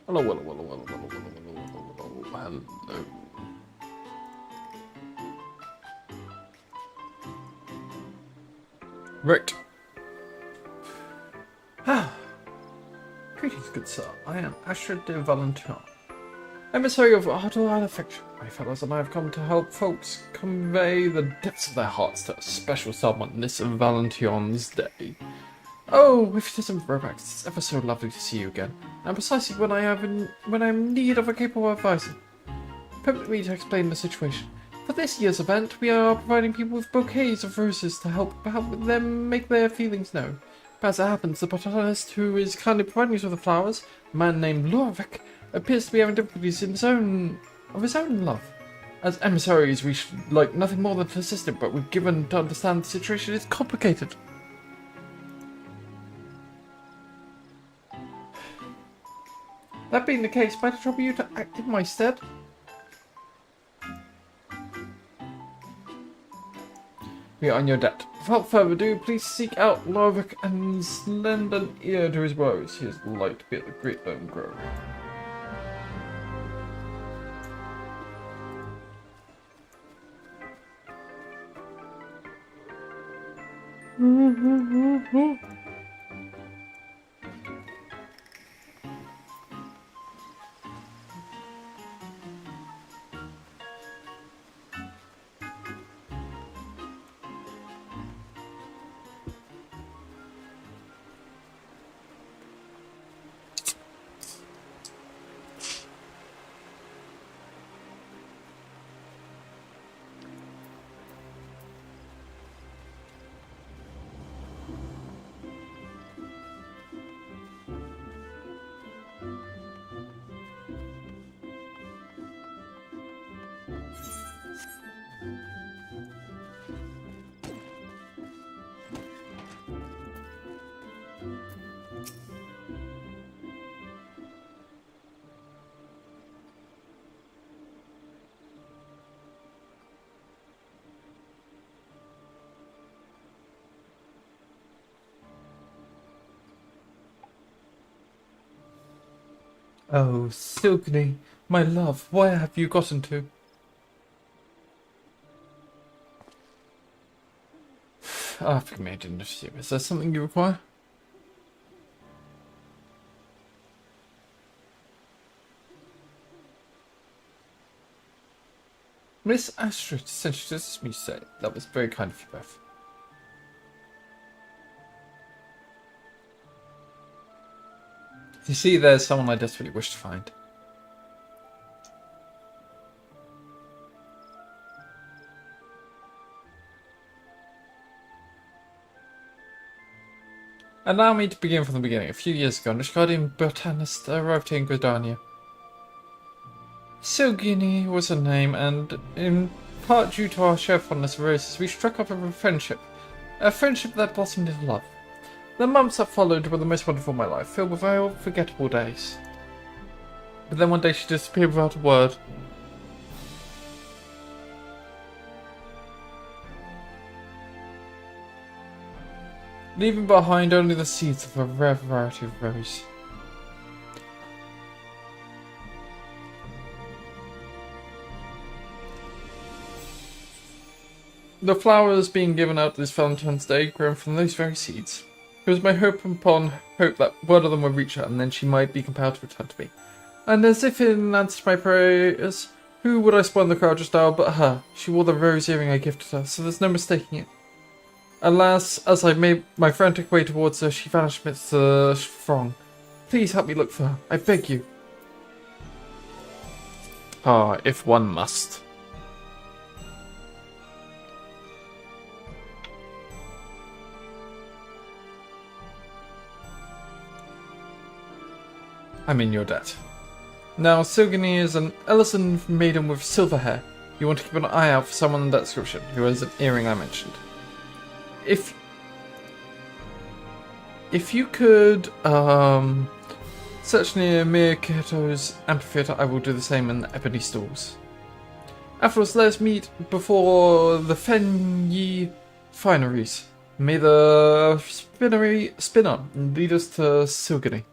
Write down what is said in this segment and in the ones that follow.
Hello, hello, hello, hello, hello, hello, hello, hello. Right. Greetings, good sir. I am Astrid de Valentine, emissary of Ardor and Affection. My fellows and I have come to help folks convey the depths of their hearts to a special someone this Valentine's Day. Oh, if it isn't Robax, it's ever so lovely to see you again, and precisely when I'm in need of a capable advisor. Permit me to explain the situation. For this year's event, we are providing people with bouquets of roses to help them make their feelings known. But as it happens, the botanist who is kindly providing us with the flowers, a man named Lorvik, appears to be having difficulties in his own love. As emissaries, we should like nothing more than to assist him, but we're given to understand the situation is complicated. That being the case, might I trouble you to act in my stead? We are on your debt. Without further ado, please seek out Lorvik and lend an ear to his woes. He is like to be at the great lone grove. Oh, Silgny, my love, where have you gotten to? Forgive me, I didn't assume. Is there something you require? Miss Astrid sent you to assist me today. That was very kind of you both. You see, there's someone I desperately wish to find. Allow me to begin from the beginning. A few years ago, an Ishgardian botanist arrived here in Gridania. Silgini was her name, and in part due to our shared fondness of roses, we struck up a friendship. A friendship that blossomed into love. The months that followed were the most wonderful of my life, filled with unforgettable days. But then one day she disappeared without a word. Leaving behind only the seeds of a rare variety of rose. The flowers being given out this Valentine's Day grown from those very seeds. It was my hope that word of them would reach her, and then she might be compelled to return to me. And as if in answer to my prayers, who would I spawn in the crowd just now but her? She wore the rose earring I gifted her, so there's no mistaking it. Alas, as I made my frantic way towards her, she vanished amidst the throng. Please help me look for her, I beg you. Ah, if one must. I'm in your debt. Now, Silgini is an Ellison maiden with silver hair. You want to keep an eye out for someone in that description, who has an earring I mentioned. If you could, search near Mirketo's amphitheater, I will do the same in the ebony stalls. Afterwards, let us meet before the Fenyi fineries. May the spinner lead us to Silgany.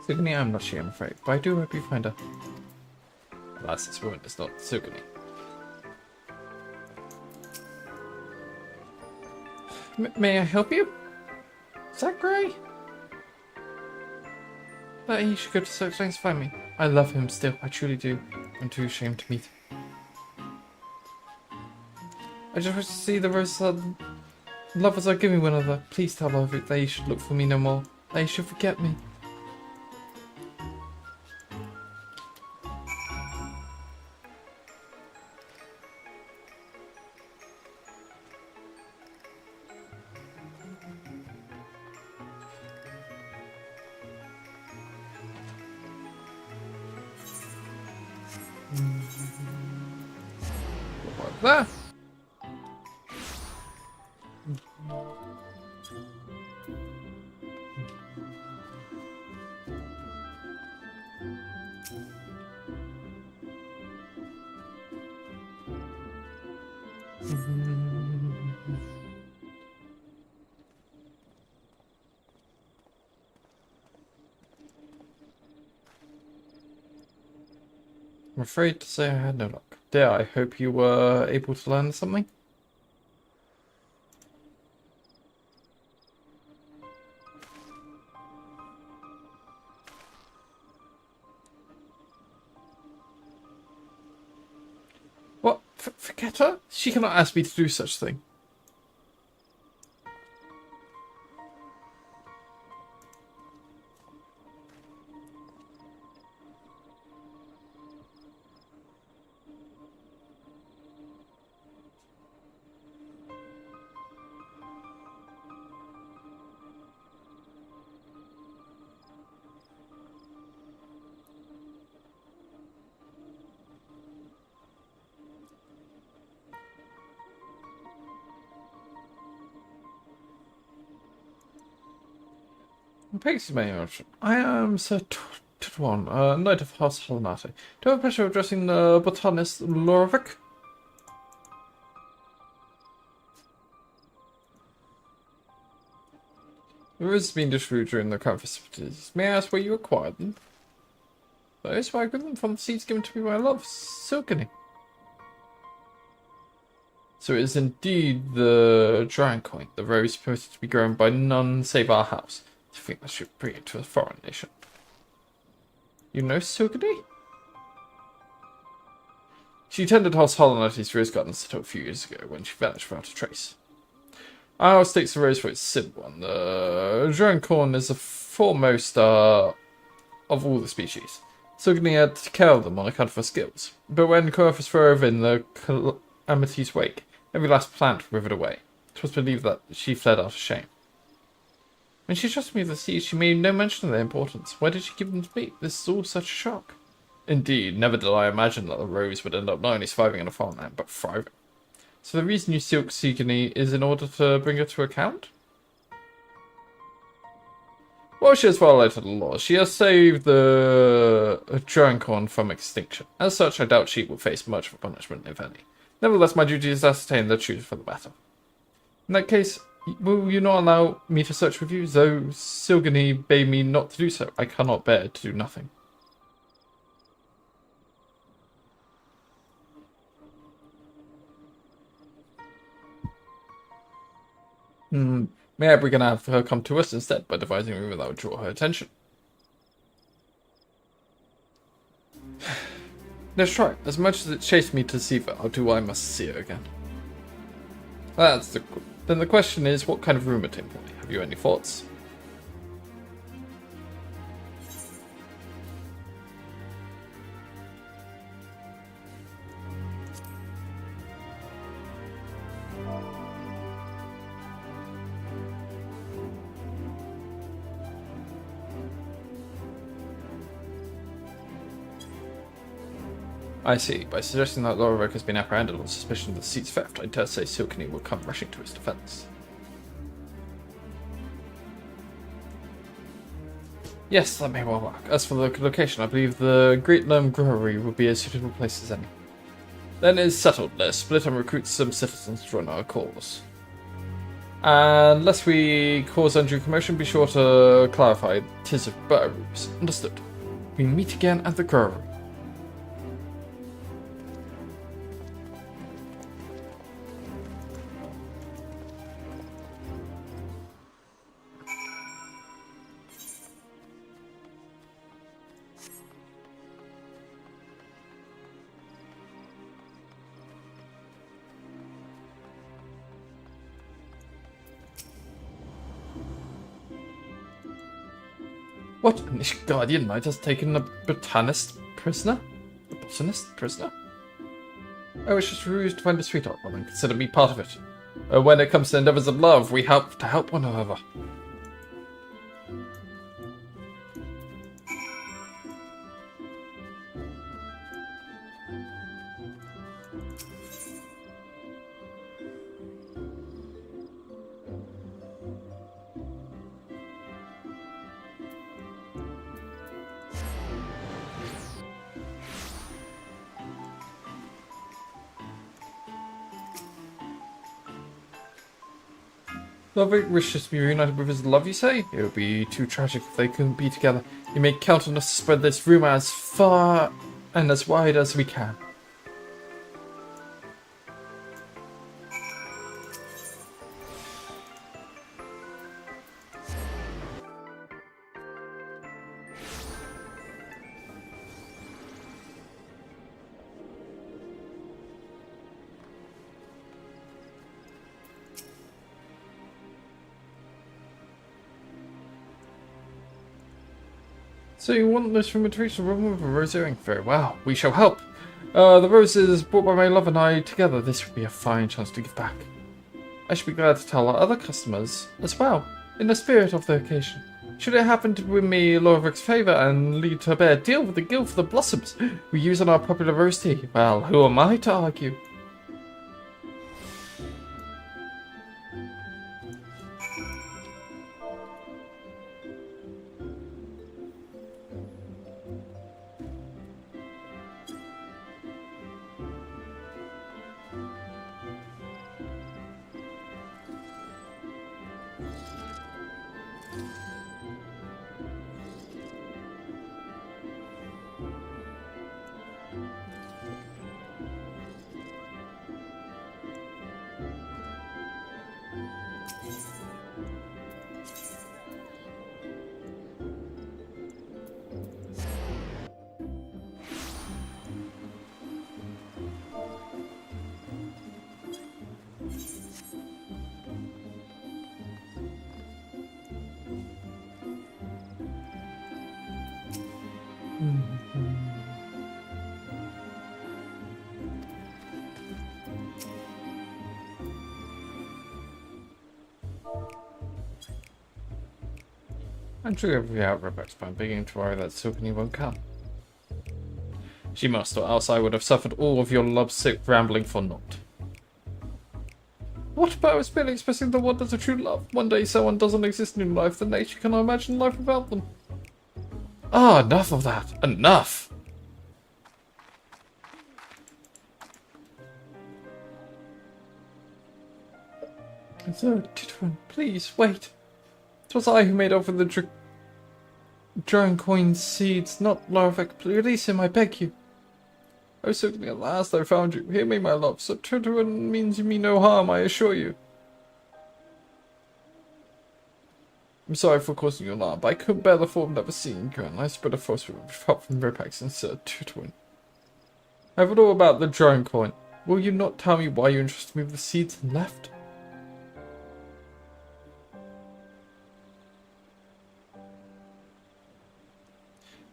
Silgany, I'm not sure, I'm afraid, but I do hope you find her. Alas, this woman is not Silgany. May I help you? Is that Grey? But he should go to Silk to find me. I love him still, I truly do. I'm too ashamed to meet him. I just wish to see the roses that lovers are giving one another. Please tell her that they should look for me no more. They should forget me. What there? I'm afraid to say I had no luck. Dear, I hope you were able to learn something. What? Forget her? She cannot ask me to do such a thing. Thanks, Mayor. I am Sir Tutuan, Knight of House Holnate. Do I have the pleasure of addressing the botanist Lorvik? The roses being distributed during the current festivities. May I ask where you acquired them? Those why I got them from the seeds given to me by love, Silkany. So it is indeed the Giant Coin, the rose supposed to be grown by none save our house. I think I should bring it to a foreign nation. You know Silkany? She attended House Hollonaty's Rose Gardens until a few years ago, when she vanished without a trace. Our house takes the rose for its symbol, and the Giant Corn is the foremost of all the species. Silkany had to kill them on account of her skills, but when Corvus fell over in the calamity's wake, every last plant withered away. It was believed that she fled out of shame. When she trusted me with the seeds, she made no mention of their importance. Why did she give them to me? This is all such a shock. Indeed, never did I imagine that the rose would end up not only surviving in a farmland, but thriving. So the reason you silk Silkany is in order to bring her to account? Well, she has violated the law. She has saved the Drancon from extinction. As such, I doubt she will face much of a punishment, if any. Nevertheless, my duty is to ascertain the truth for the matter. In that case, will you not allow me to search with you? Though Silkany bade me not to do so, I cannot bear to do nothing. Maybe we can have her come to us instead by devising a move that would draw her attention. Let's try. As much as it chased me to see her, I'll do what I must see her again. Then the question is, what kind of room at Temple? Have you any thoughts? I see. By suggesting that Loravec has been apprehended on suspicion of the seat's theft, I dare say Silkiny will come rushing to his defense. Yes, that may well work. As for the location, I believe the Great Limb Brewery would be a suitable place as any. Then it is settled. Let's split and recruit some citizens to join our cause. And lest we cause undue commotion, be sure to clarify 'tis of burrows. Understood. We meet again at the brewery. What? An Ishgardian knight has taken a botanist prisoner? A botanist prisoner? Oh, it's just ruse to find a sweetheart. Well, then consider me part of it. When it comes to endeavours of love, we have to help one another. Lovick wishes to be reunited with his love, you say? It would be too tragic if they couldn't be together. You may count on us to spread this rumour as far and as wide as we can. So you want this from a traditional room with a rose earring? Very well, we shall help. The roses brought by my love and I together, this would be a fine chance to give back. I should be glad to tell our other customers as well, in the spirit of the occasion. Should it happen to win me Loravic's favour and lead to a better deal with the Guild for the Blossoms we use on our popular rose tea, well, who am I to argue? I'm sure you'll be out, Rebecca, but I'm beginning to worry that Silkiny won't come. She must, or else I would have suffered all of your lovesick rambling for naught. What about us merely expressing the wonders of true love? One day someone doesn't exist in your life, then nature cannot imagine life without them. Ah, enough of that. Enough! So, Titwin, please, wait. It was I who made off with the Drone Coin seeds, not Loravec. Release him, I beg you. Oh, certainly at last I found you. Hear me, my love. So Titwin means you mean no harm, I assure you. I'm sorry for causing you alarm, but I couldn't bear the thought of never seeing you, and I spread a force with help from Ripax and Sir Titwin. I have it all about the Drone Coin. Will you not tell me why you entrusted me with the seeds and left?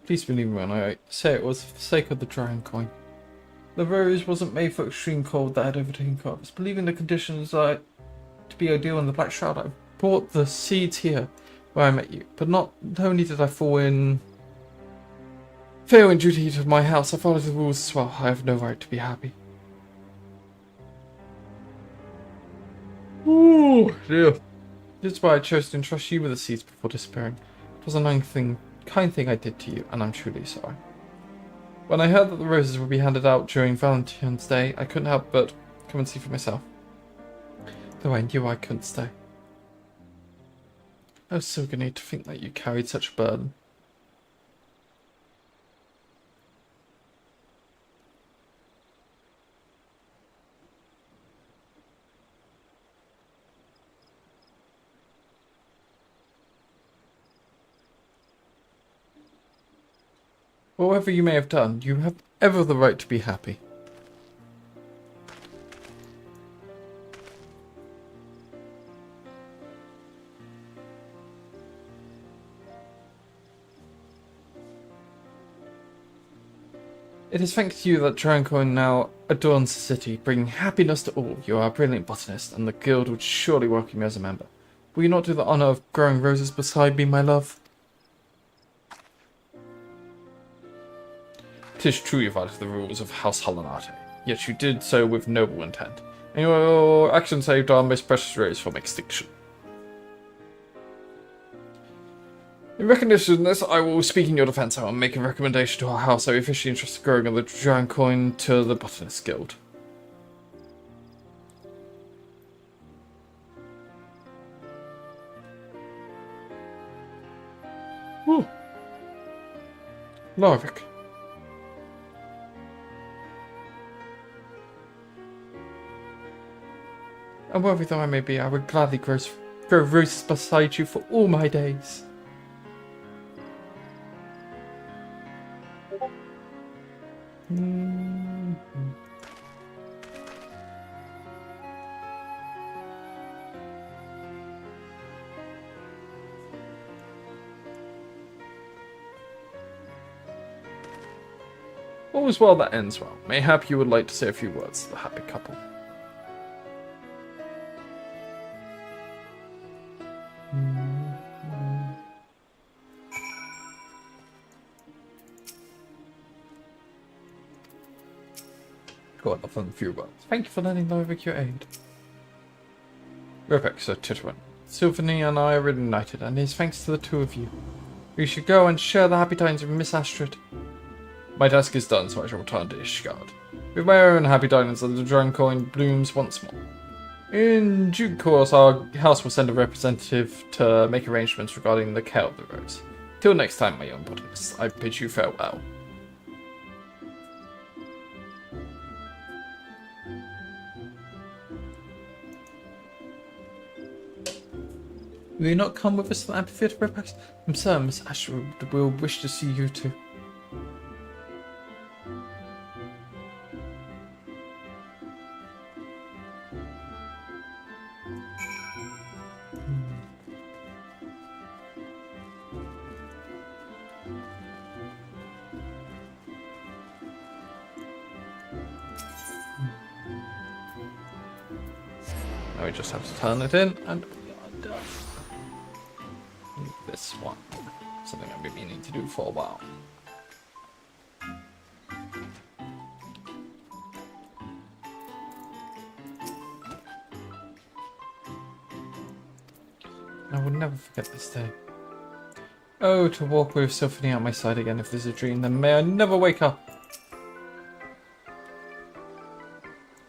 Please believe me when I say it was for the sake of the Drone Coin. The rose wasn't made for extreme cold that had overtaken crops. Believing the conditions to be ideal in the Black Shroud, I brought the seeds here where I met you. But not only did I fall in failing duty to my house, I follow the rules as well. I have no right to be happy. Ooh, dear. This is why I chose to entrust you with the seeds before disappearing. It was a kind thing I did to you, and I'm truly sorry. When I heard that the roses would be handed out during Valentine's Day, I couldn't help but come and see for myself. Though I knew I couldn't stay. I was so gonna to think that you carried such a burden. Whatever you may have done, you have ever the right to be happy. It is thanks to you that Dragoncoin now adorns the city, bringing happiness to all. You are a brilliant botanist, and the guild would surely welcome you as a member. Will you not do the honour of growing roses beside me, my love? 'Tis true you violated the rules of House Halonate, yet you did so with noble intent, and your action saved our most precious race from extinction. In recognition of this, I will speak in your defence. I will make a recommendation to our house. I officially entrust the growing of the Dragoncoin to the Botanist Guild. Ooh. Larvik. And worthy though I may be, I would gladly grow roses beside you for all my days. All is well that ends well. Mayhap you would like to say a few words to the happy couple. Got nothing few words. Thank you for lending Larvik your aid. Rebecca Titwin. Sylphanie and I are reunited, and it is thanks to the two of you. We should go and share the happy tidings with Miss Astrid. My task is done, so I shall return to Ishgard. With my own happy tidings, the Dragoncoin blooms once more. In due course, our house will send a representative to make arrangements regarding the care of the rose. Till next time, my young botanists, I bid you farewell. Will you not come with us to the amphitheatre, Rebecca? I'm certain Miss Ashwood will wish to see you too. Now we just have to turn it in and we are done. This one. Something I've been meaning to do for a while. I will never forget this day. Oh, to walk with Sylphanie at my side again. If this is a dream, then may I never wake up.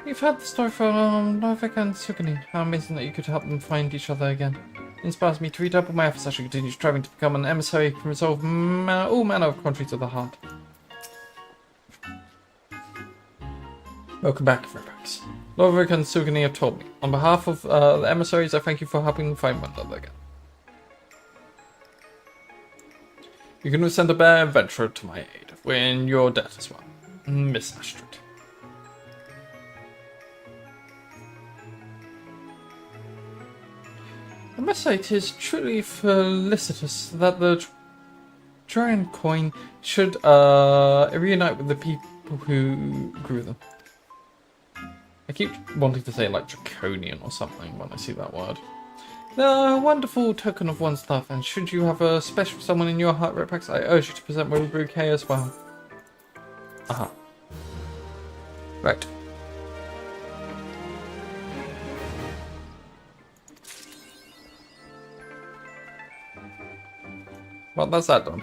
You've heard the story from Larvik and Sylphanie. How amazing that you could help them find each other again. It inspires me to redouble my efforts as I continue striving to become an emissary who can resolve all manner of conflicts of the heart. Welcome back, Rebecca. Larvik and Sylphanie have told me. On behalf of the emissaries, I thank you for helping find one another again. You can send a bear adventurer to my aid. We're in your debt as well. Miss Astrid. I must say it is truly felicitous that the Dragoncoin should reunite with the people who grew them. I keep wanting to say like draconian or something when I see that word. They're a wonderful token of one's love, and should you have a special someone in your heart, Red Pax, I urge you to present with a bouquet as well. Uh-huh. Right. Well, that's that done.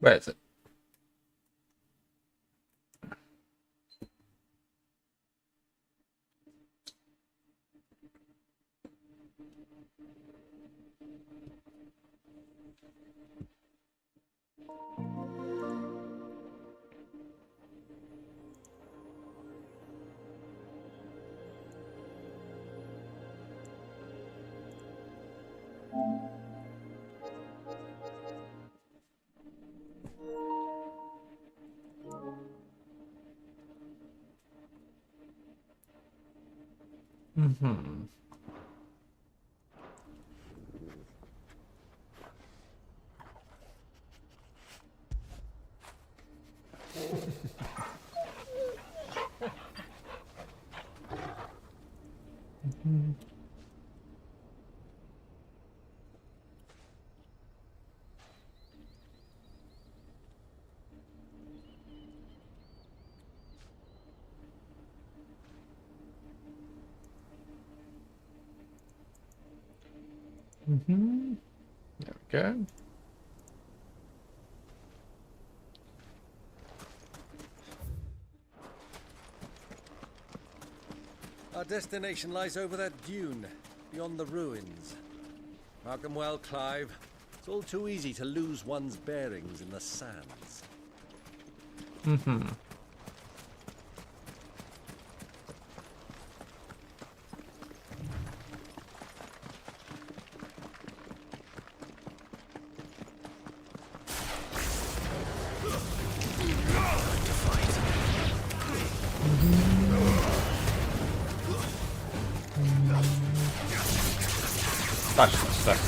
Where is it? There we go. Our destination lies over that dune, beyond the ruins. Mark them well, Clive. It's all too easy to lose one's bearings in the sands.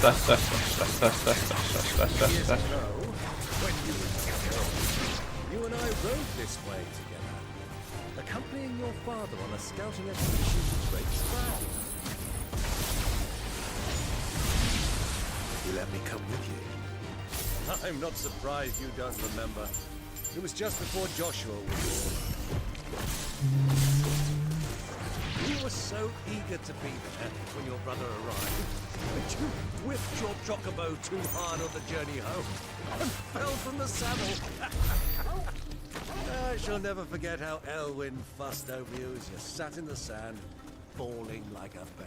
Dash. When you were young, you and I rode this way together, accompanying your father on a scouting expedition to Drake's Flag. You let me come with you. I'm not surprised you don't remember. It was just before Joshua was born. You were so eager to be there when your brother arrived that you whipped your chocobo too hard on the journey home and fell from the saddle. I shall never forget how Elwyn fussed over you as you sat in the sand, bawling like a babe.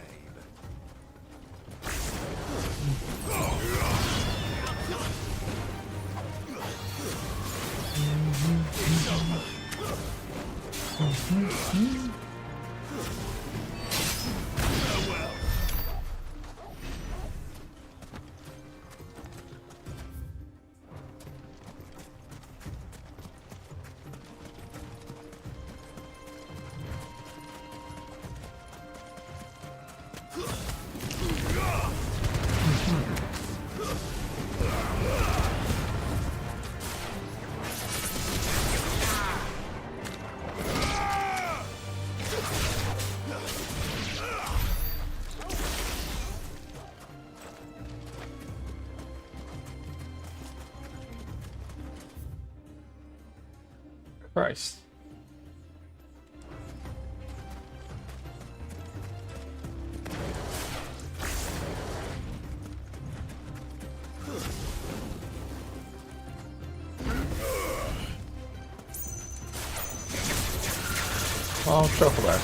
Christ. Oh, shuffle that.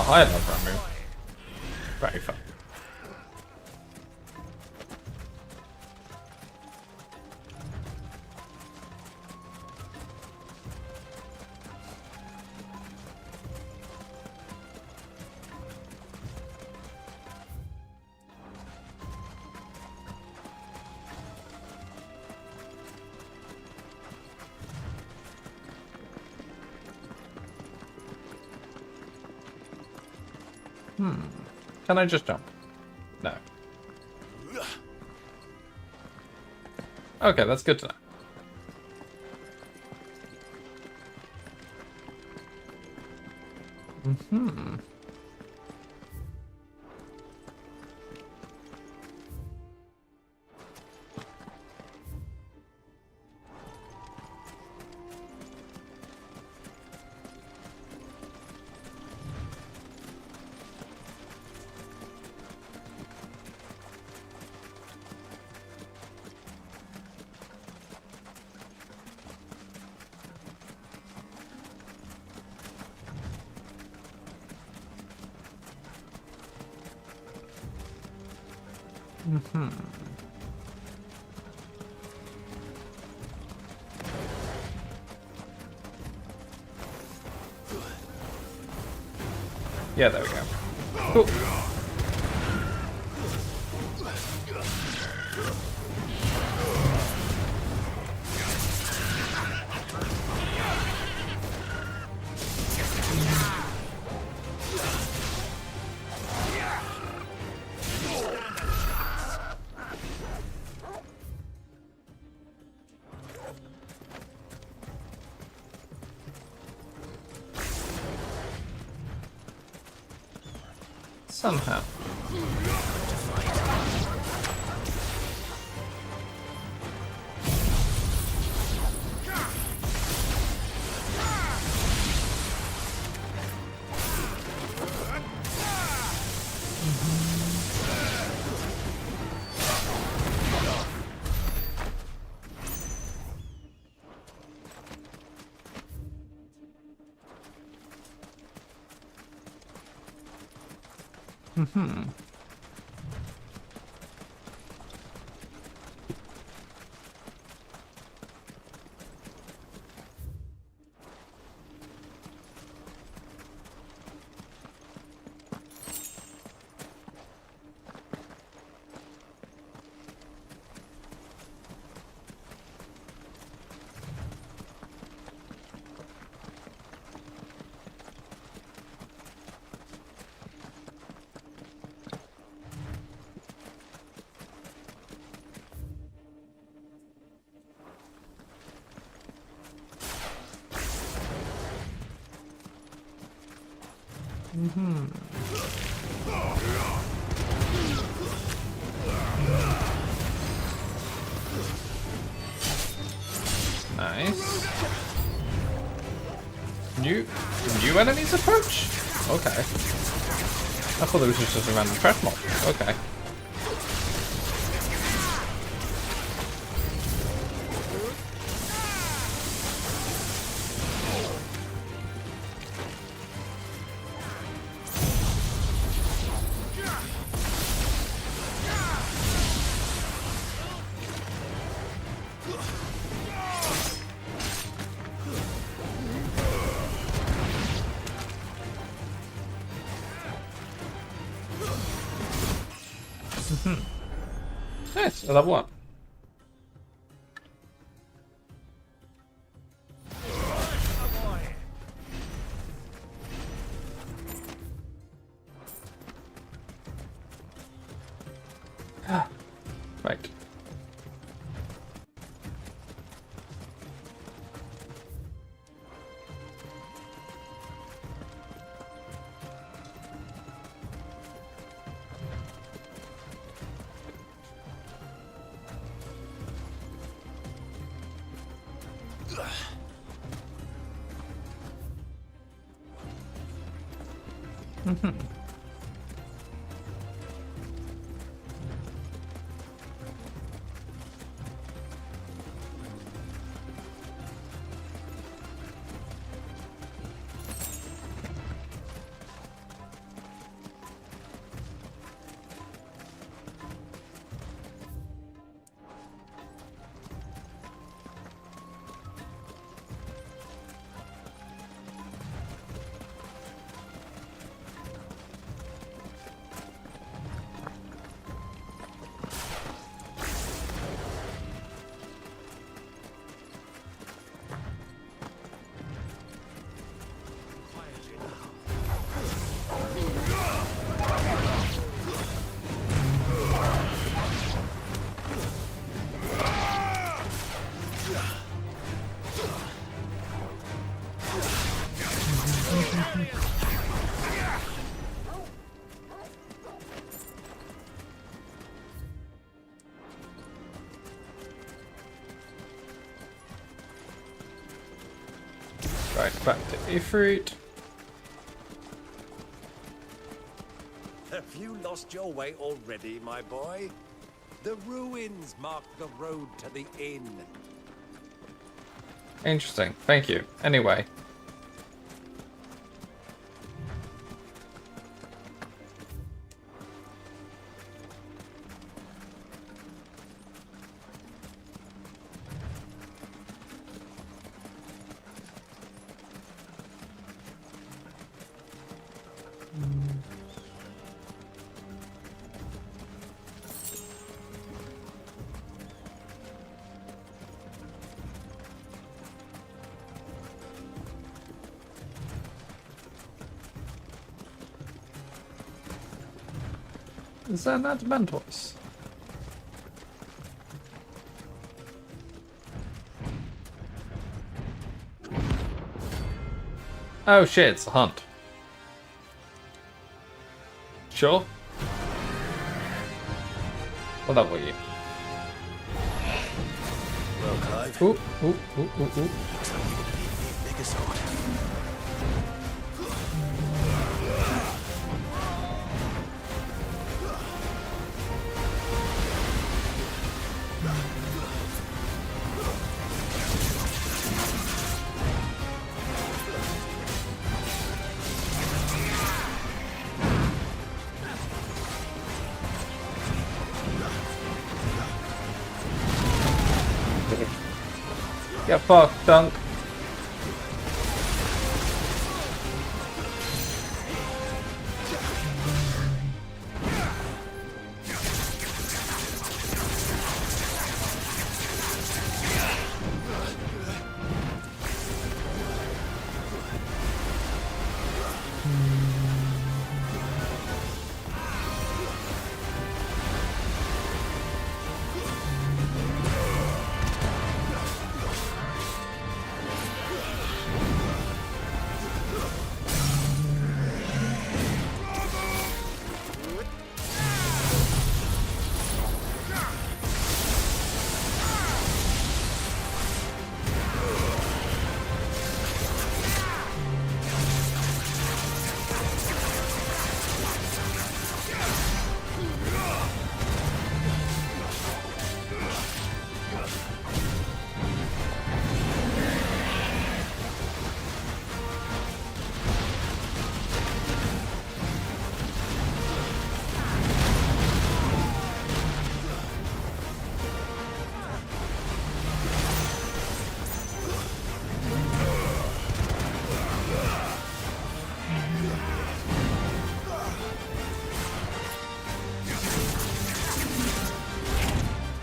I love that move. Very fun. Can I just jump? No. Okay, that's good to know. Yeah, there we go. Cool. Somehow. Nice. New enemies approach? Okay. I thought it was just a random threat mob. Okay. Nice, a level up. Right. Right, back to Ifrit. Have you lost your way already, my boy? The ruins mark the road to the inn. Interesting. Thank you. Anyway. Is that not mentors? Oh shit, it's a hunt. Sure. What up with you? Well, Clive, Ooh, ooh, ooh, ooh, ooh. looks like you're gonna need a bigger sword. Get fucked, Dunk.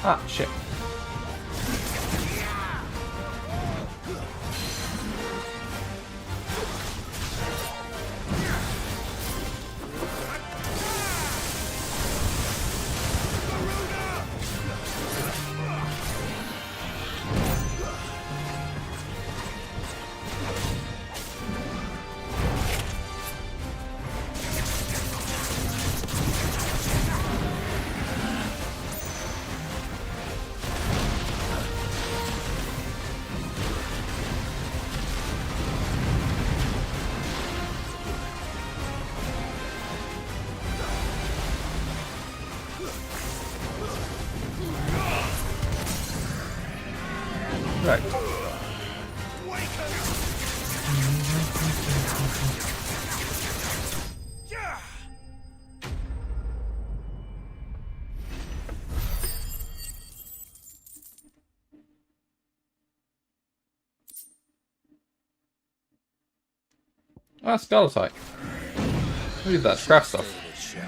Ah, shit. effect. Ah, Skeletite. Look at that scrap stuff. Faded shell.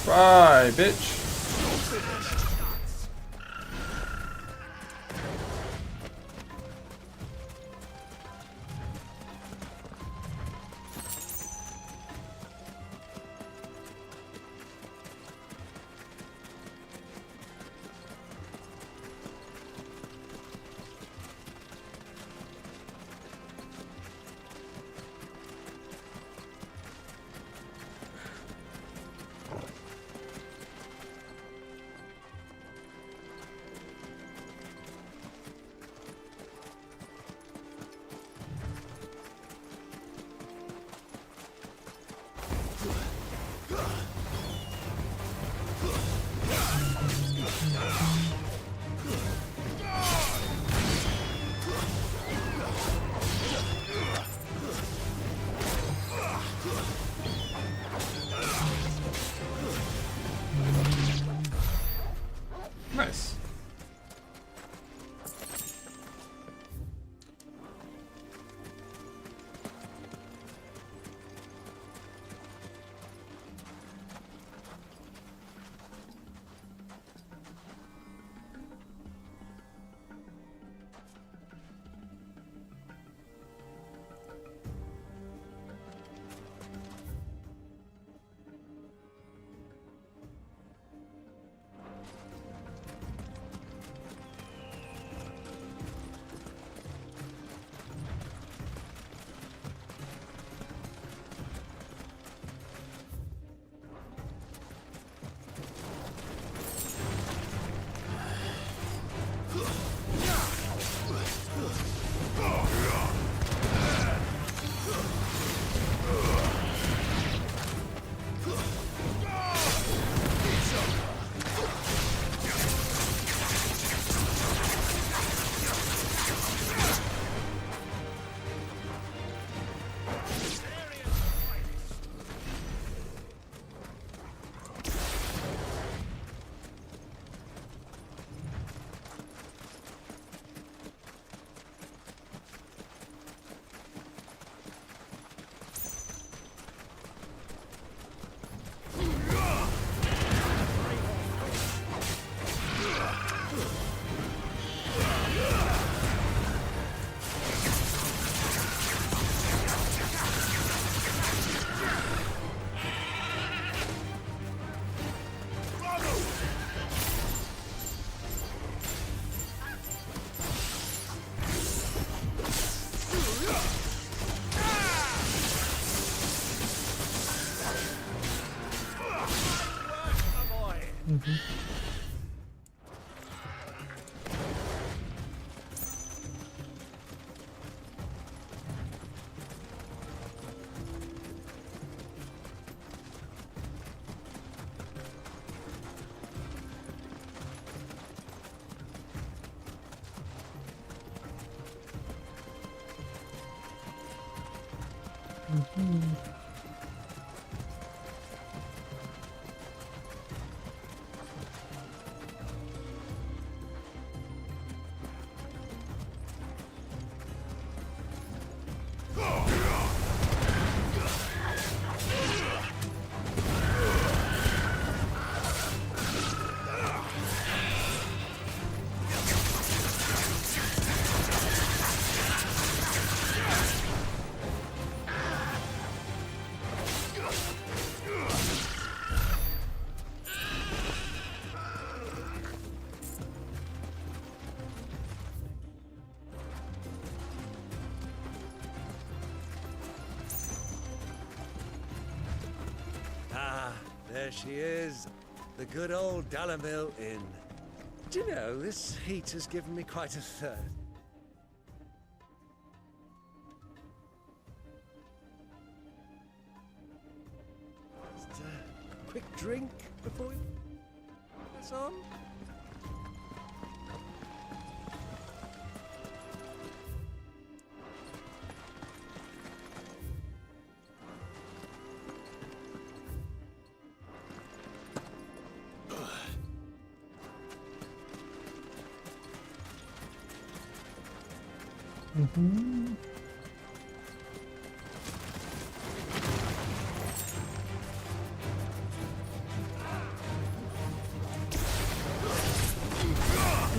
Bye, bitch. Nice. Ah, there she is. The good old Dalamil Inn. Do you know, this heat has given me quite a thirst. Just a quick drink before we press on.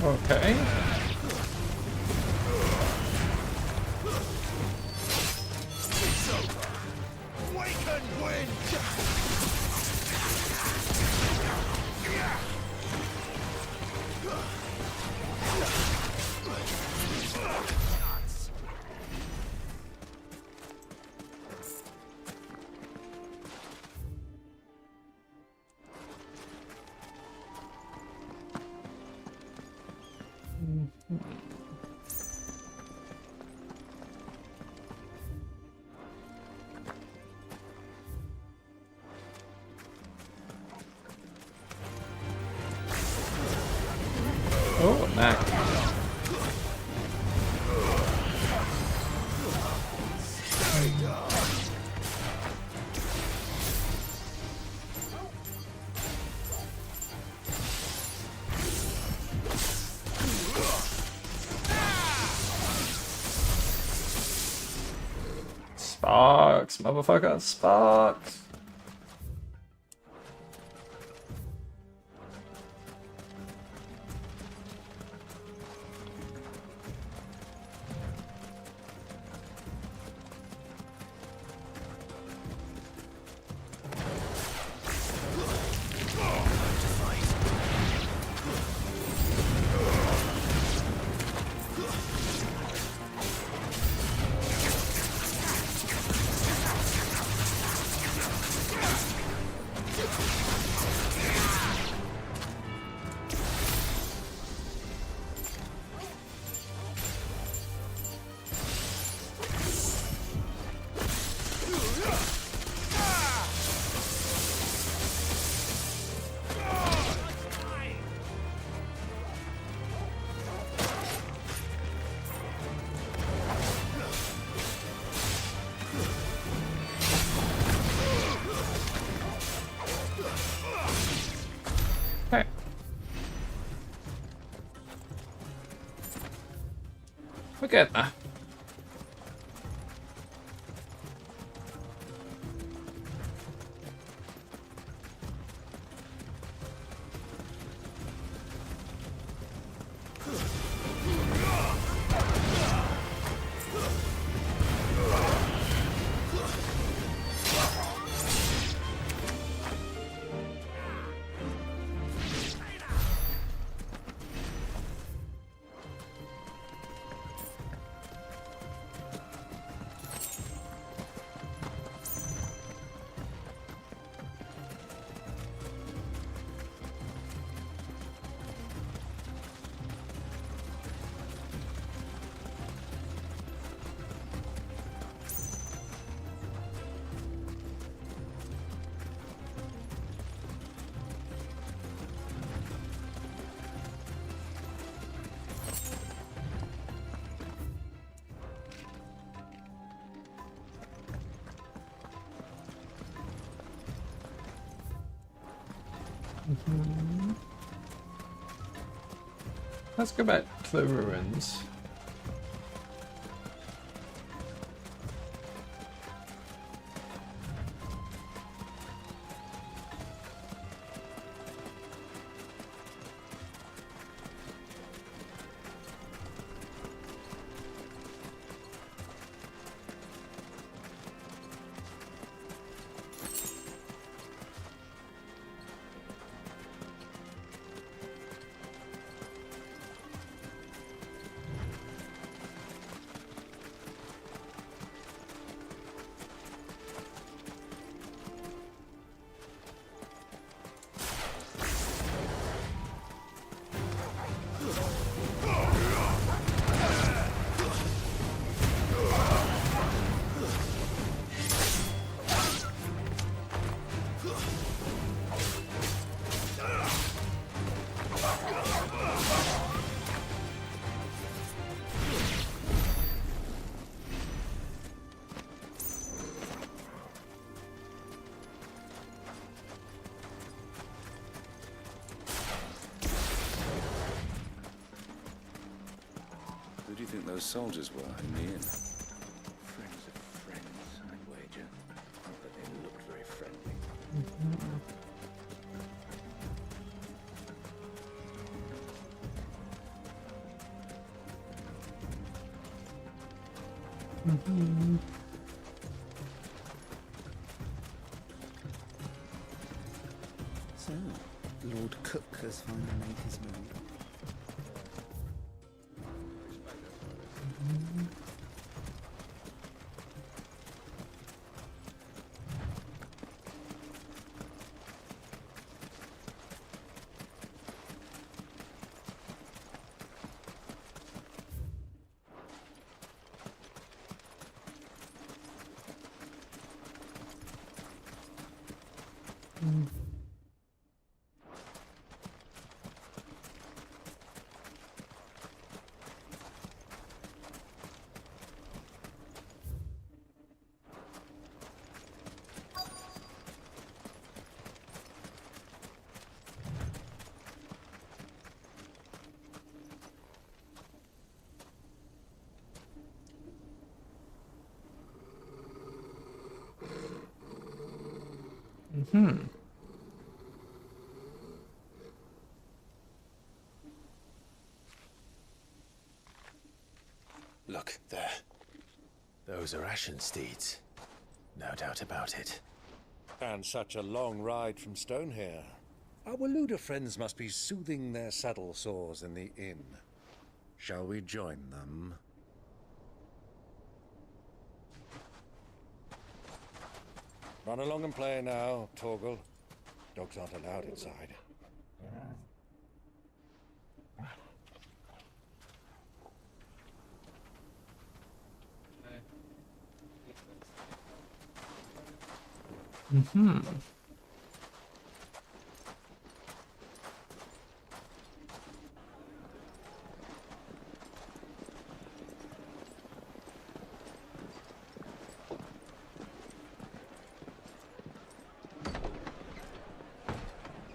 Okay. Oh, knack. Sparks, motherfucker, sparks. Okay. We're getting there. Let's go back to the ruins. Who do you think those soldiers were in the inn? Friends of friends, I'd wager. Not that they looked very friendly. So, Lord Cook has finally made his move. Look, there. Those are Ashen steeds. No doubt about it. And such a long ride from Stonehair. Our Waluda friends must be soothing their saddle sores in the inn. Shall we join them? Run along and play now, Torgal. Dogs aren't allowed inside.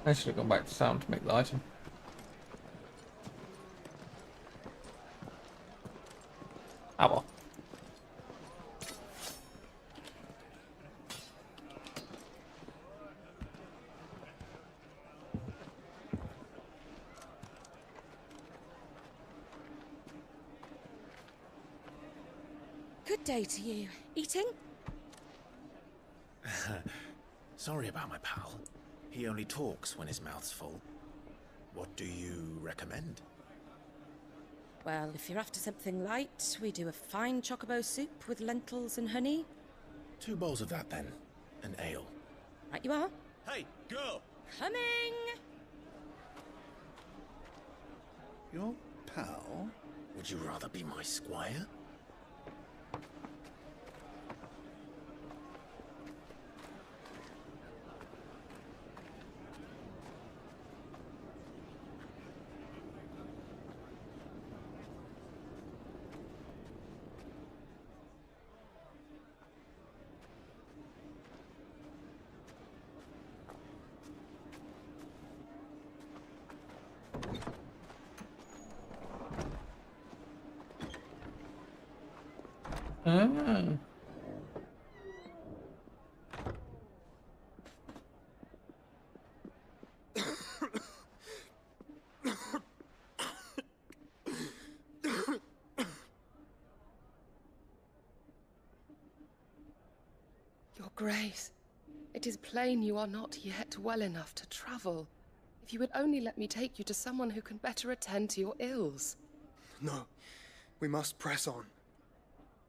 I should have gone back to town to make the item. Ah well. Good day to you. Eating? Sorry about my pal. He only talks when his mouth's full. What do you recommend? Well, if you're after something light, we do a fine chocobo soup with lentils and honey. 2 bowls of that then. An ale. Right you are. Hey, girl! Coming! Your pal? Would you rather be my squire? Ah. Your Grace, it is plain you are not yet well enough to travel. If you would only let me take you to someone who can better attend to your ills. No, we must press on.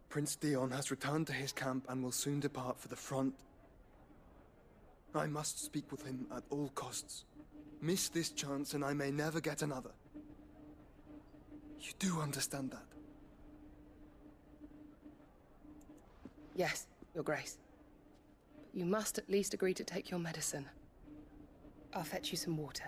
Prince Theon has returned to his camp and will soon depart for the front. I must speak with him at all costs. Miss this chance and I may never get another. You do understand that? Yes, Your Grace. But you must at least agree to take your medicine. I'll fetch you some water.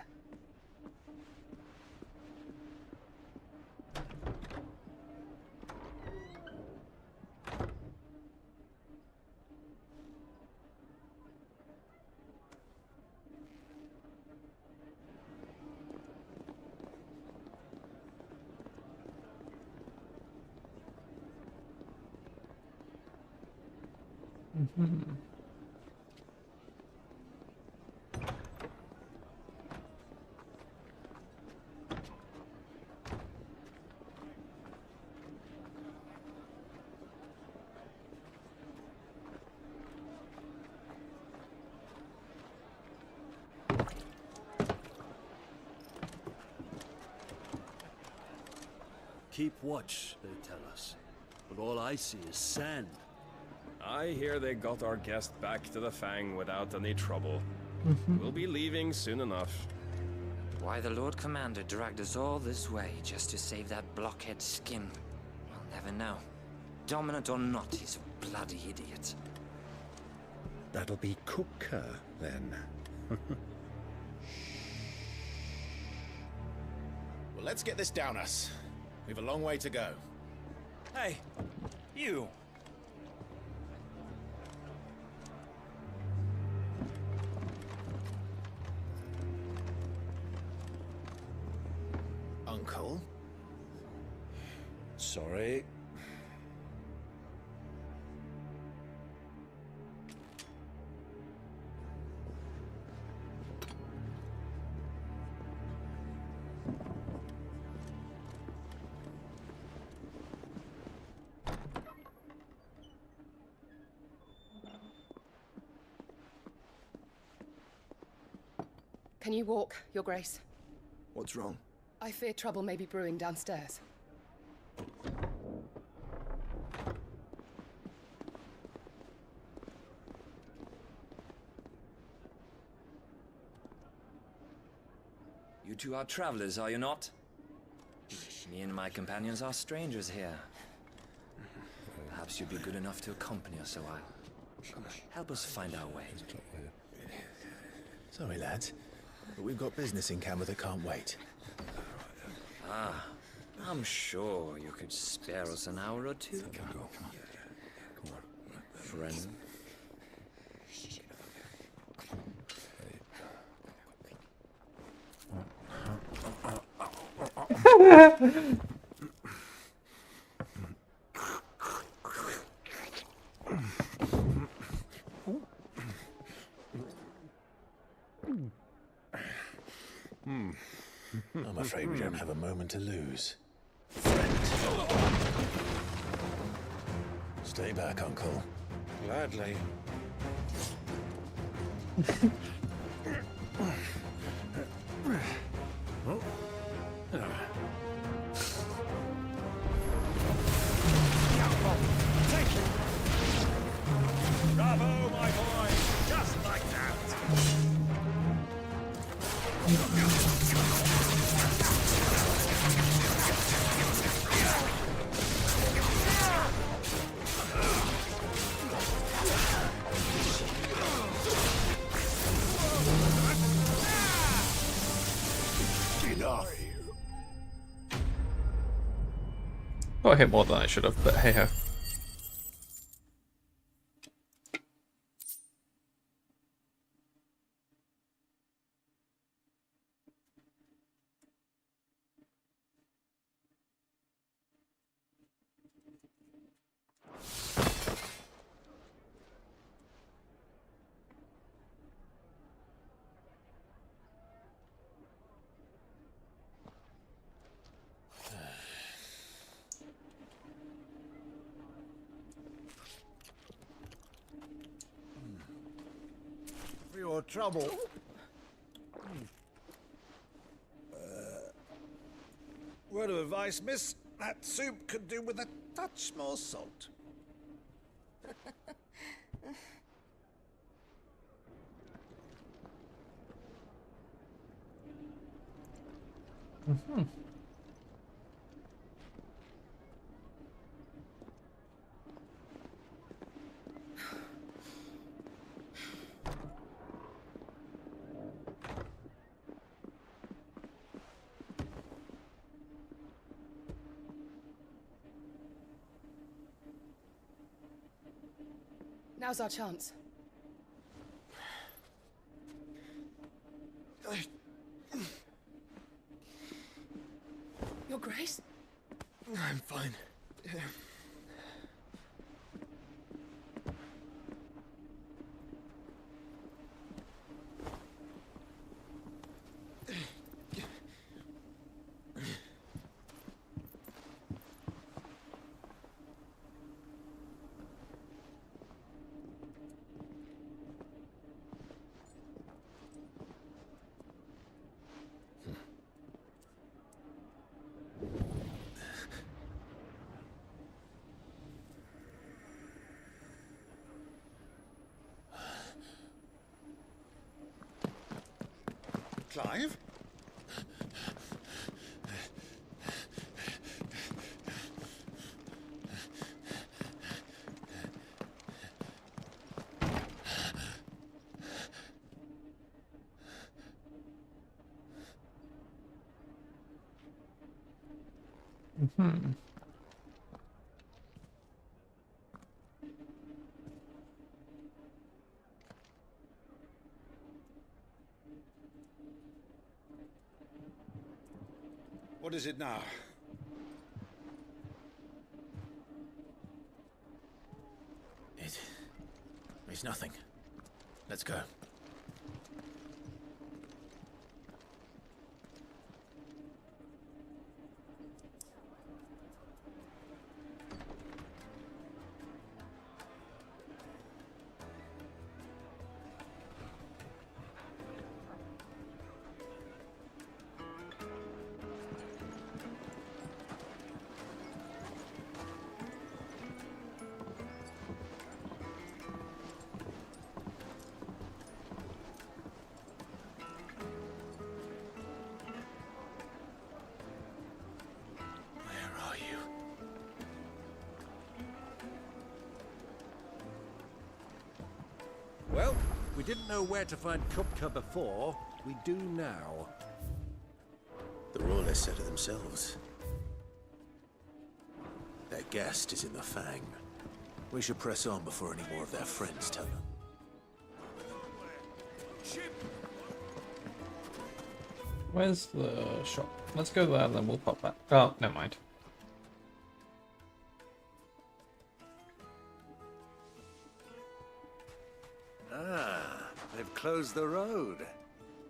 Keep watch, they tell us. But all I see is sand. I hear they got our guest back to the Fang without any trouble. We'll be leaving soon enough. Why the Lord Commander dragged us all this way just to save that blockhead skin, we'll never know. Dominant or not, he's a bloody idiot. That'll be Cooker, then. Well, let's get this down us. We've a long way to go. Hey, you! Uncle? Sorry. Can you walk, Your Grace? What's wrong? I fear trouble may be brewing downstairs. You two are travelers, are you not? Me and my companions are strangers here. Perhaps you'd be good enough to accompany us a while. Help us find our way. Sorry, lads. But we've got business in Camber that can't wait. Ah, I'm sure you could spare us an hour or two. Come on. Friend. I'm afraid we don't have a moment to lose. Friend. Stay back, Uncle. Gladly. Bravo, my boy! Just like that! Got hit more than I should have, but hey ho. your trouble. Word of advice, miss. That soup could do with a touch more salt. Now's our chance. Your Grace? I'm fine. Clive? What is it now? It's nothing. Let's go. Well, we didn't know where to find Kupka before. We do now. The royalists said it themselves. Their guest is in the Fang. We should press on before any more of their friends tell them. Where's the shop? Let's go there and then we'll pop back. Oh, never mind. Ah, they've closed the road.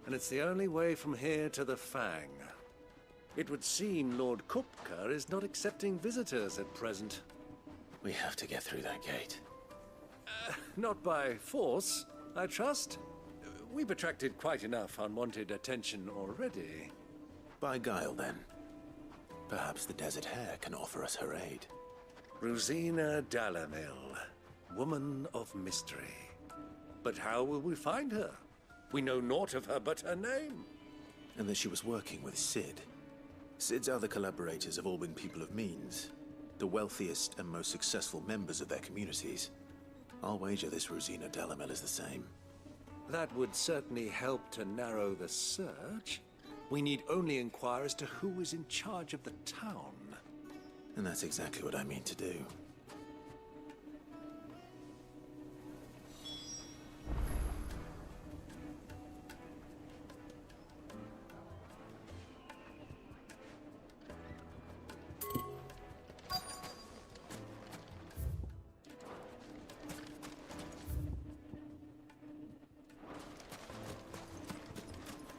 And it's the only way from here to the Fang. It would seem Lord Kupka is not accepting visitors at present. We have to get through that gate. Not by force, I trust. We've attracted quite enough unwanted attention already. By guile, then. Perhaps the Desert Hare can offer us her aid. Rosina Dalamil, woman of mystery. But how will we find her? We know naught of her but her name. And that she was working with Sid. Sid's other collaborators have all been people of means. The wealthiest and most successful members of their communities. I'll wager this Rosina Dalamil is the same. That would certainly help to narrow the search. We need only inquire as to who is in charge of the town. And that's exactly what I mean to do.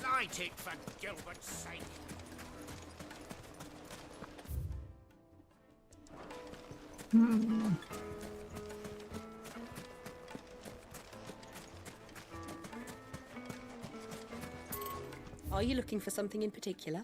Light it, for Gilbert's sake. Are you looking for something in particular?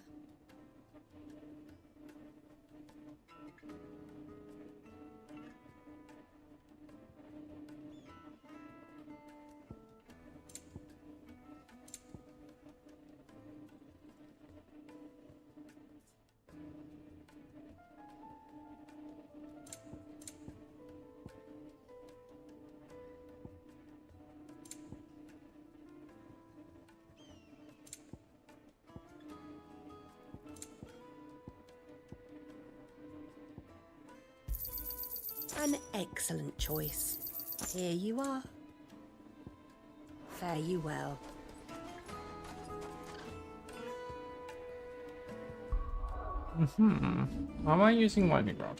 An excellent choice. Here you are. Fare you well. Am I using lightning rod?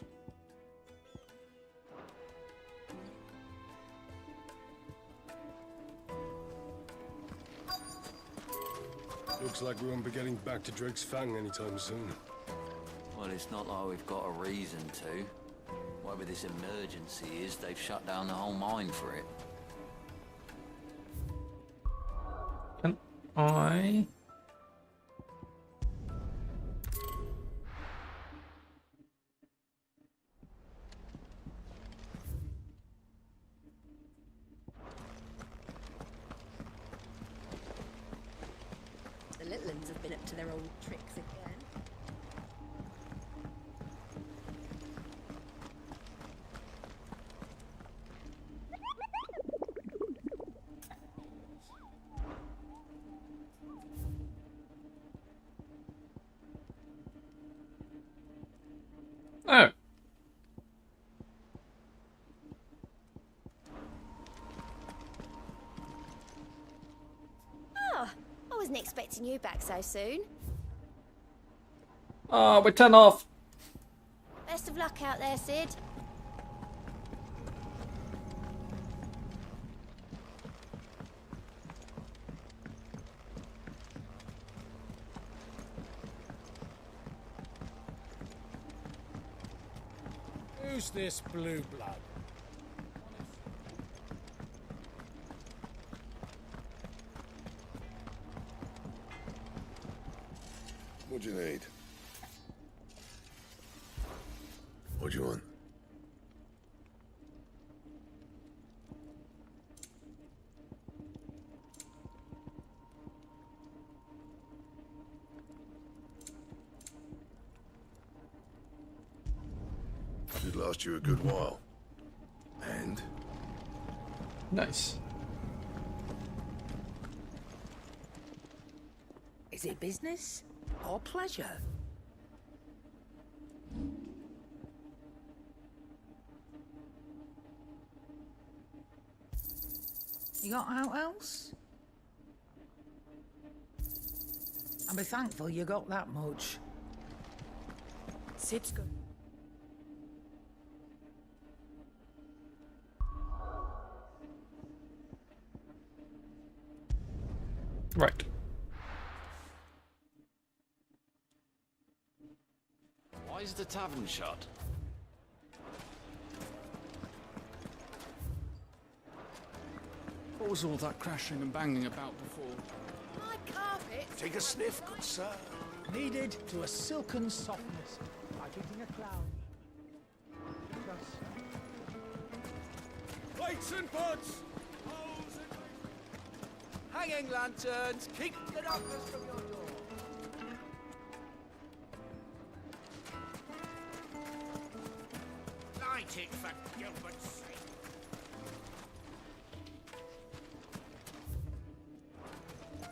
Looks like we won't be getting back to Drake's Fang anytime soon. Well, it's not like we've got a reason to. Whatever this emergency is, they've shut down the whole mine for it. Can I? The little ones have been up to their old tricks again. Oh. Oh, I wasn't expecting you back so soon. Oh, we're 10 off. Best of luck out there, Sid. Who's this blue blood? What do you need? What do you want? Should last you a good while. And? Nice. Is it business or pleasure? You got out else? I'll be thankful you got that much. Sid's good. Right. Why is the tavern shut? What was all that crashing and banging about before? My carpet. Take a sniff, good sir. Needed to a silken softness, like eating a cloud. Lights and buds! Hanging lanterns, keep the darkness from your door. Light it for Gilbert's sake.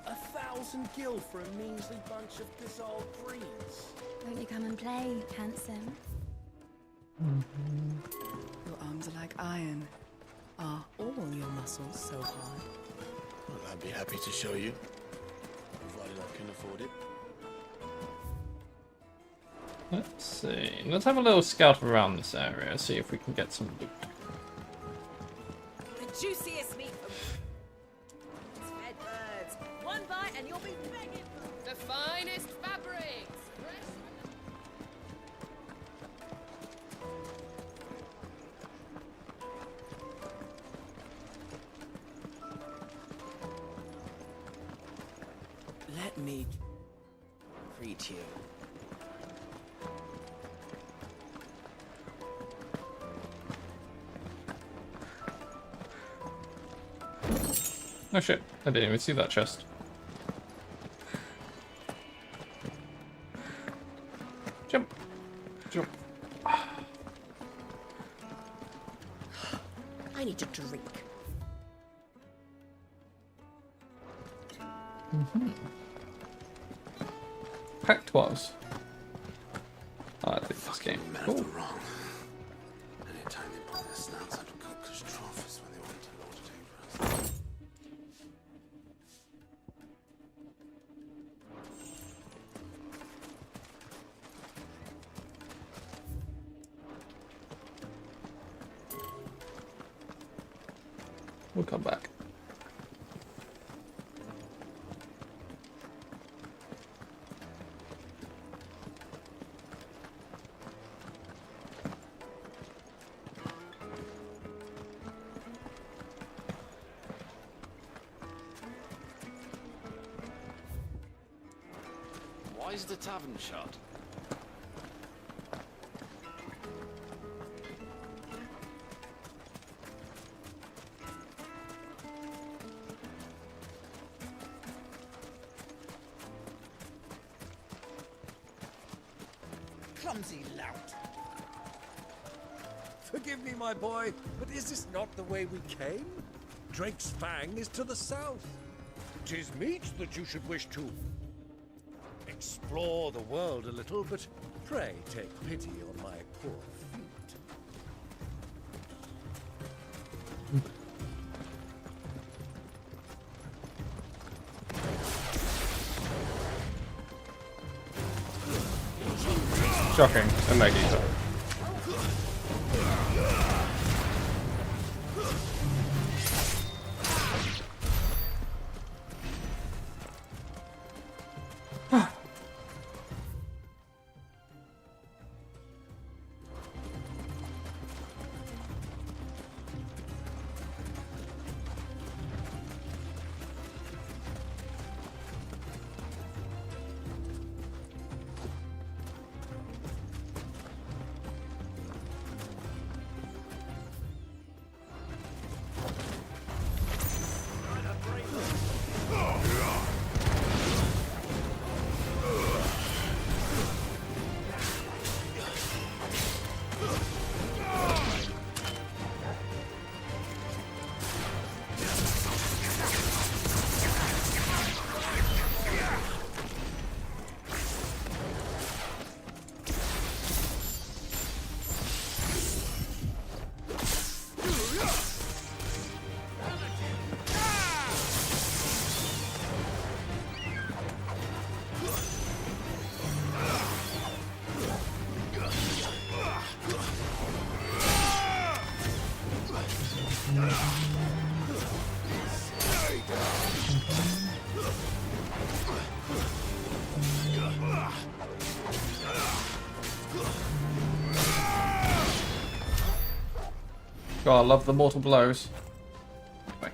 $1,000 for a measly bunch of dissolved greens. Won't you come and play, handsome? Your arms are like iron. Are all your muscles so hard? Well, I'd be happy to show you, provided I can afford it. Let's see. Let's have a little scout around this area, see if we can get some loot. The juiciest meat from fed birds. One bite and you'll be begging for The finest fabrics. Let me greet you. Oh shit, I didn't even see that chest. Jump. Jump. I need a drink. Pact was. I think this game. Cool. Wrong. Anytime they put their snouts out of cookers' trophies when they want to lord it over us. We'll come back. Why is the tavern shut? Clumsy lout. Forgive me, my boy, but is this not the way we came? Drake's Fang is to the south. 'Tis meet that you should wish to explore the world a little, but pray take pity on my poor feet. Shocking. And Maggie. God, I love the mortal blows. Right.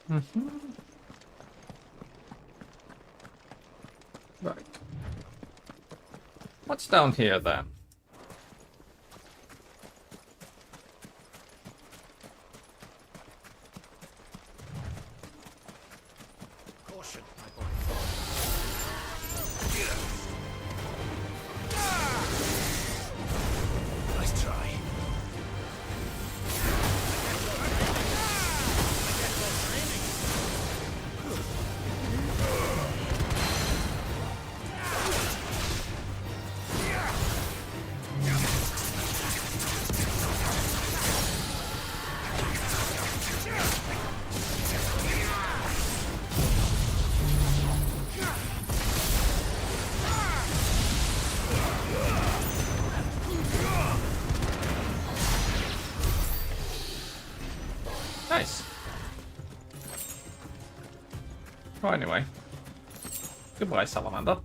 Right. What's down here then? Caution, nice try. Nice. Oh, anyway. Goodbye, Salamander.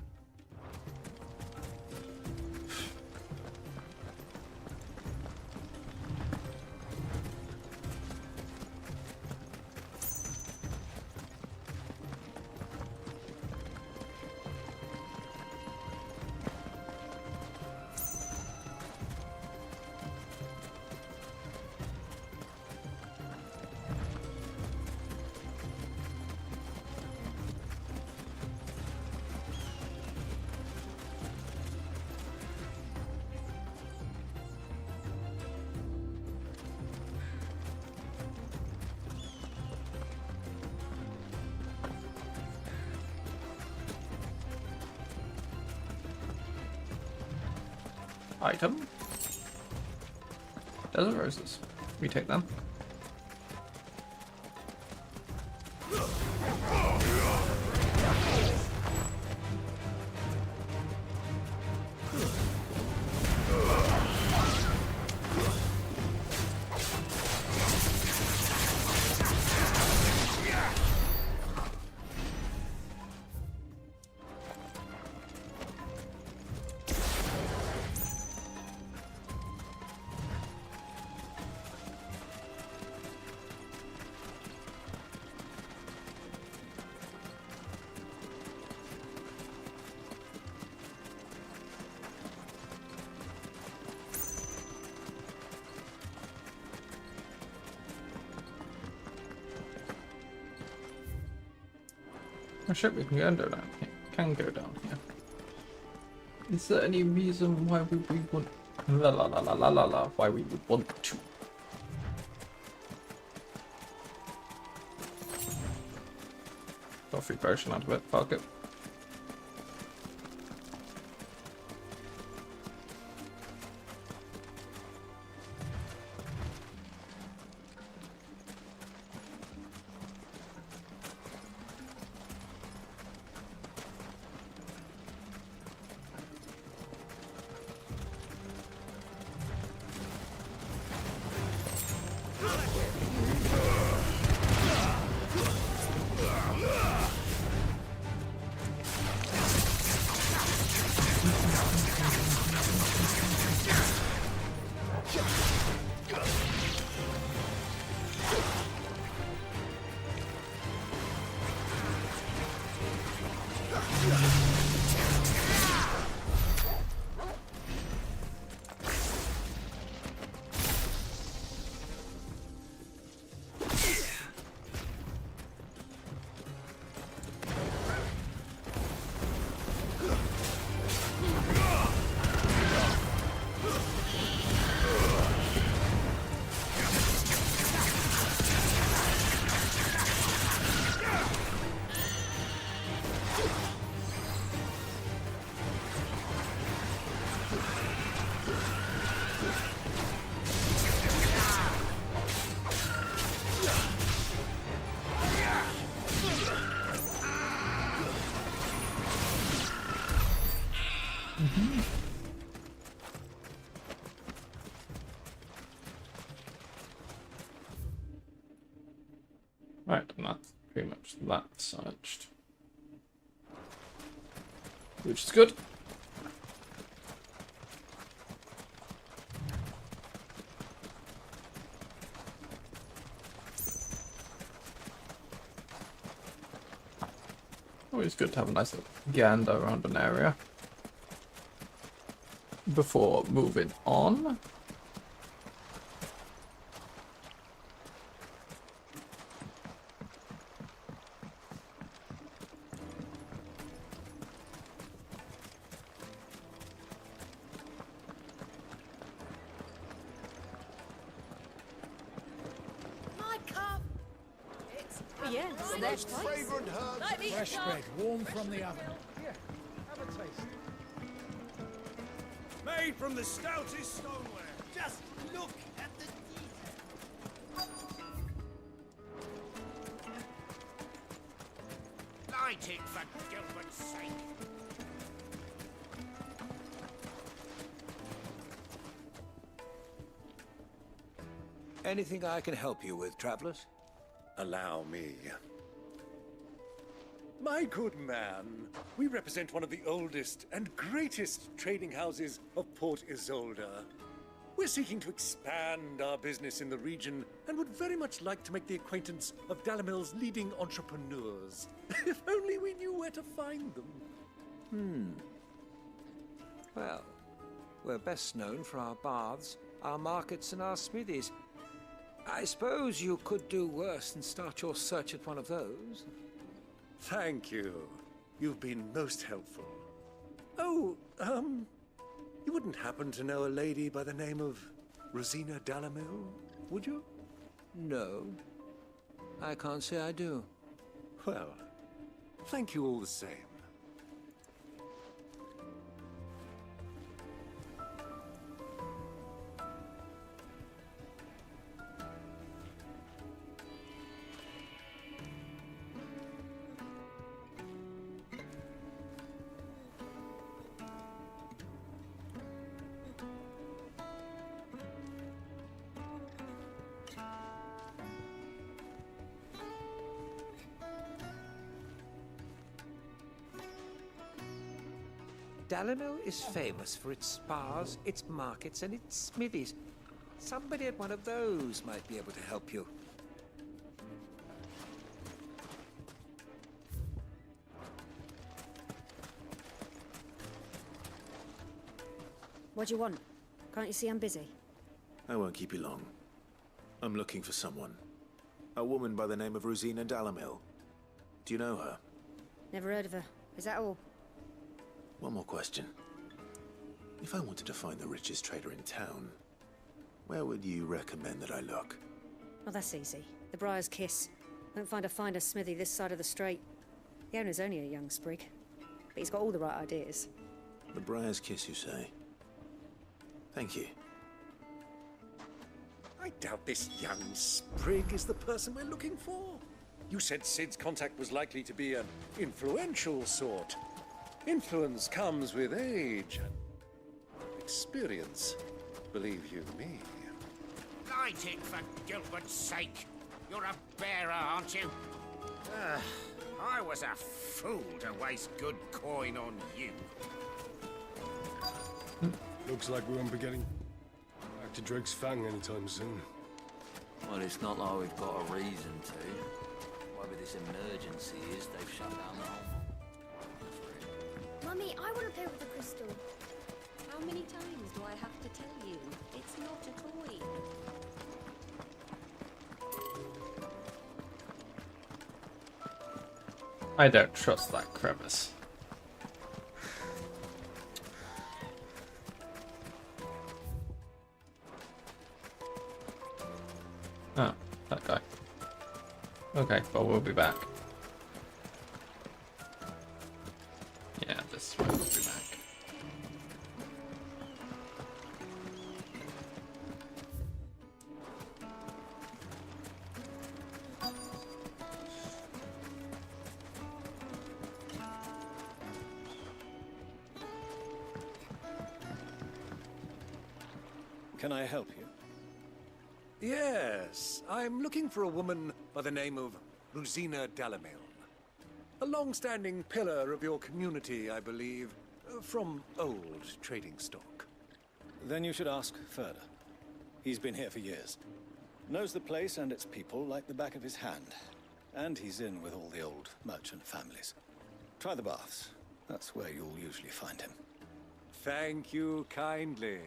Item. Desert roses. We take them. Oh shit, we can go down here. Can go down here. Is there any reason why we would why we would want to? Got a free potion out of it, fuck it. Right, and that's pretty much that searched. Which is good. Always good to have a nice little gander around an area before moving on. My cup. It's Yes, that's fragrant herbs. Let me Fresh cup. bread, warm from the oven. Here, have a taste. Made from the stoutest stoneware. Just look at the detail. Light it for Gilbert's sake. Anything I can help you with, travelers? Allow me. My good man, we represent one of the oldest and greatest trading houses of Port Isolde. We're seeking to expand our business in the region and would very much like to make the acquaintance of Dalamil's leading entrepreneurs. If only we knew where to find them. Well, we're best known for our baths, our markets, and our smithies. I suppose you could do worse than start your search at one of those. Thank you. You've been most helpful. Oh, you wouldn't happen to know a lady by the name of Rosina Dalamil, would you? No, I can't say I do. Well, thank you all the same. Dalamil is famous for its spas, its markets, and its smithies. Somebody at one of those might be able to help you. What do you want? Can't you see I'm busy? I won't keep you long. I'm looking for someone. A woman by the name of Rosina Dalamil. Do you know her? Never heard of her. Is that all? One more question. If I wanted to find the richest trader in town, where would you recommend that I look? Oh, that's easy. The Briar's Kiss. Won't find a finer smithy this side of the strait. The owner's only a young sprig, but he's got all the right ideas. The Briar's Kiss, you say? Thank you. I doubt this young sprig is the person we're looking for. You said Sid's contact was likely to be an influential sort. Influence comes with age and experience, believe you me. Light it for Gilbert's sake. You're a bearer, aren't you? I was a fool to waste good coin on you. Looks like we won't be getting back to Drake's Fang anytime soon. Well, it's not like we've got a reason to. Whatever this emergency is, they've shut down the whole... Mummy, I want to play with the crystal. How many times do I have to tell you? It's not a toy. I don't trust that crevice. Oh, that guy. Okay, well, we'll be back. Yeah, this way we'll be back. Can I help you? Yes, I'm looking for a woman by the name of Rosina Dalamil. A long-standing pillar of your community, I believe, from old trading stock. Then you should ask further. He's been here for years. Knows the place and its people like the back of his hand. And he's in with all the old merchant families. Try the baths. That's where you'll usually find him. Thank you kindly.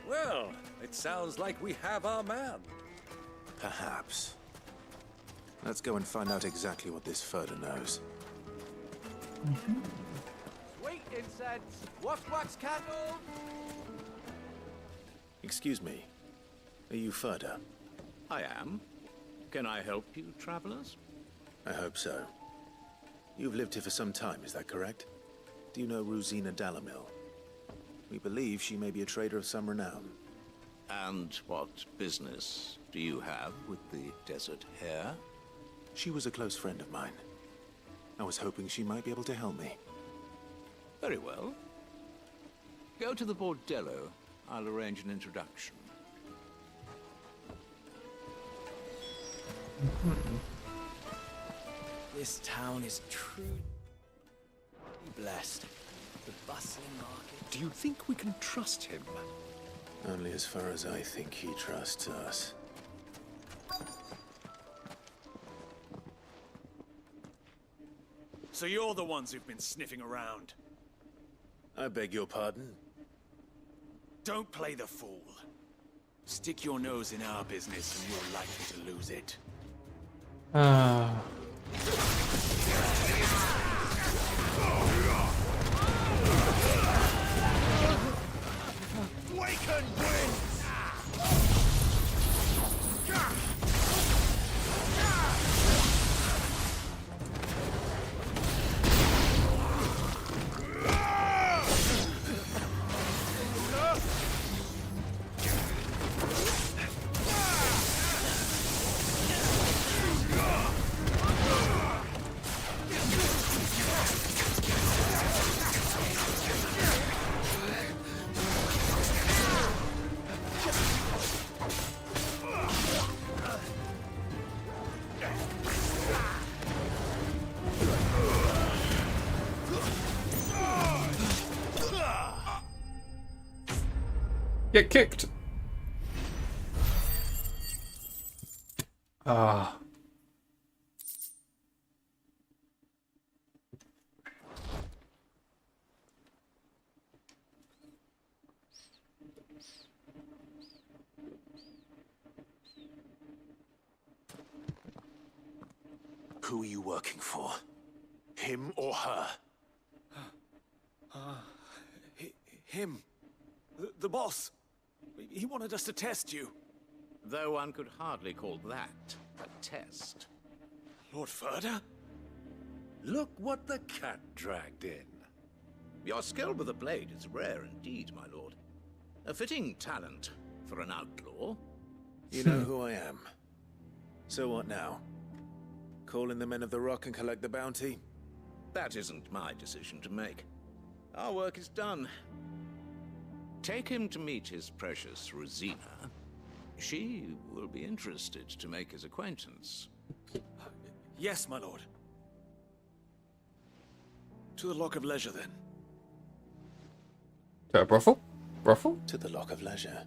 Well, it sounds like we have our man. Perhaps. Let's go and find out exactly what this Furder knows. Sweet incense, wax candles. Excuse me. Are you Furder? I am. Can I help you, travelers? I hope so. You've lived here for some time, is that correct? Do you know Rosina Dalamil? We believe she may be a trader of some renown. And what business do you have with the Desert Hare? She was a close friend of mine. I was hoping she might be able to help me. Very well. Go to the Bordello. I'll arrange an introduction. This town is truly blessed. The bustling market. Do you think we can trust him? Only as far as I think he trusts us. So you're the ones who've been sniffing around. I beg your pardon? Don't play the fool. Stick your nose in our business and you're likely to lose it. Waken winds! Get kicked. Ah. Who are you working for? Him or her? Him. The boss. He wanted us to test you. Though one could hardly call that a test. Lord Furder? Look what the cat dragged in. Your skill with the blade is rare indeed, my lord. A fitting talent for an outlaw. You know who I am. So what now? Call in the Men of the Rock and collect the bounty? That isn't my decision to make. Our work is done. Take him to meet his precious Rosina. She will be interested to make his acquaintance. Yes, my lord. To the Lock of Leisure, then. To a brothel? Brothel? To the Lock of Leisure.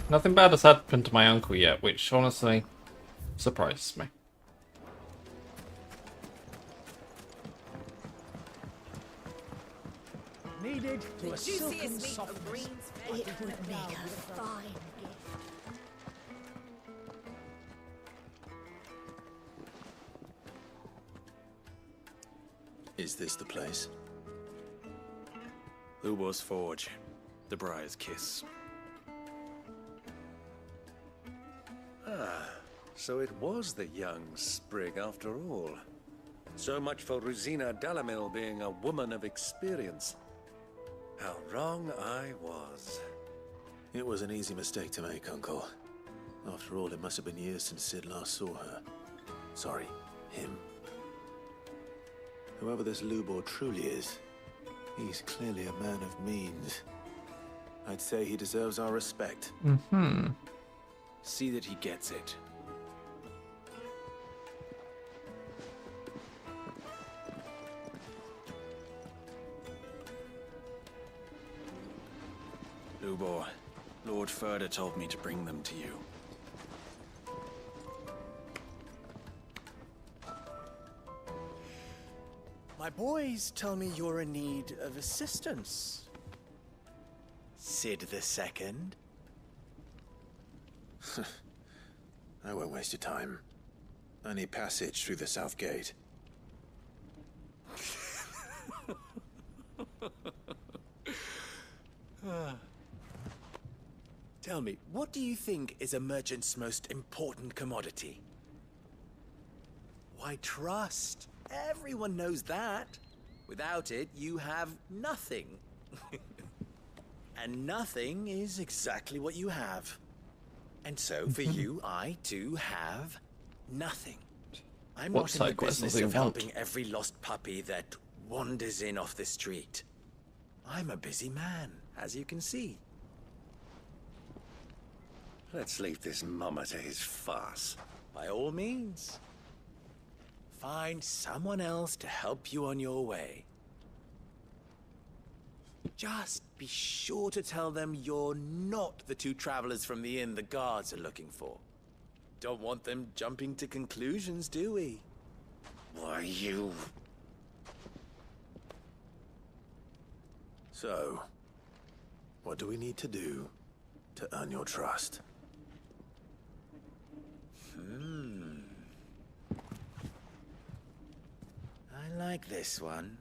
Nothing bad has happened to my uncle yet, which honestly surprises me. Needed The to a juiciest silken meat of softness. greens It would make a fine gift. Is this the place? Lubo's Forge. The Briar's Kiss. Ah, so it was the young sprig after all. So much for Rosina Dalamil being a woman of experience. How wrong I was. It was an easy mistake to make, Uncle. After all, it must have been years since Sid last saw her. Sorry, him. Whoever this Lubor truly is, he's clearly a man of means. I'd say he deserves our respect. Mm-hmm. See that he gets it. Lubor. Lord Furder told me to bring them to you. My boys tell me you're in need of assistance. Sid the Second. I won't waste your time. I need passage through the south gate. Tell me, what do you think is a merchant's most important commodity? Why, trust. Everyone knows that. Without it, you have nothing. And nothing is exactly what you have. And so, for you, I, too, have nothing. I'm not in the business of helping every lost puppy that wanders in off the street. I'm a busy man, as you can see. Let's leave this mummer to his farce. By all means. Find someone else to help you on your way. Just be sure to tell them you're not the two travelers from the inn the guards are looking for. Don't want them jumping to conclusions, do we? Why, you... So, what do we need to do to earn your trust? I like this one.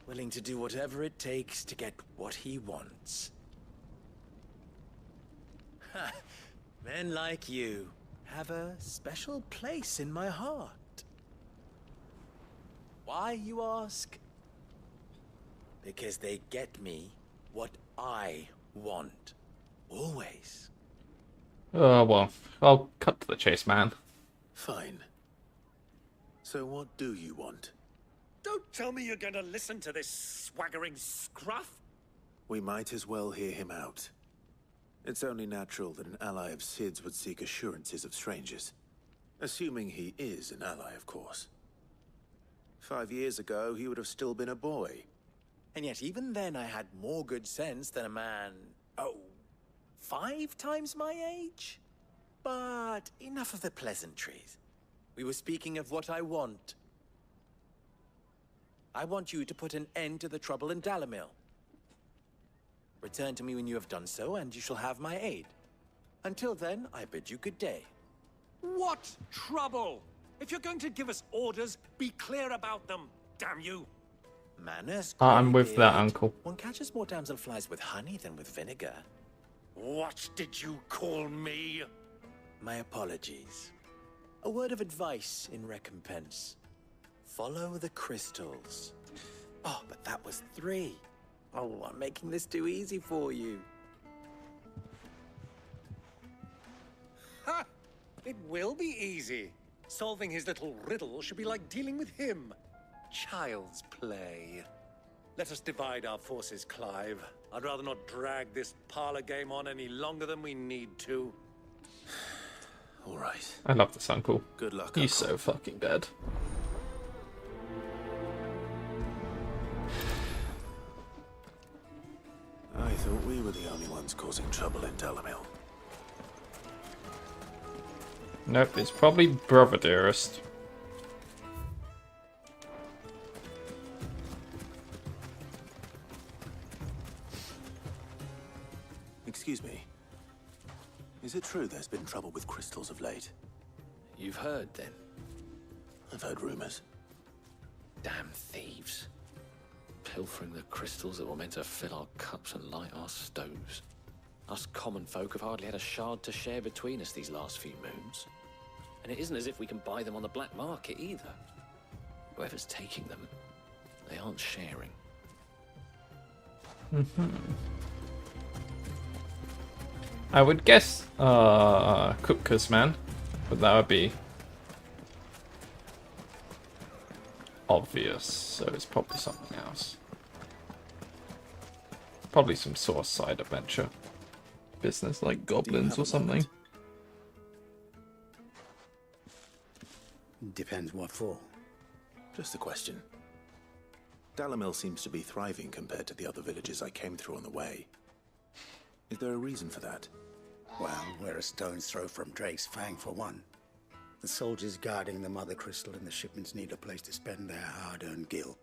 Willing to do whatever it takes to get what he wants. Ha! Men like you have a special place in my heart. Why, you ask? Because they get me what I want. Always. Oh, well, I'll cut to the chase, man. Fine. So what do you want? Don't tell me you're gonna listen to this swaggering scruff. We might as well hear him out. It's only natural that an ally of Sid's would seek assurances of strangers. Assuming he is an ally, of course. 5 years ago, he would have still been a boy. And yet even then I had more good sense than a man, 5 times my age? But enough of the pleasantries. We were speaking of what I want. I want you to put an end to the trouble in Dalamil. Return to me when you have done so, and you shall have my aid. Until then, I bid you good day. What trouble? If you're going to give us orders, be clear about them, damn you. Manners. I'm with that, Uncle. One catches more damselflies with honey than with vinegar. What did you call me? My apologies. A word of advice in recompense. Follow the crystals. Oh, but that was 3. Oh, I'm making this too easy for you. Ha! It will be easy. Solving his little riddle should be like dealing with him. Child's play. Let us divide our forces, Clive. I'd rather not drag this parlor game on any longer than we need to. All right. I love this uncle. Good luck, He's so fucking dead. I thought we were the only ones causing trouble in Dalamil. Nope, it's probably Brother Dearest. Excuse me. Is it true there's been trouble with crystals of late? You've heard, then? I've heard rumors. Damn thieves. Pilfering the crystals that were meant to fill our cups and light our stoves. Us common folk have hardly had a shard to share between us these last few moons. And it isn't as if we can buy them on the black market either. Whoever's taking them, they aren't sharing. I would guess Kupka's man, but that would be obvious, so it's probably something else. Probably some source side adventure business like goblins or something. Depends what for. Just a question. Dalamil seems to be thriving compared to the other villages I came through on the way. Is there a reason for that? Well, we're a stone's throw from Drake's Fang, for one. The soldiers guarding the Mother Crystal and the shipments need a place to spend their hard-earned gil.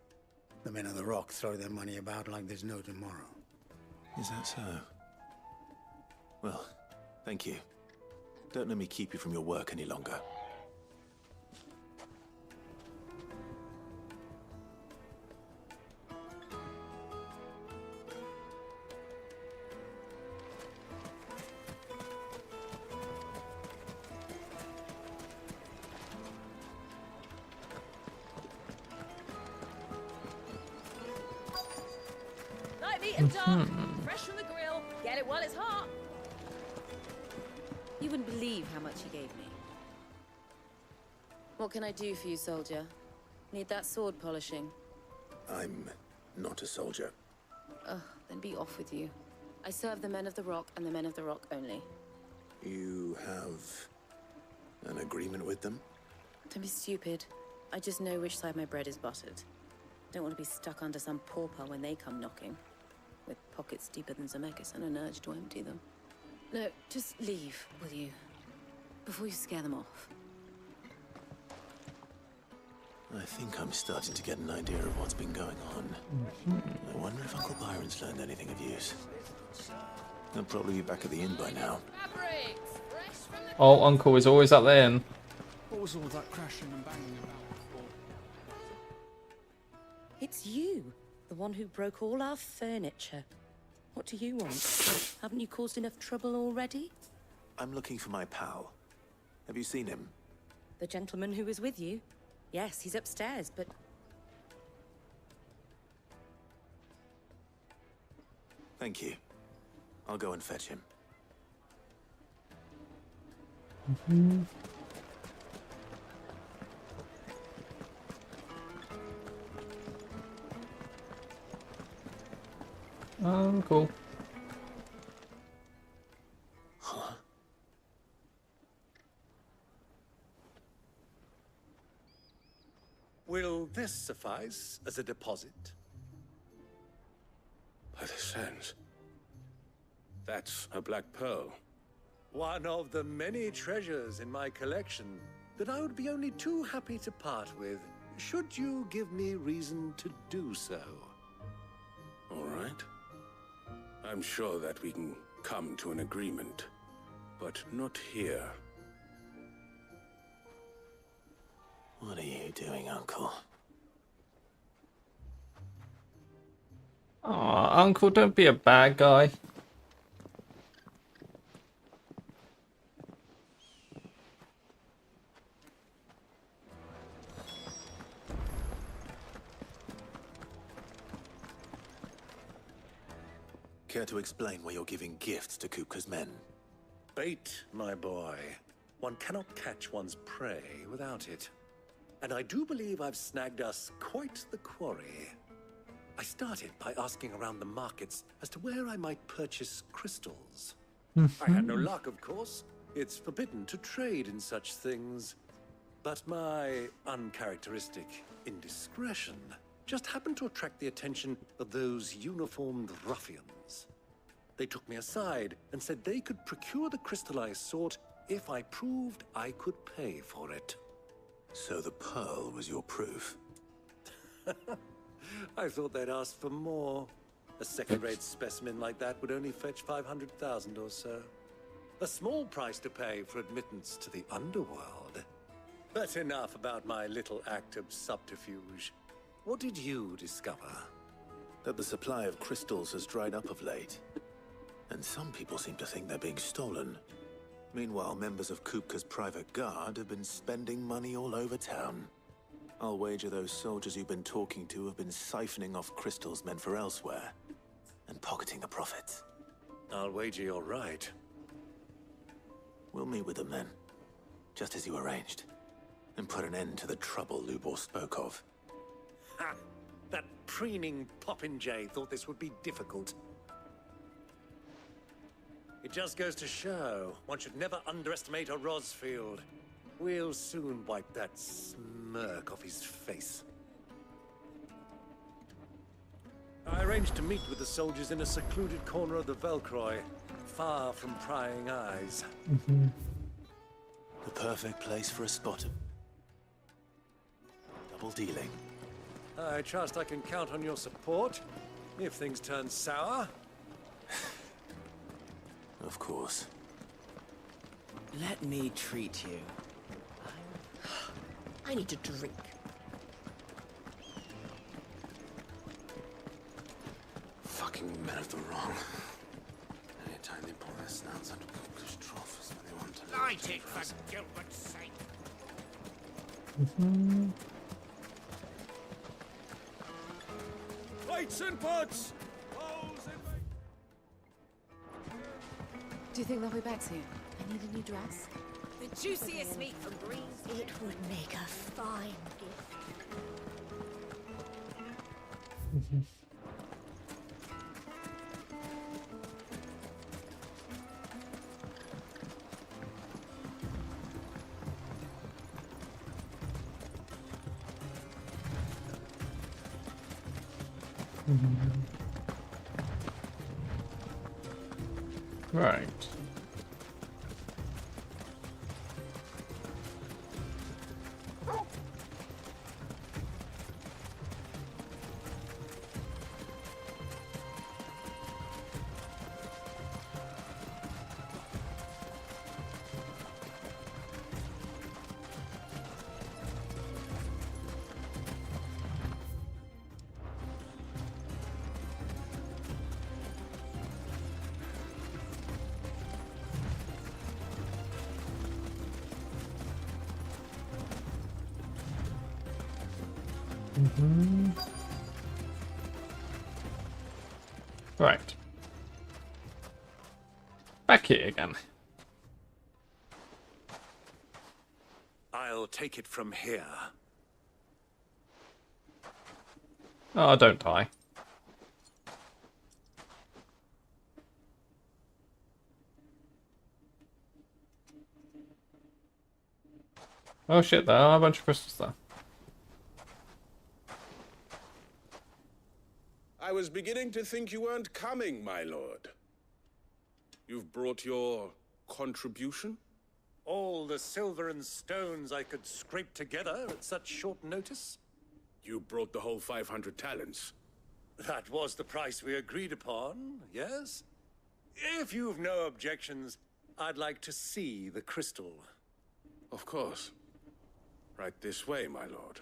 The men of the Rock throw their money about like there's no tomorrow. Is that so? Well, thank you. Don't let me keep you from your work any longer. Light meat and dark, fresh from the grill. Get it while it's hot. You wouldn't believe how much he gave me. What can I do for you, soldier? Need that sword polishing? I'm not a soldier. Ugh, then be off with you. I serve the men of the Rock and the men of the Rock only. You have an agreement with them? Don't be stupid. I just know which side my bread is buttered. Don't want to be stuck under some pauper when they come knocking. With pockets deeper than MonkaS and an urge to empty them. No, just leave, will you? Before you scare them off. I think I'm starting to get an idea of what's been going on. I wonder if Uncle Byron's learned anything of use. He'll probably be back at the inn by now. Oh, Uncle is always at the inn. What was all that crashing and banging about for? It's you, the one who broke all our furniture. What do you want? Haven't you caused enough trouble already? I'm looking for my pal. Have you seen him? The gentleman who was with you? Yes, he's upstairs, but... Thank you. I'll go and fetch him. Cool. Huh? Will this suffice as a deposit? By the sands. That's a black pearl. One of the many treasures in my collection that I would be only too happy to part with, should you give me reason to do so. All right. I'm sure that we can come to an agreement, but not here. What are you doing, Uncle? Aw, Uncle, don't be a bad guy. Care to explain why you're giving gifts to Kupka's men? Bait, my boy. One cannot catch one's prey without it. And I do believe I've snagged us quite the quarry. I started by asking around the markets as to where I might purchase crystals. I had no luck, of course. It's forbidden to trade in such things. But my uncharacteristic indiscretion just happened to attract the attention of those uniformed ruffians. They took me aside and said they could procure the crystal I sought if I proved I could pay for it. So the pearl was your proof? I thought they'd ask for more. A second-rate specimen like that would only fetch 500,000 or so. A small price to pay for admittance to the underworld. But enough about my little act of subterfuge. What did you discover? That the supply of crystals has dried up of late. And some people seem to think they're being stolen. Meanwhile, members of Kupka's private guard have been spending money all over town. I'll wager those soldiers you've been talking to have been siphoning off crystals meant for elsewhere, and pocketing the profits. I'll wager you're right. We'll meet with them then, just as you arranged, and put an end to the trouble Lubor spoke of. Ha! That preening popinjay thought this would be difficult. It just goes to show, one should never underestimate a Rosfield. We'll soon wipe that smirk off his face. I arranged to meet with the soldiers in a secluded corner of the Velcroy. far from prying eyes. The perfect place for a spot. Double dealing. I trust I can count on your support if things turn sour. Of course. Let me treat you. I need to drink. Fucking men of the wrong. Anytime they pull their snouts out of cookers troughs when they want to Light it for Gilbert's sake. Lights and pots! Do you think they'll be back soon? I need a new dress. The juiciest meat from Greens. It would make a fine gift. Right. Right. Back here again. I'll take it from here. Oh, don't die. Oh shit, there are a bunch of crystals there. I was beginning to think you weren't coming, my lord. You've brought your contribution? All the silver and stones I could scrape together at such short notice? You brought the whole 500 talents. That was the price we agreed upon, yes? If you've no objections, I'd like to see the crystal. Of course. Right this way, my lord.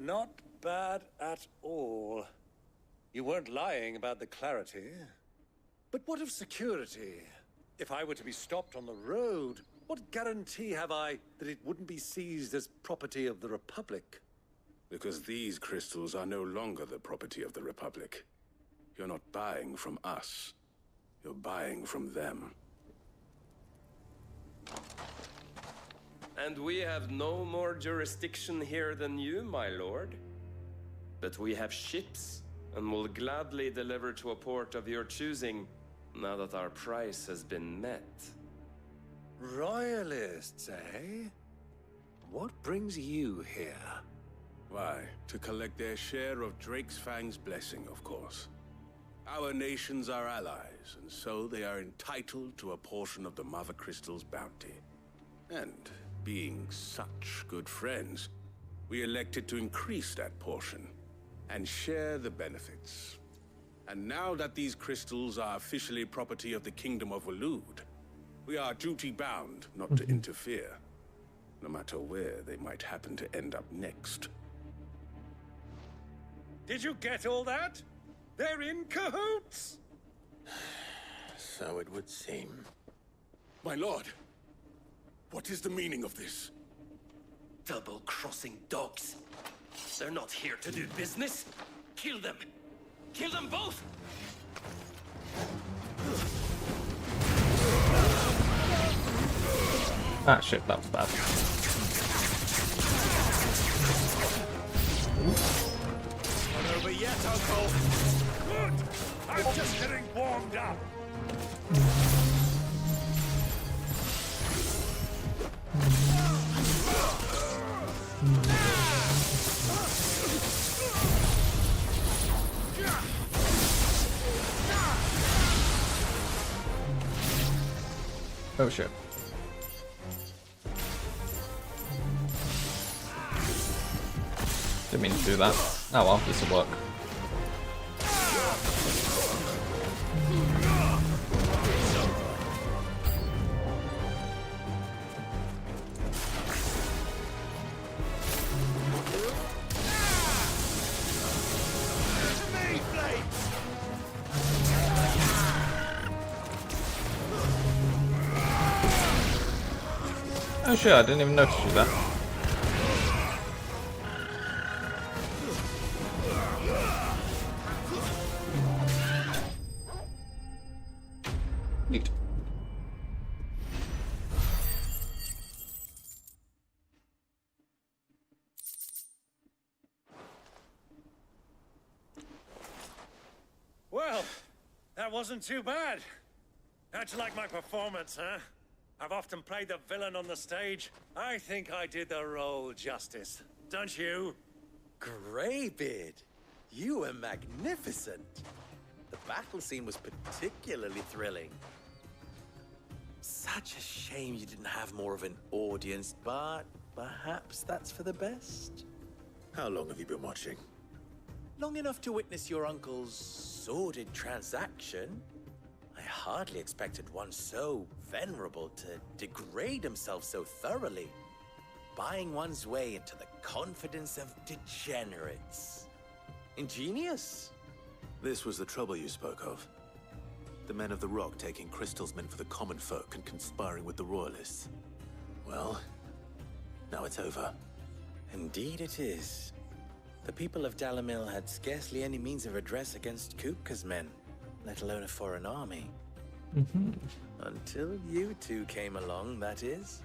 Not bad at all. You weren't lying about the clarity. But what of security? If I were to be stopped on the road, what guarantee have I that it wouldn't be seized as property of the Republic? Because these crystals are no longer the property of the Republic. You're not buying from us. You're buying from them. And we have no more jurisdiction here than you, my lord. But we have ships, and will gladly deliver to a port of your choosing, now that our price has been met. Royalists, eh? What brings you here? Why, to collect their share of Drake's Fang's blessing, of course. Our nations are allies, and so they are entitled to a portion of the Mother Crystal's bounty. And being such good friends, we elected to increase that portion and share the benefits. And now that these crystals are officially property of the Kingdom of Waloed, we are duty-bound not to interfere, no matter where they might happen to end up next. Did you get all that? They're in cahoots! So it would seem. My lord, what is the meaning of this? Double-crossing dogs. They're not here to do business. Kill them. Kill them both! Ah shit, that was bad. Not over yet, Uncle. Good! I'm just getting warmed up. Oh shit. Didn't mean to do that. Oh well, this will work. Oh shit, I didn't even notice you there. Neat. Well, that wasn't too bad. How'd you like my performance, huh? I've often played the villain on the stage. I think I did the role justice. Don't you? Greybeard, you were magnificent. The battle scene was particularly thrilling. Such a shame you didn't have more of an audience, but perhaps that's for the best. How long have you been watching? Long enough to witness your uncle's sordid transaction. I hardly expected one so venerable to degrade himself so thoroughly. Buying one's way into the confidence of degenerates. Ingenious. This was the trouble you spoke of. The men of the Rock taking crystals meant for the common folk and conspiring with the Royalists. Well, now it's over. Indeed it is. The people of Dalamil had scarcely any means of redress against Kupka's men, let alone a foreign army. Until you two came along, that is.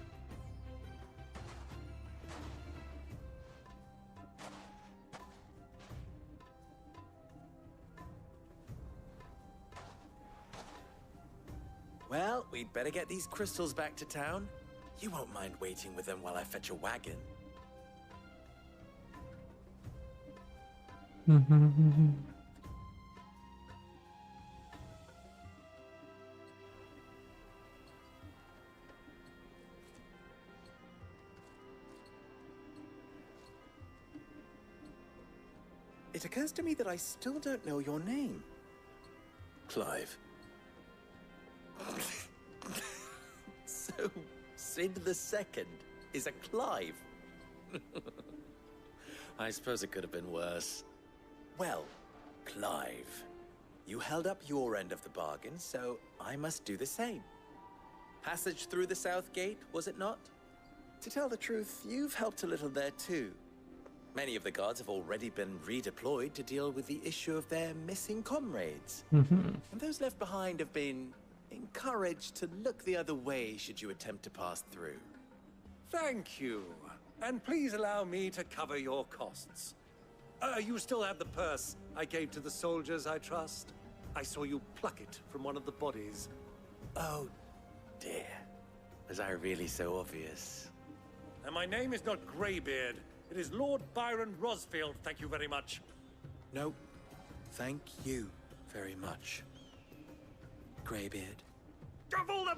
Well, we'd better get these crystals back to town. You won't mind waiting with them while I fetch a wagon. It occurs to me that I still don't know your name. Clive. So, Sid the Second is a Clive. I suppose it could have been worse. Well, Clive, you held up your end of the bargain, so I must do the same. Passage through the South Gate, was it not? To tell the truth, you've helped a little there too. Many of the guards have already been redeployed to deal with the issue of their missing comrades. And those left behind have been encouraged to look the other way should you attempt to pass through. Thank you. And please allow me to cover your costs. You still have the purse I gave to the soldiers, I trust? I saw you pluck it from one of the bodies. Oh, dear. Was I really so obvious? And my name is not Greybeard. It is Lord Byron Rosfield, thank you very much. No, thank you very much, Greybeard. Of all the...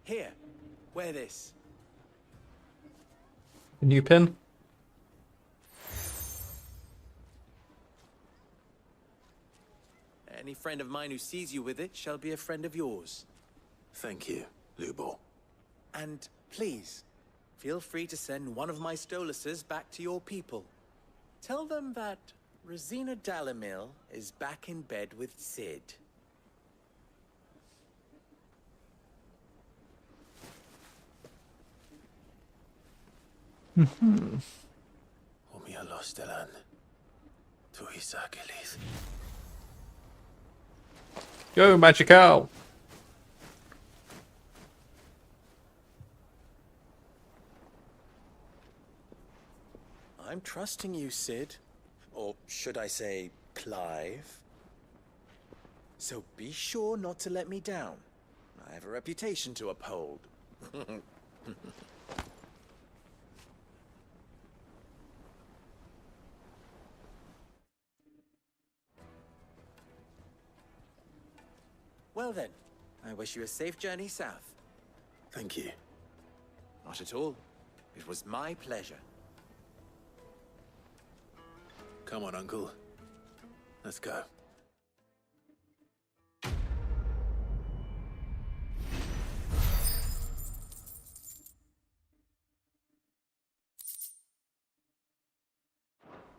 Here, wear this. A new pin? Any friend of mine who sees you with it shall be a friend of yours. Thank you, Lubor. And please, feel free to send one of my Stoluses back to your people. Tell them that Rosina Dalamil is back in bed with Sid. Omia Lostelan. Tu Isakelis. Go, Magical! I'm trusting you, Sid. Or should I say, Clive? So be sure not to let me down. I have a reputation to uphold. Well then, I wish you a safe journey south. Thank you. Not at all. It was my pleasure. Come on, Uncle. Let's go.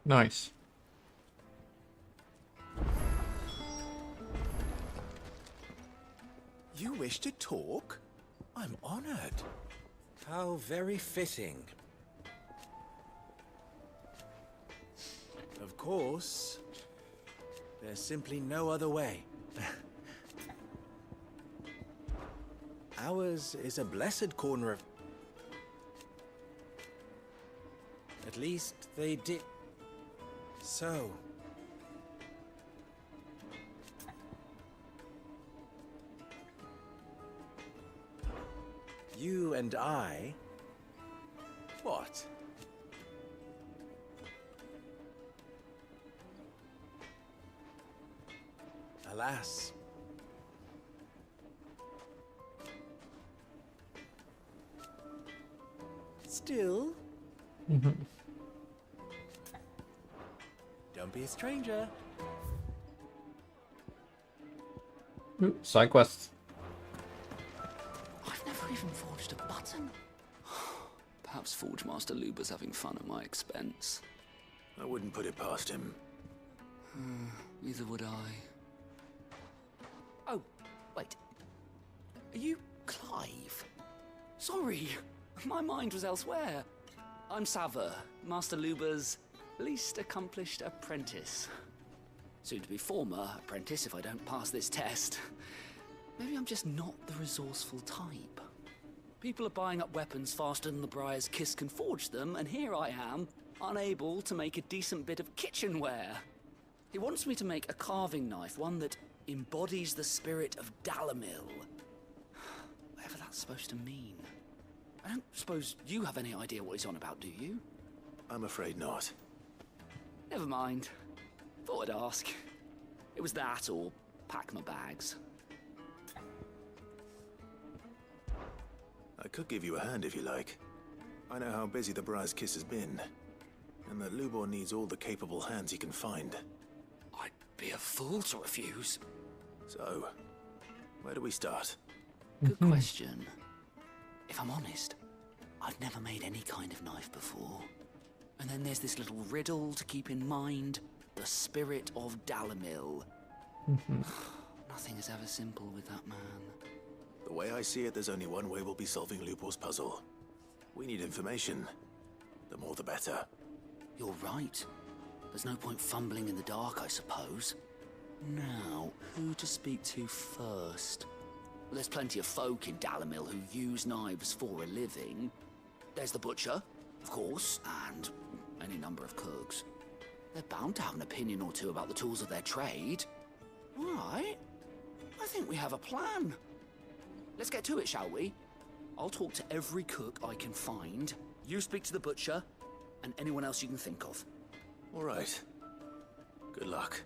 Nice. You wish to talk? I'm honored. How very fitting. Of course, there's simply no other way. Ours is a blessed corner of... At least they did... So... You and I... What? Alas. Still... Don't be a stranger. Ooh, side quest. I've never even forged a button. Perhaps Forge Master Luber's having fun at my expense. I wouldn't put it past him. Neither would I. Oh, wait. Are you Clive? Sorry, my mind was elsewhere. I'm Saver, Master Luber's least accomplished apprentice. Soon to be former apprentice if I don't pass this test. Maybe I'm just not the resourceful type. People are buying up weapons faster than the Briar's Kiss can forge them, and here I am, unable to make a decent bit of kitchenware. He wants me to make a carving knife, one that embodies the spirit of Dalamil. Whatever that's supposed to mean. I don't suppose you have any idea what he's on about, do you? I'm afraid not. Never mind. Thought I'd ask. It was that, or pack my bags. I could give you a hand if you like. I know how busy the Briar's Kiss has been, and that Lubor needs all the capable hands he can find. I'd be a fool to refuse. So, where do we start? Good question. If I'm honest, I've never made any kind of knife before. And then there's this little riddle to keep in mind. The spirit of Dalamil. Nothing is ever simple with that man. The way I see it, there's only one way we'll be solving Lubor's puzzle. We need information. The more the better. You're right. There's no point fumbling in the dark, I suppose. Now, who to speak to first? Well, there's plenty of folk in Dalamil who use knives for a living. There's the butcher, of course, and any number of cooks. They're bound to have an opinion or two about the tools of their trade. All right. I think we have a plan. Let's get to it, shall we? I'll talk to every cook I can find. You speak to the butcher, and anyone else you can think of. All right. Good luck.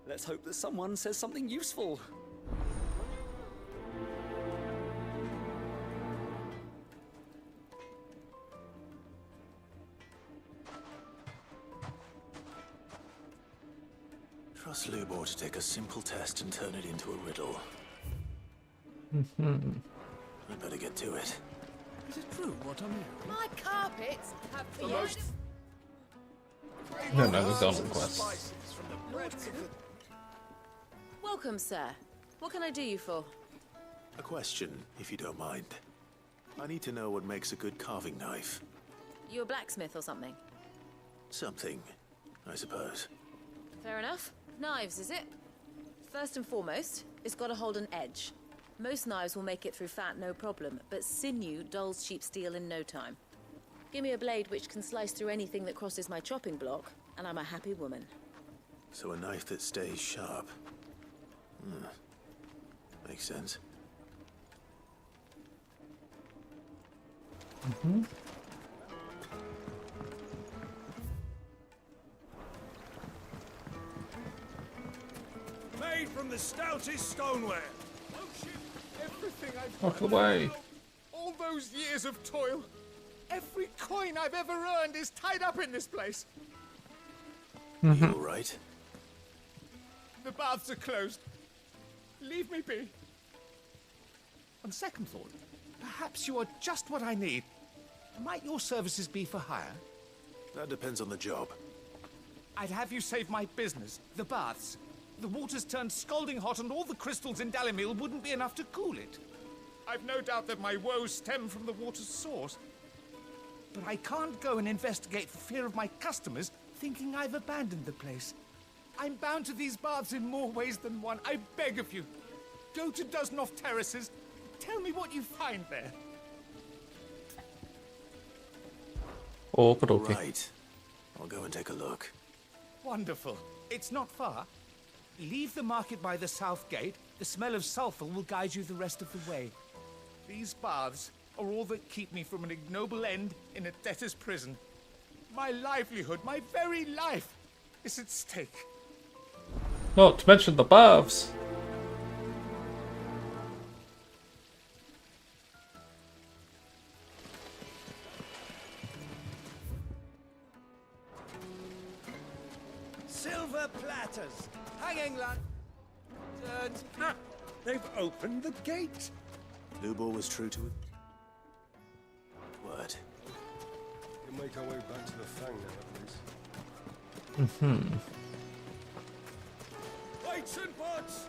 Let's hope that someone says something useful. Trust Lubor to take a simple test and turn it into a riddle. I better get to it. Is it true what I'm hearing? My carpets have The the most- No, the golden quest. Welcome, sir. What can I do you for? A question, if you don't mind. I need to know what makes a good carving knife. You a blacksmith or something? Something, I suppose. Fair enough. Knives, is it? First and foremost, it's got to hold an edge. Most knives will make it through fat, no problem, but sinew dulls cheap steel in no time. Give me a blade which can slice through anything that crosses my chopping block, and I'm a happy woman. So a knife that stays sharp. Makes sense. Made from the stoutest stoneware. Everything I've Walk away. all those years of toil, every coin I've ever earned is tied up in this place. You all right? The baths are closed. Leave me be. On second thought, perhaps you are just what I need. Might your services be for hire? That depends on the job. I'd have you save my business, the baths. The water's turned scalding hot and all the crystals in Dalimil wouldn't be enough to cool it. I've no doubt that my woes stem from the water's source. But I can't go and investigate for fear of my customers thinking I've abandoned the place. I'm bound to these baths in more ways than one. I beg of you. Go to Dusnoff Terraces. Tell me what you find there. Oh, but okay. Right. I'll go and take a look. Wonderful. It's not far. Leave the market by the south gate. The smell of sulfur will guide you the rest of the way. These baths are all that keep me from an ignoble end in a debtor's prison. My livelihood, my very life, is at stake. Not to mention the baths. Silver platters, hanging lanterns. They've opened the gate. Lubor was true to it. Word. We'll make our way back to the Fang now, at least. Weights and pots!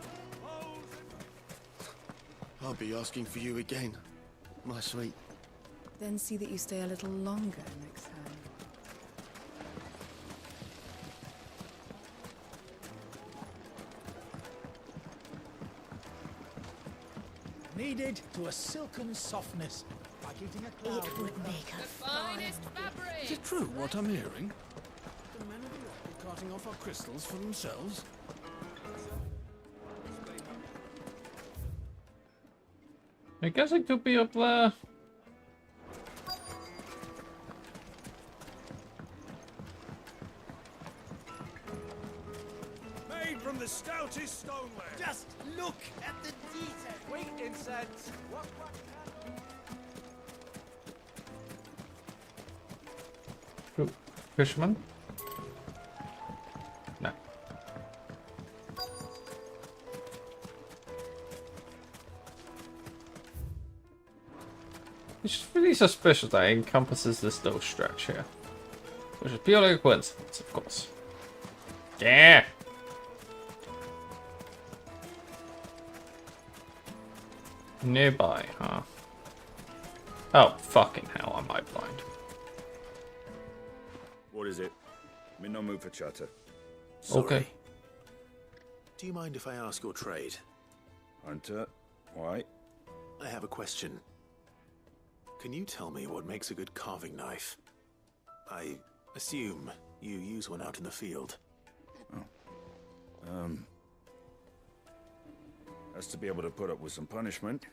I'll be asking for you again, my sweet. Then see that you stay a little longer next time. Kneaded to a silken softness, like eating a cloud. It would make a Finest fabric! Is it true what I'm hearing? The men of the rock are carting off our crystals for themselves? I guess it could be up there. Made from the stoutest stoneware. Just look at the detail. Wheat incense. What? Ooh, fisherman? No. It's really suspicious that it encompasses this little stretch here. Which is purely a coincidence, of course. Yeah! Nearby, huh? Oh, fucking hell, am I blind? What is it? I'm in no mood for chatter. Sorry. Okay. Do you mind if I ask your trade? Hunter, why? I have a question. Can you tell me what makes a good carving knife? I assume you use one out in the field. Has to be able to put up with some punishment.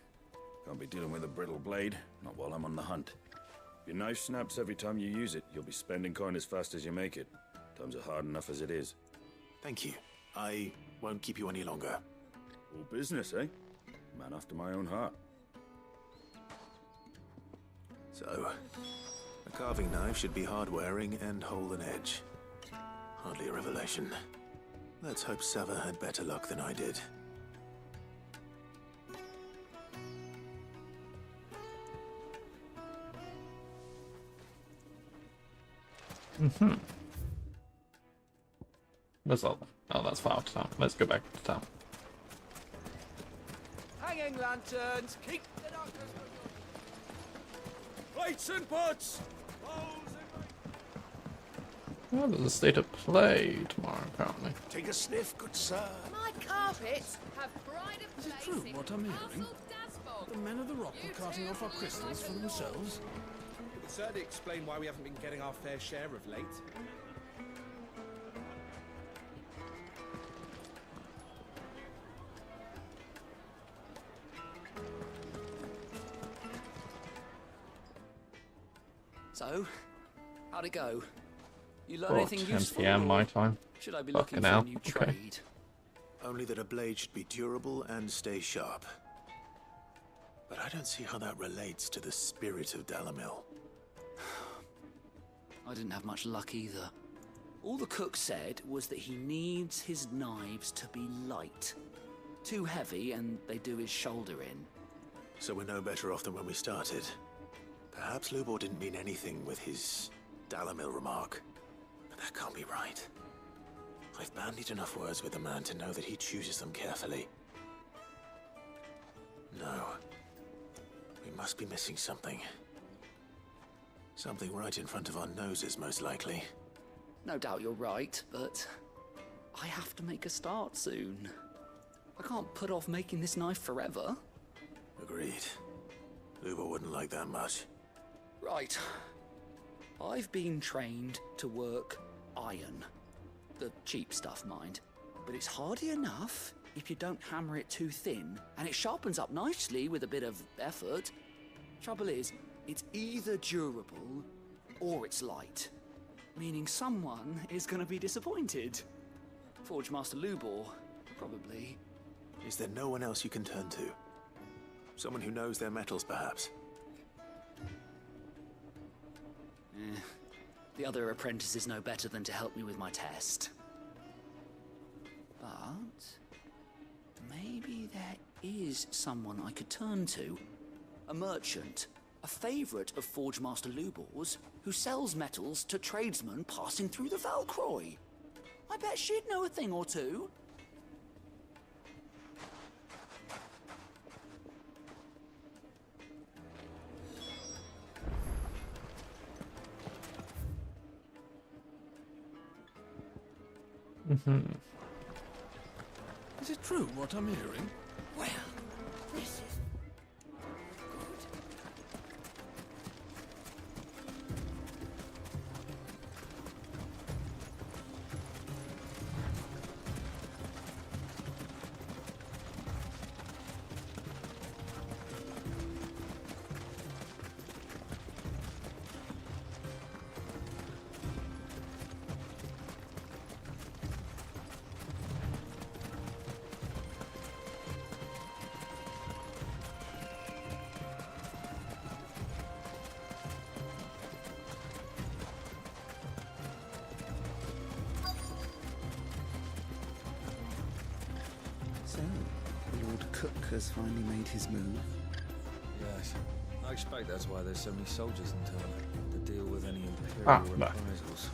Can't be dealing with a brittle blade, not while I'm on the hunt. If your knife snaps every time you use it, you'll be spending coin as fast as you make it. Times are hard enough as it is. Thank you. I won't keep you any longer. All business, eh? Man after my own heart. So, a carving knife should be hard-wearing and hold an edge. Hardly a revelation. Let's hope Sava had better luck than I did. Where's all? Oh, that's far out of town. Let's go back to town. Hanging lanterns. Keep the darkness. Plates and pots! Oh, there's a state of play tomorrow, apparently. Take a sniff, good sir. My carpets have pride of Is it place true in what I'm hearing? Castle Dasbog. The men of the rock are carting off our crystals for themselves? It would certainly explain why we haven't been getting our fair share of late. So, how'd it go? You learn Oh, anything 10 useful? PM my or time. Should I be Fucking looking for hell. a new Okay. trade? Only that a blade should be durable and stay sharp. But I don't see how that relates to the spirit of Dalamil. I didn't have much luck either. All the cook said was that he needs his knives to be light. Too heavy and they do his shoulder in. So we're no better off than when we started. Perhaps Lubor didn't mean anything with his Dalamil remark. But that can't be right. I've bandied enough words with the man to know that he chooses them carefully. No. We must be missing something. Something right in front of our noses, most likely. No doubt you're right, but I have to make a start soon. I can't put off making this knife forever. Agreed. Lubor wouldn't like that much. Right. I've been trained to work iron. The cheap stuff, mind. But it's hardy enough if you don't hammer it too thin, and it sharpens up nicely with a bit of effort. Trouble is, it's either durable or it's light. Meaning someone is going to be disappointed. Forge Master Lubor, probably. Is there no one else you can turn to? Someone who knows their metals, perhaps? The other apprentices know better than to help me with my test. But maybe there is someone I could turn to. A merchant, a favourite of Forge Master Lubor's, who sells metals to tradesmen passing through the Valcroy. I bet she'd know a thing or two. Is it true what I'm hearing? Well, this is So, Lord Cook has finally made his move. Yes. I expect that's why there's so many soldiers in town, to deal with any Imperial reprisals.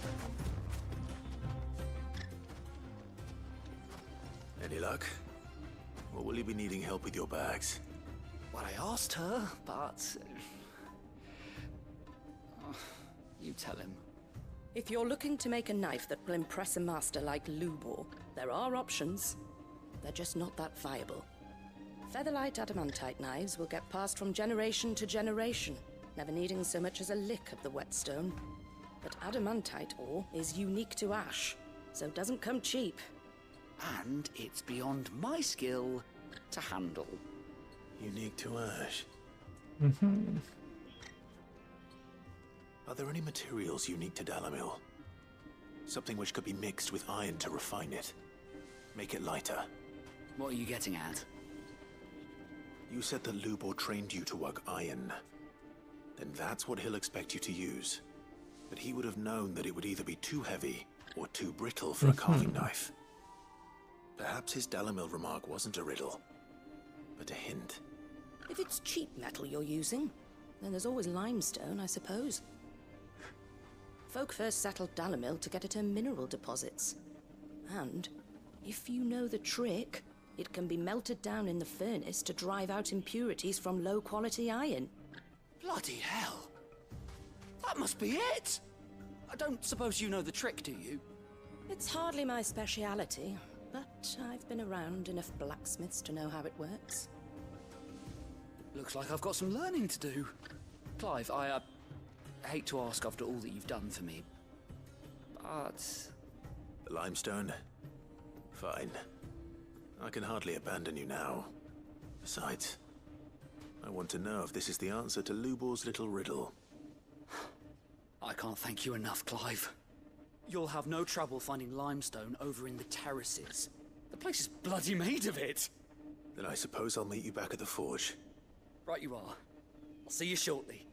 Any luck? Or will you be needing help with your bags? Well, I asked her, but... you tell him. If you're looking to make a knife that will impress a master like Lubor, there are options. They're just not that viable. Featherlight adamantite knives will get passed from generation to generation, never needing so much as a lick of the whetstone. But adamantite ore is unique to ash, so it doesn't come cheap. And it's beyond my skill to handle. Unique to ash. Mm-hmm. Are there any materials unique to Dalamil? Something which could be mixed with iron to refine it. Make it lighter. What are you getting at? You said that Lubor trained you to work iron. Then that's what he'll expect you to use. But he would have known that it would either be too heavy or too brittle for a carving knife. Perhaps his Dalamil remark wasn't a riddle, but a hint. If it's cheap metal you're using, then there's always limestone, I suppose. Folk first settled Dalamil to get at her mineral deposits. And if you know the trick, it can be melted down in the furnace to drive out impurities from low-quality iron. Bloody hell! That must be it! I don't suppose you know the trick, do you? It's hardly my speciality, but I've been around enough blacksmiths to know how it works. Looks like I've got some learning to do. Clive, I hate to ask after all that you've done for me, but... The limestone? Fine. I can hardly abandon you now. Besides, I want to know if this is the answer to Lubor's little riddle. I can't thank you enough, Clive. You'll have no trouble finding limestone over in the terraces. The place is bloody made of it. Then I suppose I'll meet you back at the forge. Right you are. I'll see you shortly.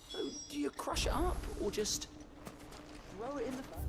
So, do you crush it up, or just throw it in the fire?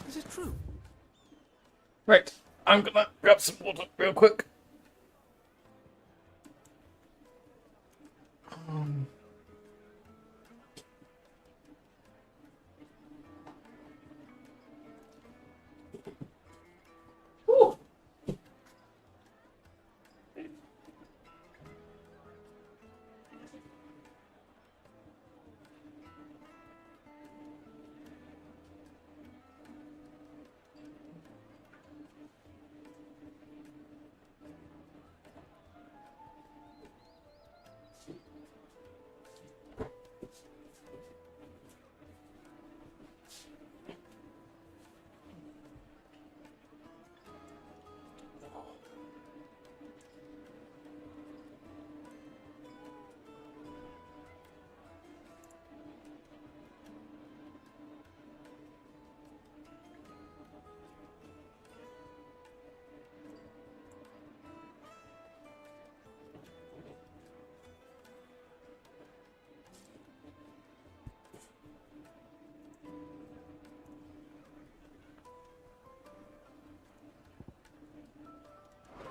Is it true? Right, I'm gonna grab some water real quick. Whew.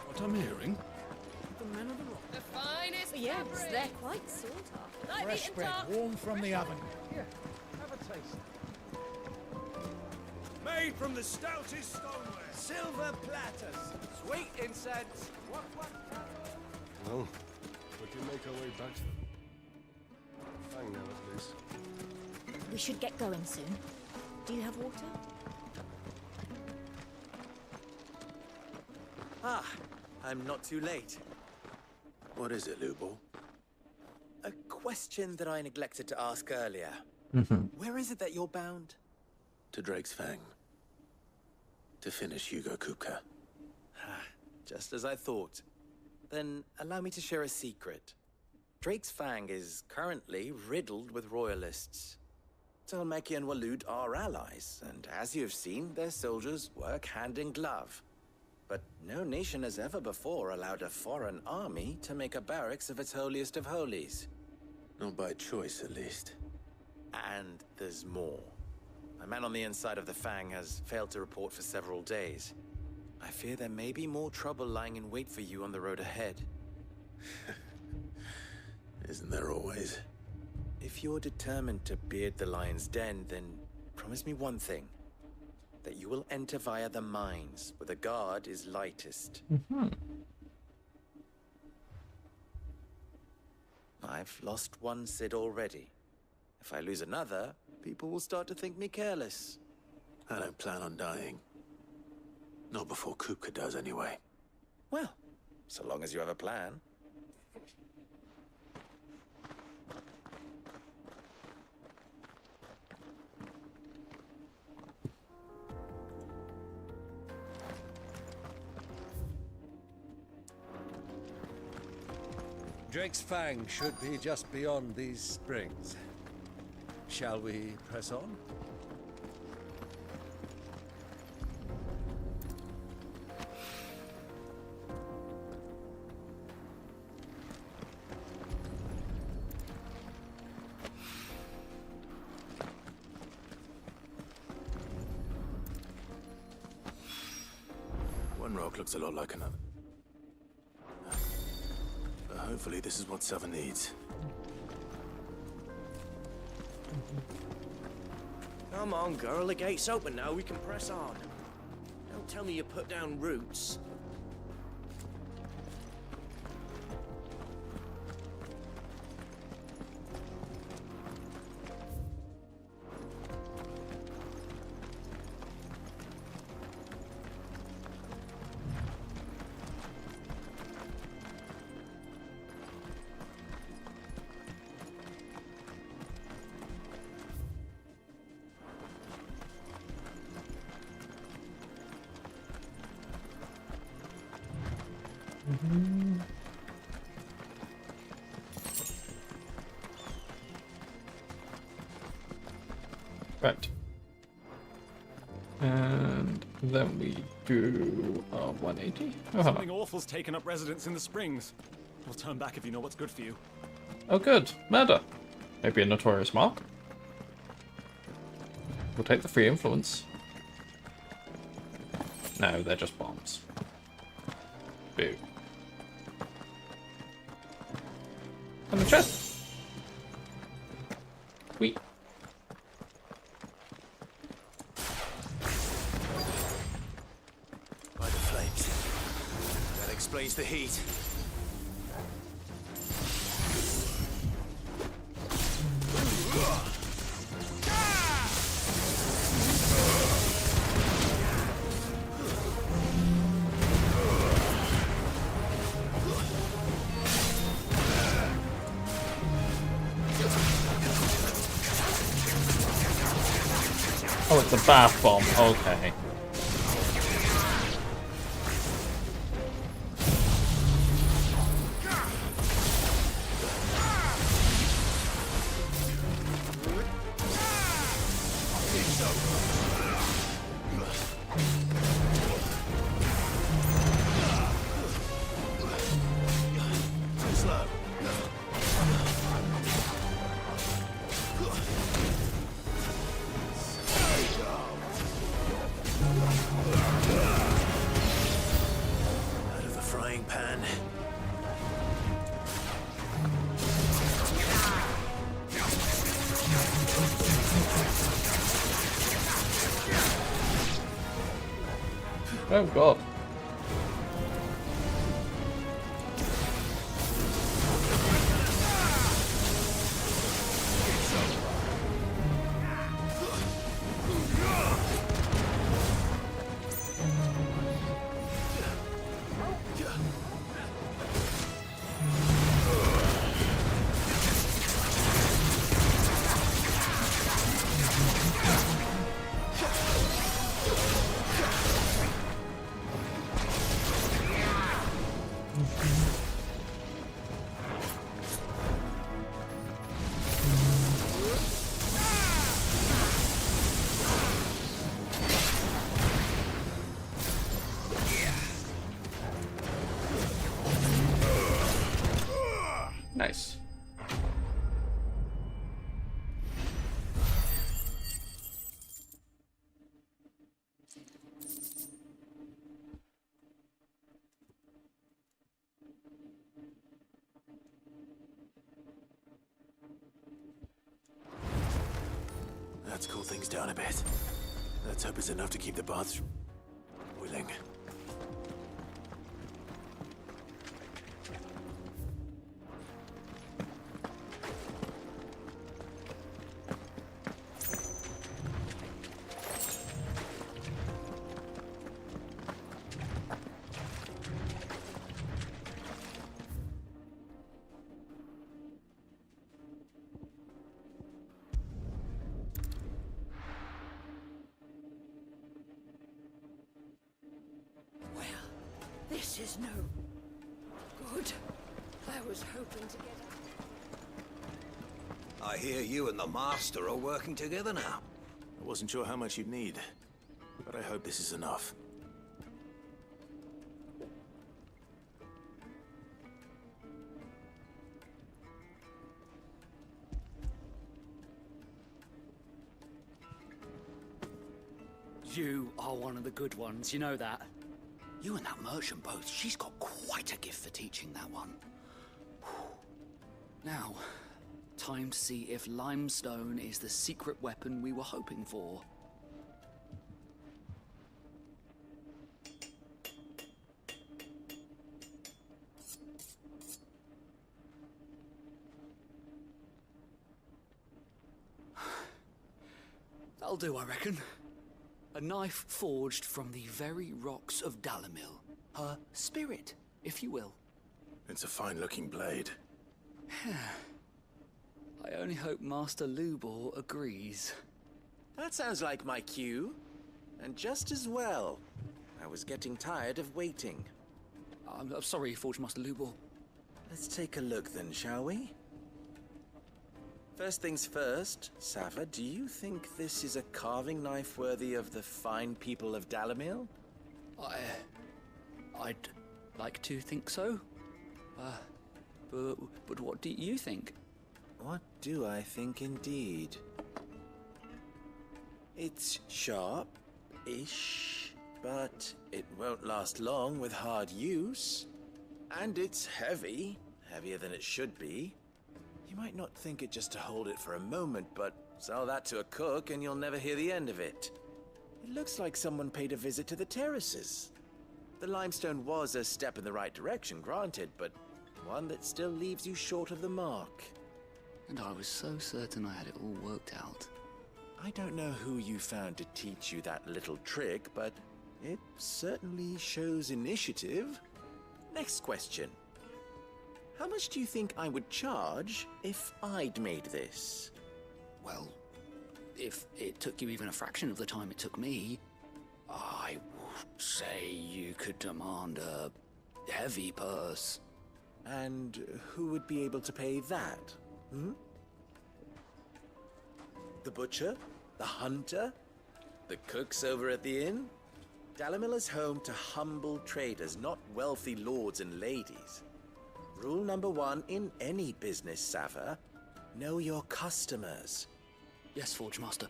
What I'm hearing? The men of the rock. The finest Yes, fabric. they're quite sought after. Like Fresh meat and bread, talk. warm from the oven. Here, have a taste. Made from the stoutest stoneware. Silver platters. Sweet incense. Well, we can make our way back to them. Fang now, at least. We should get going soon. Do you have water? Ah, I'm not too late. What is it, Lubo? A question that I neglected to ask earlier. Where is it that you're bound? To Drake's Fang. To finish Hugo Kupka. Just as I thought. Then allow me to share a secret. Drake's Fang is currently riddled with royalists. Tolmeki and Walud are allies, and as you've seen, their soldiers work hand in glove. But no nation has ever before allowed a foreign army to make a barracks of its holiest of holies. Not by choice, at least. And there's more. A man on the inside of the Fang has failed to report for several days. I fear there may be more trouble lying in wait for you on the road ahead. Isn't there always? If you're determined to beard the lion's den, then promise me one thing. That you will enter via the mines, where the guard is lightest. I've lost one Cid already. If I lose another, people will start to think me careless. I don't plan on dying. Not before Kupka does, anyway. Well, so long as you have a plan. Drake's Fang should be just beyond these springs. Shall we press on? One rock looks a lot like another. But hopefully this is what Southern needs. Come on, girl. The gate's open now. We can press on. Don't tell me you put down roots. Right. And then we do 180. Oh, Something awful's taken up residence in the springs. We'll turn back if you know what's good for you. oh good. Murder. Maybe a notorious mark. We'll take the free influence. No, they're just bombs. Boo. And the chest. Wheat. By the flames. That explains the heat. Oh, it's a bath bomb. Okay. Out of the frying pan. Oh god. Nice. Let's cool things down a bit. Let's hope it's enough to keep the baths boiling. This is no good. I was hoping to get... I hear you and the Master are working together now. I wasn't sure how much you'd need, but I hope this is enough. You are one of the good ones, you know that? You and that merchant both, she's got quite a gift for teaching that one. Now, time to see if limestone is the secret weapon we were hoping for. That'll do, I reckon. A knife forged from the very rocks of Dalimil. Her spirit, if you will. It's a fine-looking blade. I only hope Master Lubor agrees. That sounds like my cue. And just as well. I was getting tired of waiting. I'm sorry, Forge Master Lubor. Let's take a look then, shall we? First things first, Sava, do you think this is a carving knife worthy of the fine people of Dalamil? I'd like to think so. But what do you think? What do I think indeed? It's sharp-ish, but it won't last long with hard use. And it's heavy, heavier than it should be. You might not think it just to hold it for a moment, but sell that to a cook and you'll never hear the end of it. It looks like someone paid a visit to the terraces. The limestone was a step in the right direction, granted, but one that still leaves you short of the mark. And I was so certain I had it all worked out. I don't know who you found to teach you that little trick, but it certainly shows initiative. Next question. How much do you think I would charge if I'd made this? Well, if it took you even a fraction of the time it took me, I would say you could demand a heavy purse. And who would be able to pay that? The butcher? The hunter? The cooks over at the inn? Dalamil is home to humble traders, not wealthy lords and ladies. Rule number 1 in any business, Sava, know your customers. Yes, Forge Master.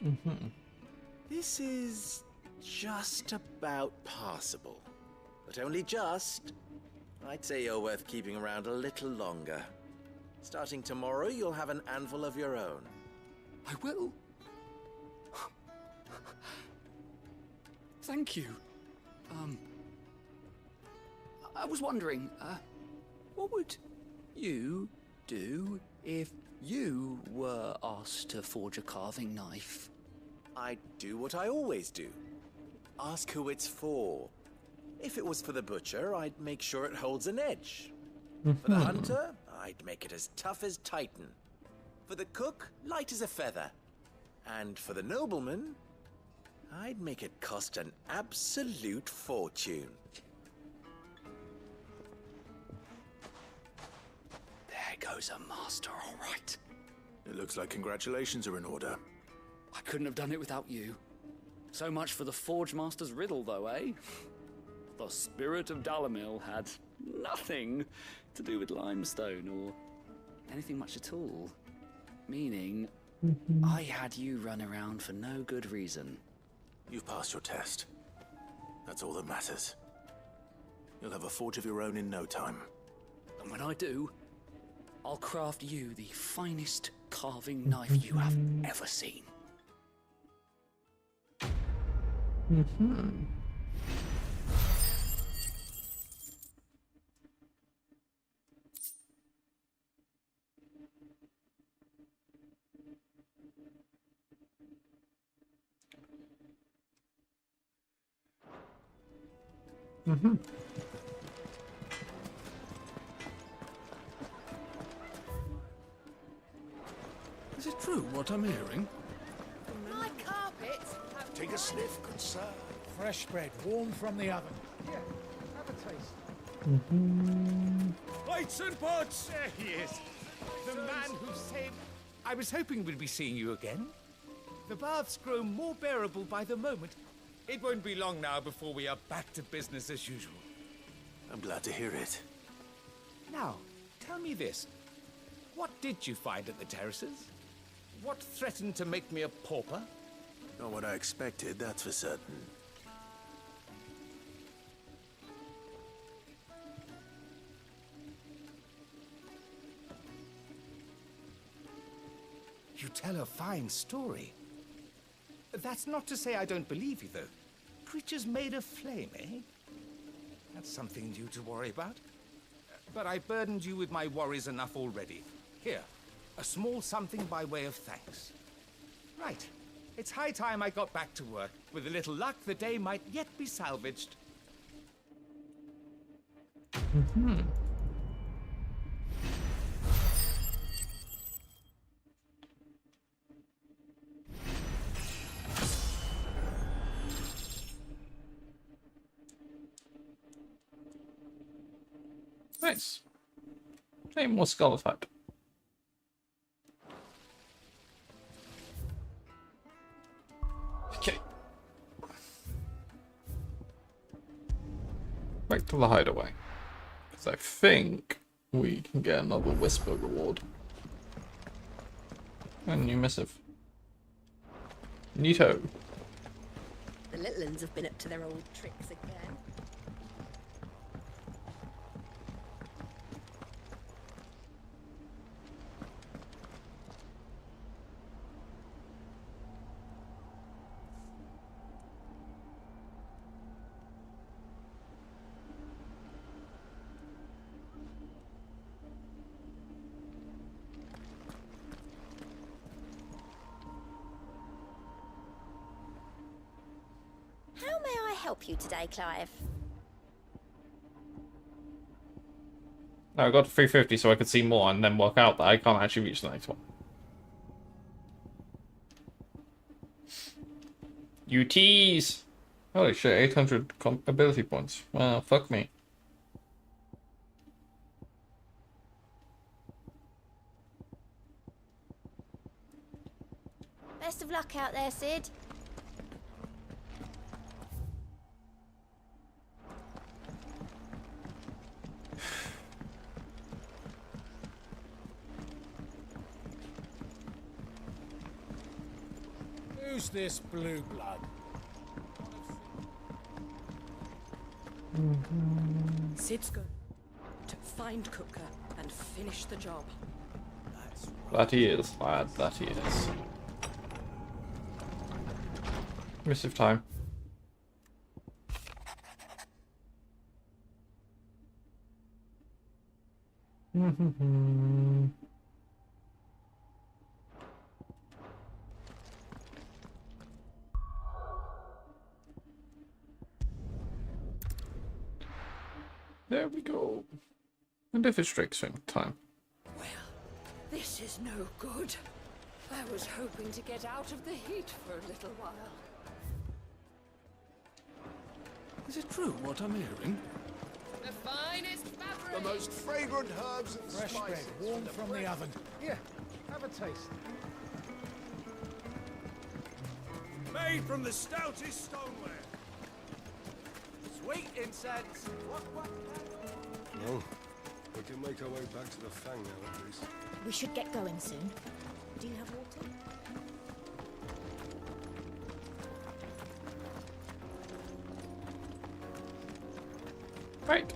This is just about passable. But only just. I'd say you're worth keeping around a little longer. Starting tomorrow, you'll have an anvil of your own. I will. Thank you. I was wondering, what would you do if you were asked to forge a carving knife? I'd do what I always do. Ask who it's for. If it was for the butcher, I'd make sure it holds an edge. For the hunter, I'd make it as tough as Titan. For the cook, light as a feather. And for the nobleman, I'd make it cost an absolute fortune. There goes a master, all right. It looks like congratulations are in order. I couldn't have done it without you. So much for the Forge Master's riddle, though, eh? The spirit of Dalamil had nothing to do with limestone or anything much at all. Meaning, I had you run around for no good reason. You've passed your test. That's all that matters. You'll have a forge of your own in no time. And when I do, I'll craft you the finest carving knife you have ever seen. Is it true what I'm hearing? My carpet. Take a sniff, good sir. Fresh bread, warm from the oven. Here, have a taste. Lights and pots! There he is. The man who saved... I was hoping we'd be seeing you again. The baths grow more bearable by the moment. It won't be long now before we are back to business as usual. I'm glad to hear it. Now, tell me this. What did you find at the terraces? What threatened to make me a pauper? Not what I expected, that's for certain. You tell a fine story. That's not to say I don't believe you, though. Creatures made of flame, eh? That's something new to worry about. But I burdened you with my worries enough already. Here, a small something by way of thanks. Right. It's high time I got back to work. With a little luck, the day might yet be salvaged. Nice. Hey, more Scarlet. Okay. Back to the hideaway. Because I think we can get another Whisper reward. A new missive. Neato. The little uns have been up to their old tricks again. How may I help you today, Clive? No, I got to 350 so I could see more and then work out that I can't actually reach the next one. You tease! Holy shit, 800 ability points. Wow, fuck me. Best of luck out there, Sid. Who's this blue blood? Sid's going to find Cooker and finish the job. That he is, lad, that he is. Missive time. There we go. And if it's Drake swing time. Well, this is no good. I was hoping to get out of the heat for a little while. Is it true what I'm hearing? The finest fabric! The most fragrant herbs and Fresh spices. bread, warm from the oven. Here, have a taste. Made from the stoutest stoneware. Sweet incense. Well, we can make our way back to the Fang now, at least. We should get going soon. Do you have water? Right.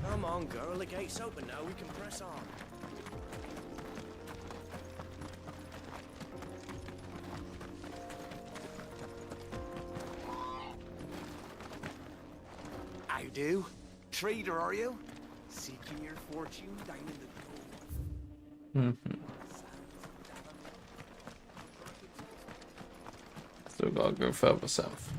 Come on, girl. The gate's open now. We can press on. I do. Trader, are you? Seeking your fortune down in the gold. Still gotta go further south.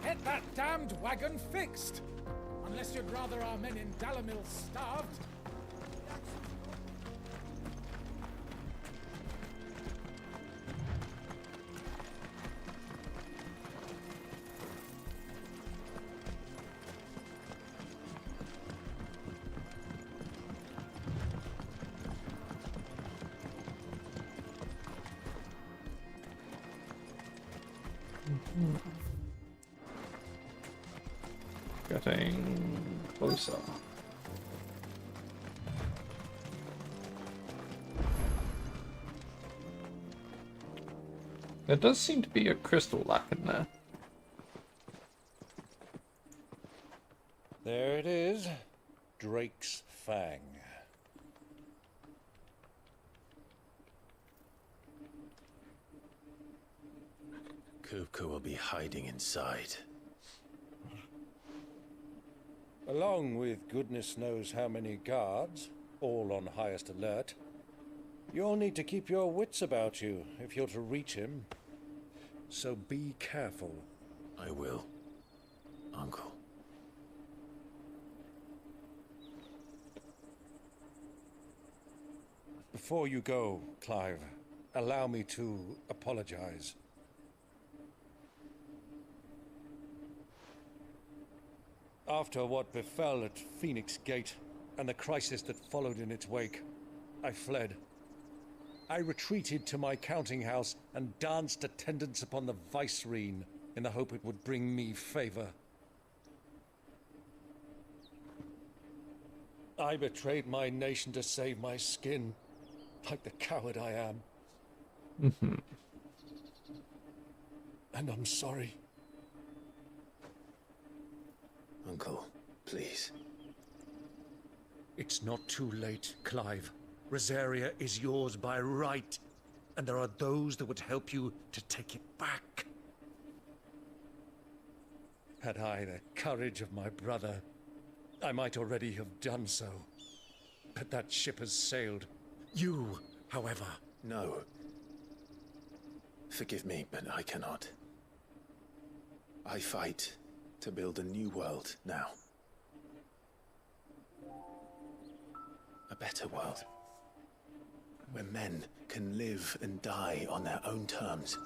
Get that damned wagon fixed! Unless you'd rather our men in Dalamil starved. Getting closer. There does seem to be a crystal lack in there. There it is. Drake's Fang. Kupka will be hiding inside. Along with goodness knows how many guards, all on highest alert. You'll need to keep your wits about you if you're to reach him. so be careful. I will, Uncle. Before you go, Clive, allow me to apologize. After what befell at Phoenix Gate and the crisis that followed in its wake, I fled. I retreated to my counting house and danced attendance upon the vicereine in the hope it would bring me favor. I betrayed my nation to save my skin, like the coward I am. Mm-hmm. And I'm sorry. Uncle, please. It's not too late, Clive. Rosaria is yours by right, and there are those that would help you to take it back. Had I the courage of my brother, I might already have done so. But that ship has sailed. You, however... No. Forgive me, but I cannot. I fight to build a new world now. A better world. Where men can live and die on their own terms.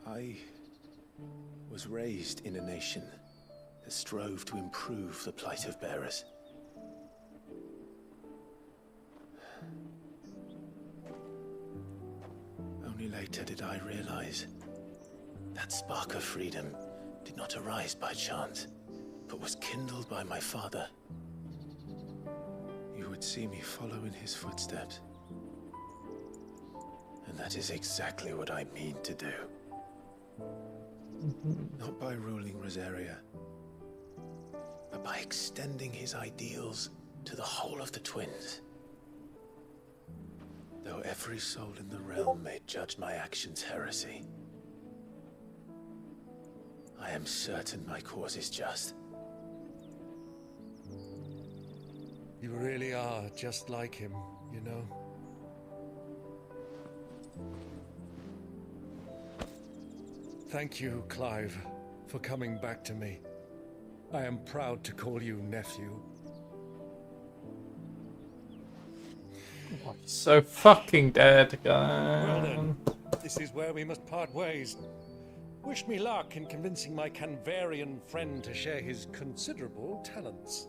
I was raised in a nation that strove to improve the plight of bearers. Only later did I realize that spark of freedom did not arise by chance, but was kindled by my father. You would see me follow in his footsteps. And that is exactly what I mean to do. Not by ruling Rosaria, but by extending his ideals to the whole of the twins. Though every soul in the realm may judge my actions heresy, I am certain my cause is just. You really are just like him, you know? Thank you, Clive, for coming back to me. I am proud to call you nephew. So fucking dead, Well then, this is where we must part ways. Wish me luck in convincing my Canvarian friend to share his considerable talents.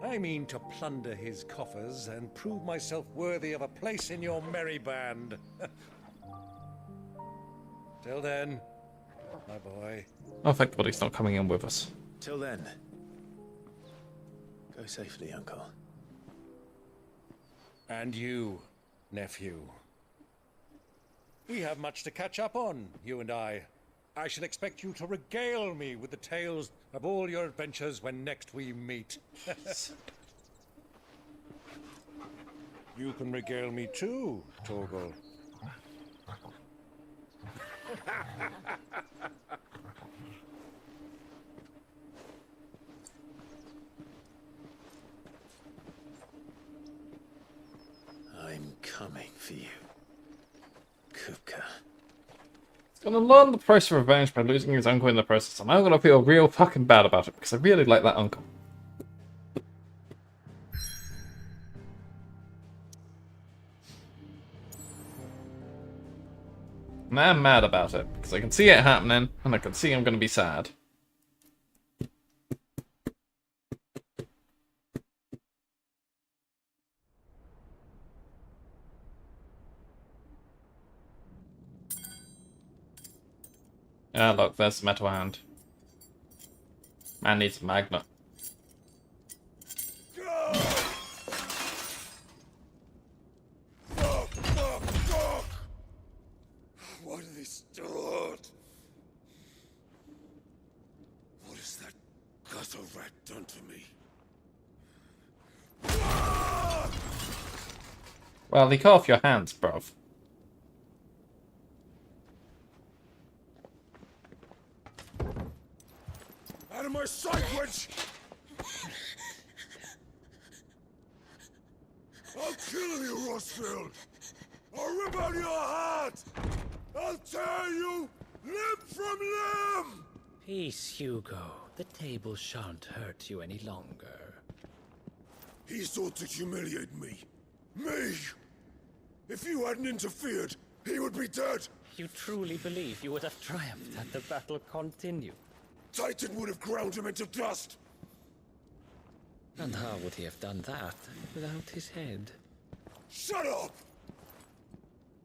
I mean to plunder his coffers and prove myself worthy of a place in your merry band. Till then, my boy. Oh, thank God he's not coming in with us. Till then, go safely, Uncle. And you, nephew. We have much to catch up on, you and I. I shall expect you to regale me with the tales of all your adventures when next we meet. You can regale me too, Torgal. I'm coming for you, Kupka. He's gonna learn the price of revenge by losing his uncle in the process, and I'm gonna feel real fucking bad about it because I really like that uncle. And I'm mad about it because I can see it happening, and I can see I'm gonna be sad. Ah, look, there's the metal hand. Man needs a magnet. Why do they start? What has that gutter rat done to me? Well, he cut off your hands, bruv. Out of my sight, witch! I'll kill you, Frostfield! I'll rip out your heart! I'll tear you limb from limb! Peace, Hugo. The table shan't hurt you any longer. He sought to humiliate me. Me! If you hadn't interfered, he would be dead! You truly believe you would have triumphed had the battle continued? Titan would have ground him into dust! And how would he have done that without his head? Shut up!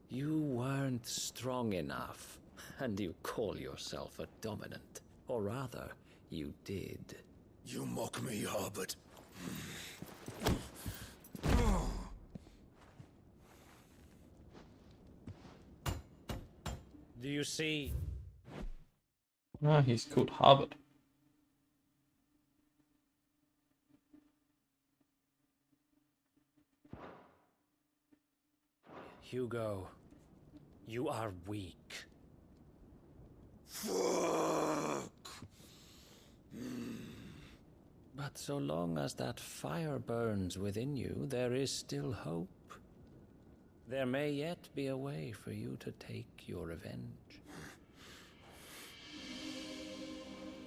You weren't strong enough, and you call yourself a dominant. Or rather, you did. You mock me, Harbert. Do you see? Ah, he's called Harvard. Hugo, you are weak. Fuck! But so long as that fire burns within you, there is still hope. There may yet be a way for you to take your revenge.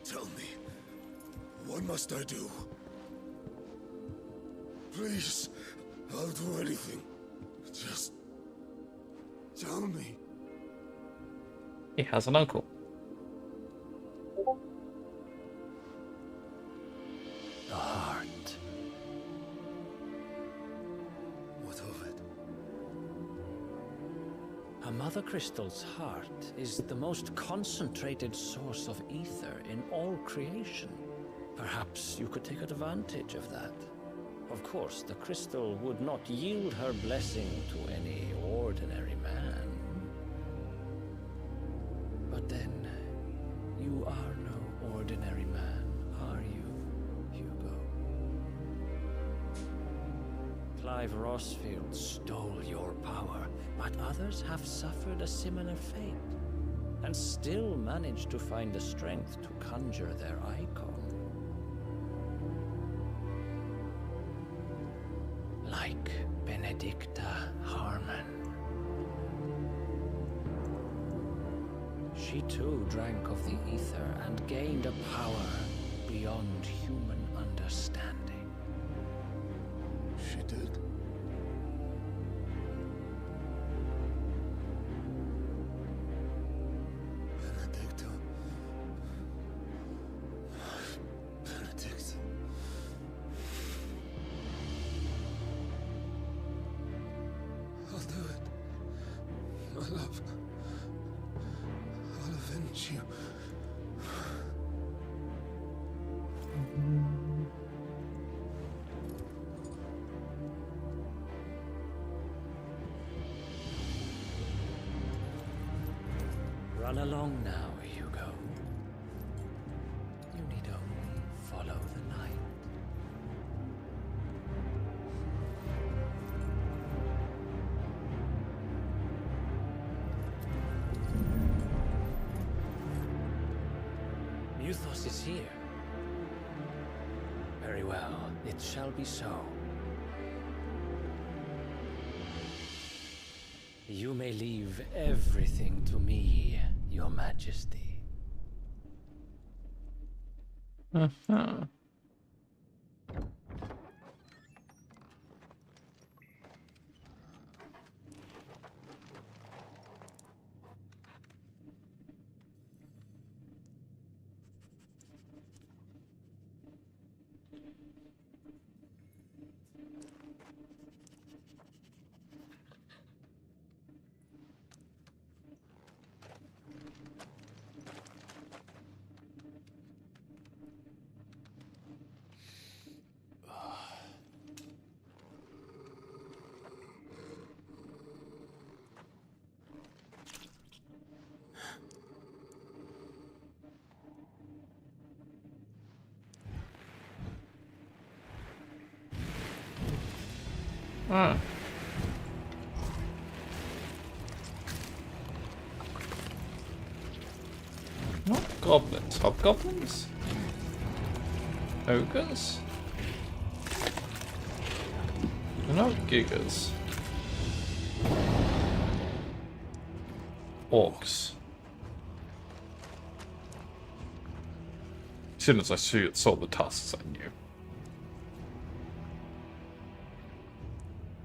Tell me, what must I do? Please, I'll do anything. Just tell me. He has an uncle. The heart. What of it? A Mother Crystal's heart is the most concentrated source of ether in all creation. Perhaps you could take advantage of that. Of course, the crystal would not yield her blessing to any ordinary man. But then, you are no ordinary man, are you, Hugo? Clive Rossfield stole your power, but others have suffered a similar fate, and still managed to find the strength to conjure their icon. Like Benedicta Harmon. She too drank of the ether and gained a power beyond human understanding. She did. Benedicta. Benedict. I'll do it. My love. I'll avenge you. Run along now, Hugo. You need only follow the light. Muthos is here. Very well, it shall be so. You may leave everything to me, Your Majesty. Uh-huh. Ah. Not goblins, hobgoblins? Ogres? They're not giggers. orcs. As soon as I saw the tusks, I knew.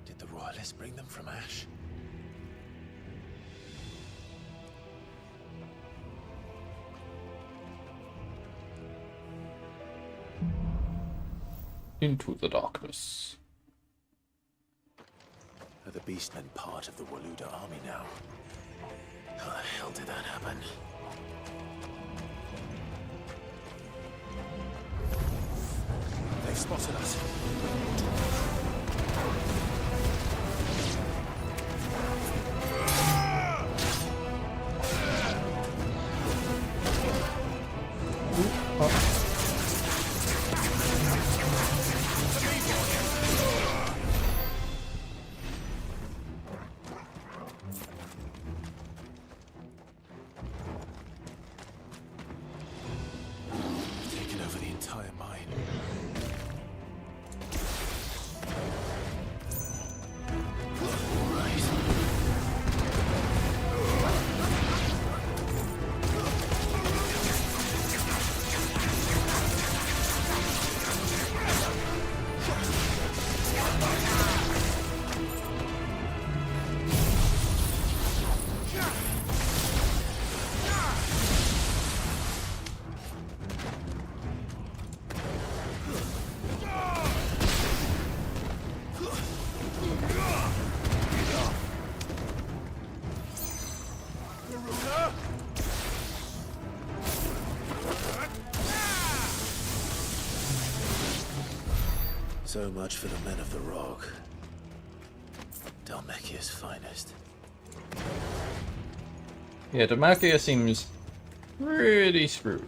Did the royalists bring them from Ash? Into the darkness. Are the beastmen part of the Waluda army now? How the hell did that happen? They've spotted us. Taken over the entire mine. So much for the men of the Rock. Dhalmekia's finest. Yeah, Dhalmekia seems pretty screwed.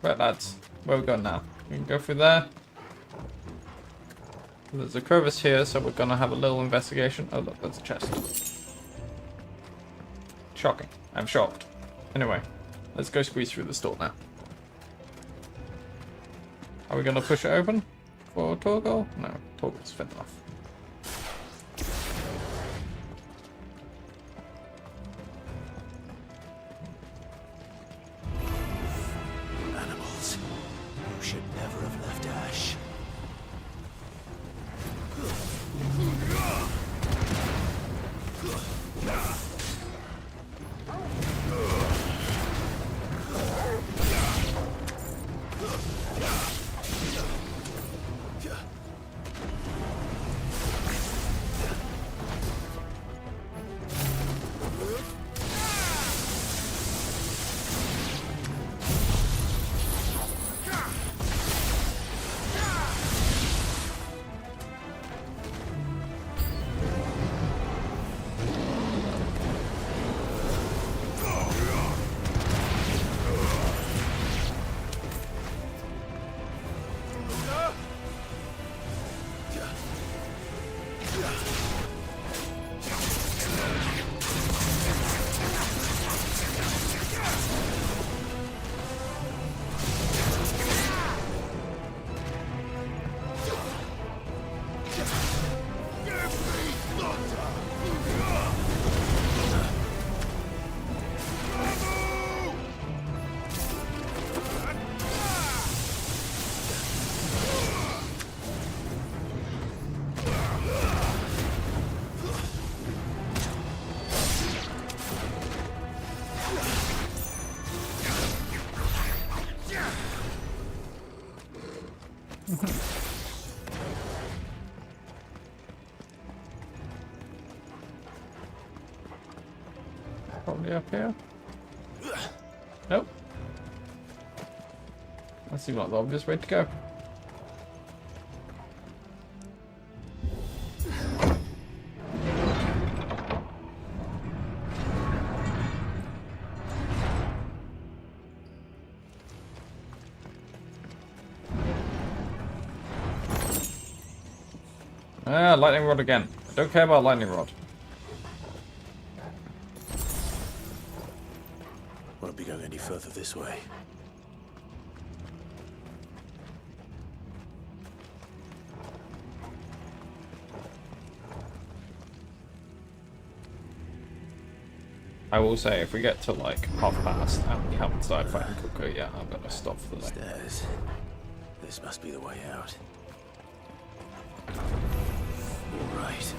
Right, lads, where we going now? We can go through there. There's a crevice here, so we're gonna have a little investigation. Oh look, there's a chest. Shocking. I'm shocked. Anyway, let's go squeeze through this door now. Are we gonna push it open for Torgal? No, Torgal's fit enough. Animals. You should never have left Ash. Probably up here. Nope. That seems like the obvious way to go. Ah, lightning rod again. I don't care about lightning rod. Won't be going any further this way. I will say, if we get to like half past and we haven't started fighting Cuckoo yet, I'm gonna stop for the day. Stairs. This must be the way out. All right.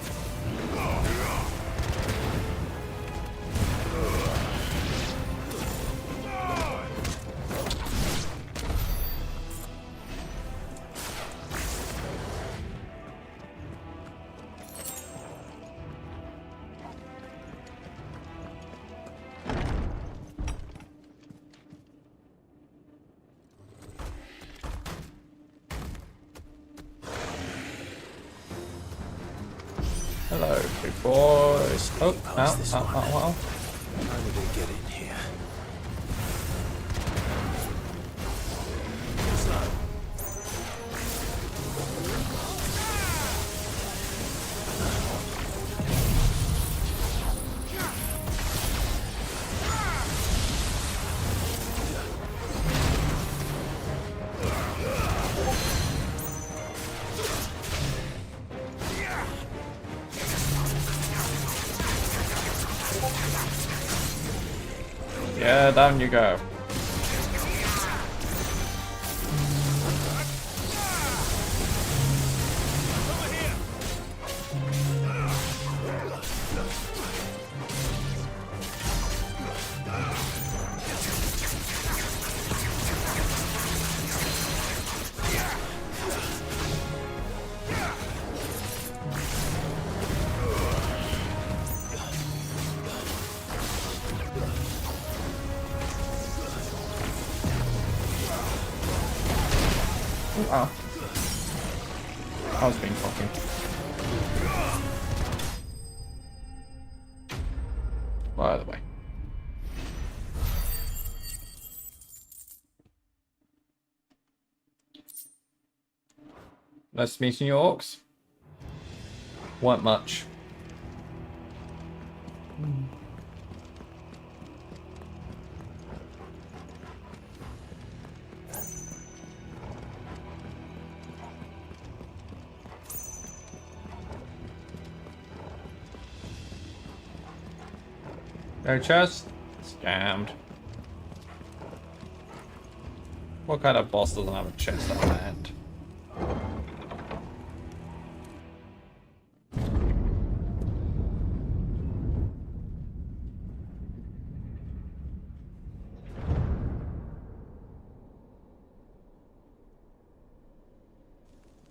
Hello, big boys. Oh, ow. How did they get in here? Yeah, down you go. Oh. I was being fucking. By the way. Nice meeting you, orcs. Weren't much. No chest? Scammed. What kind of boss doesn't have a chest at the end?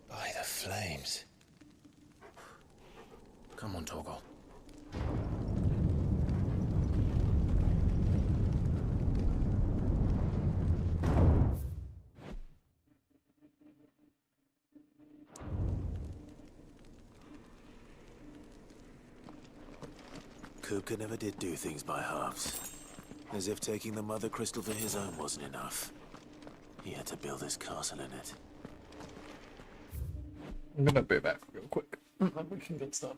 By the flames. Come on, Toggle. Kupka never did do things by halves. As if taking the Mother Crystal for his own wasn't enough. He had to build his castle in it. I'm gonna be back real quick. And we can get started.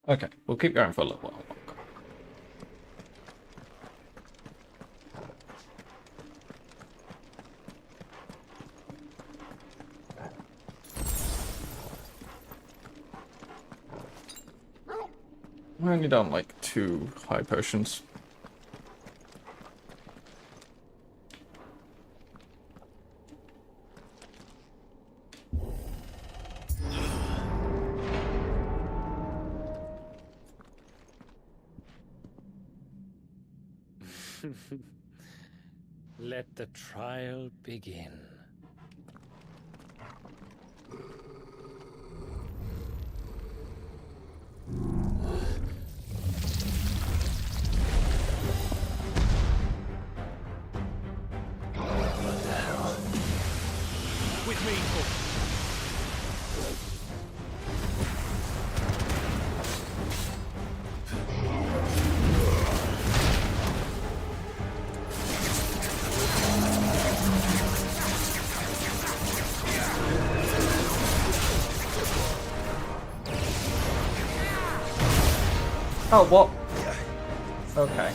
Okay, we'll keep going for a little while. We only done like 2 high potions. Let the trial begin. What the hell? With me, Oh, what? Okay.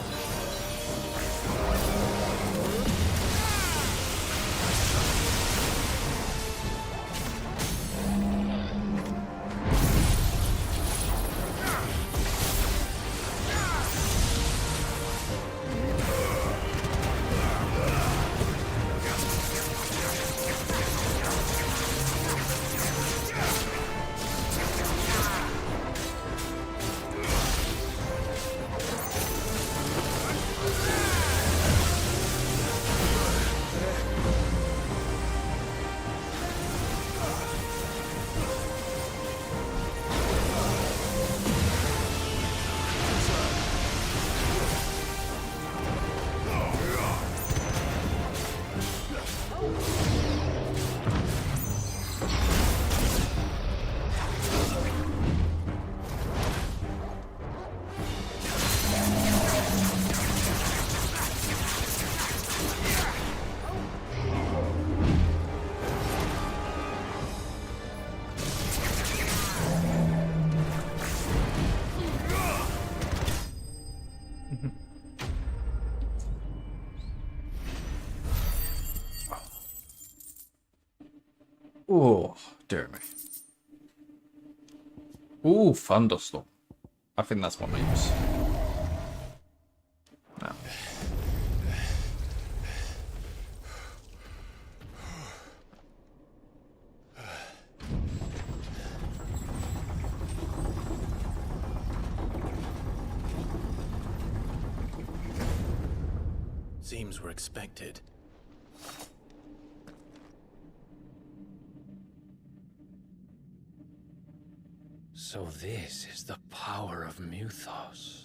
Oh, dear me. Ooh, thunderstorm. I think that's what I use. No. Seems we're expected. So this is the power of Muthos.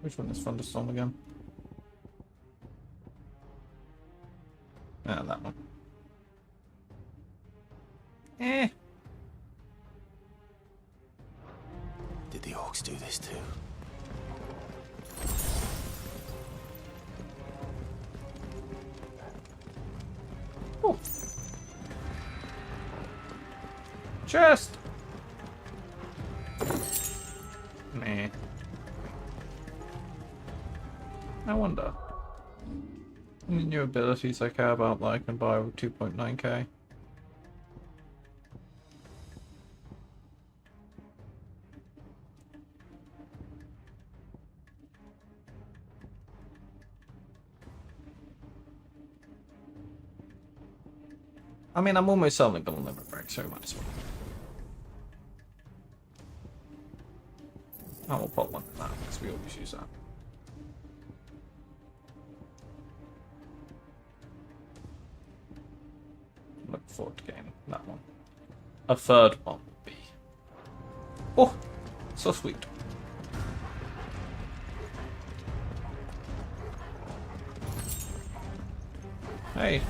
Which one is thunderstorm again? Yeah, that one. Eh. Did the orcs do this too? Oh. Chest. Meh. I wonder. Any new abilities I care about that I can buy with 2.9k? I mean, I'm almost certainly gonna limit break, so might as well. I will put one in that because we always use that. afford to gain that one. A third one would be. Oh, so sweet. Hey,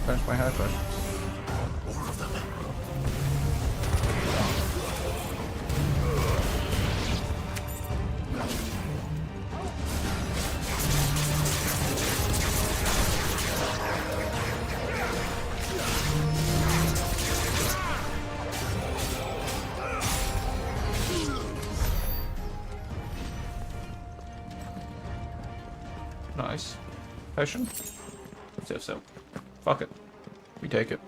finish my hairbrush. More of them. Nice. Potion? So. Fuck it. We take it.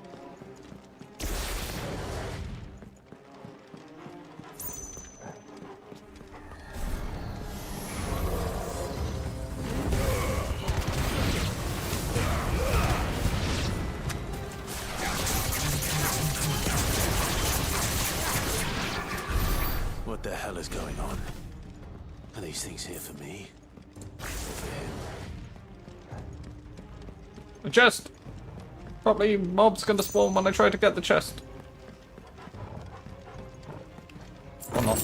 What the hell is going on? Are these things here for me? Or for him? The chest! Probably mobs gonna spawn when I try to get the chest. Or not.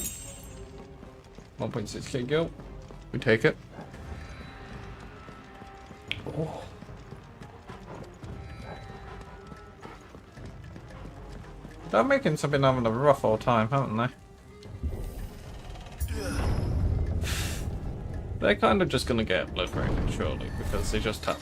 1.6k gil. We take it. Oh. They're making something having a rough old time, haven't they? They're kind of just gonna get obliterated, surely, because they just have.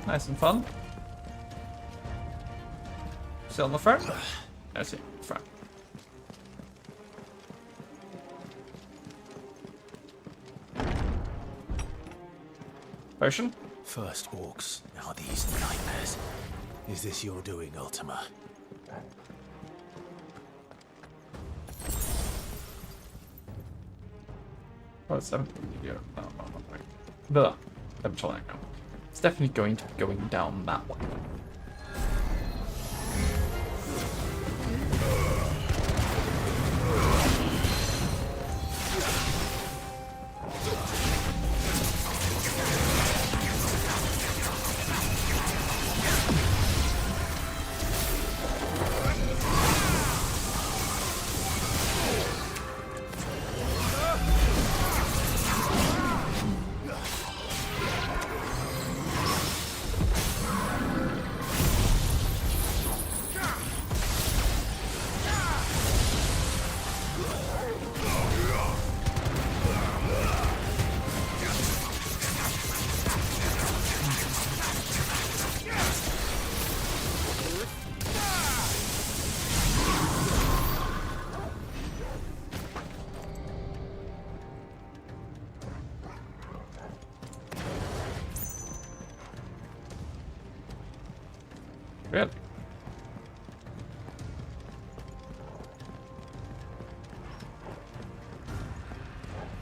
Nice and fun. Still on the front? That's it, front. Potion? First orcs, now these nightmares. Is this your doing, Ultima? Oh, it's 7. Yeah, no, wait. Blah. It's definitely going to be going down that way. Really?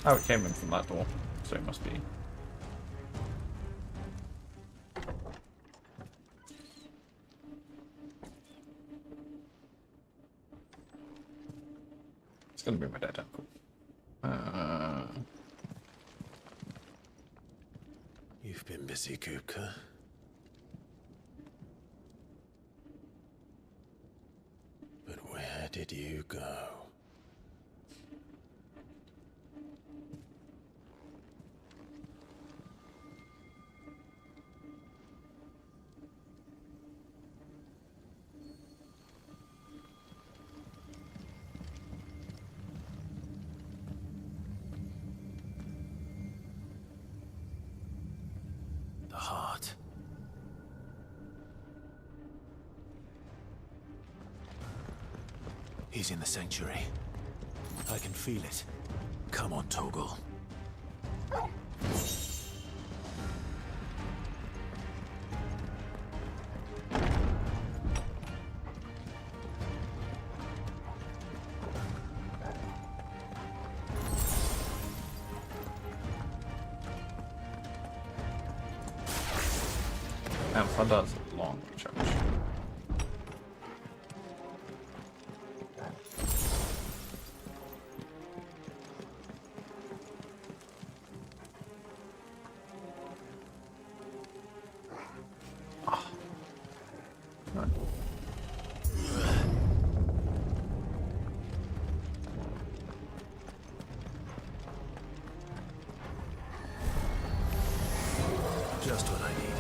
Oh, it came in from that door, so it must be. It's gonna be my dead uncle. You've been busy, Kupka. But where did you go? He's in the sanctuary. I can feel it. Come on, Toggle. And for that's a long charge. Just what I needed.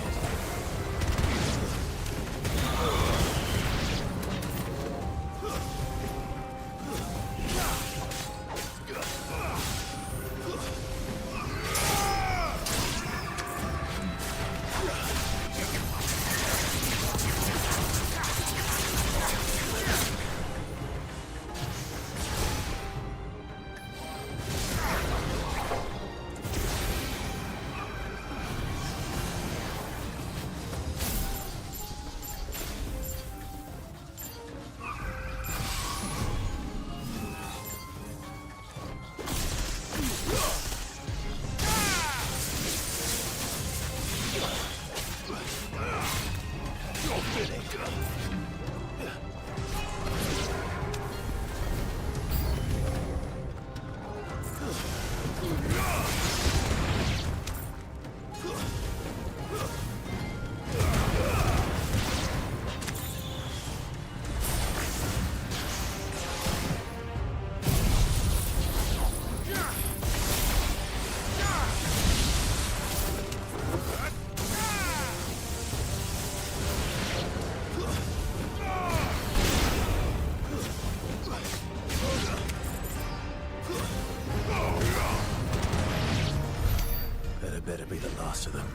Better be the last of them.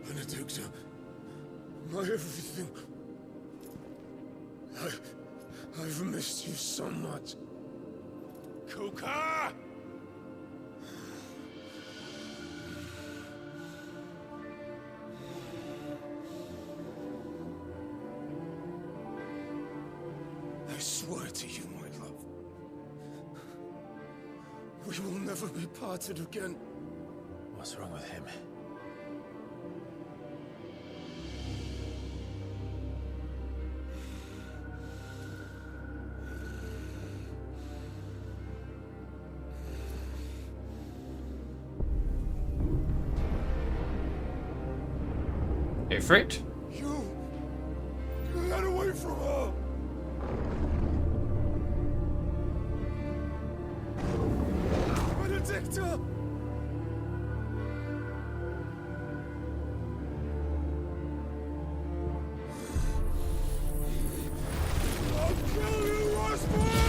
Benedicta, my everything. I've missed you so much. Kuka! I swear to you, my love, we will never be parted again. What's wrong with him? Ifrit? You get away from her! Benedicta! I'll kill you, Osborne!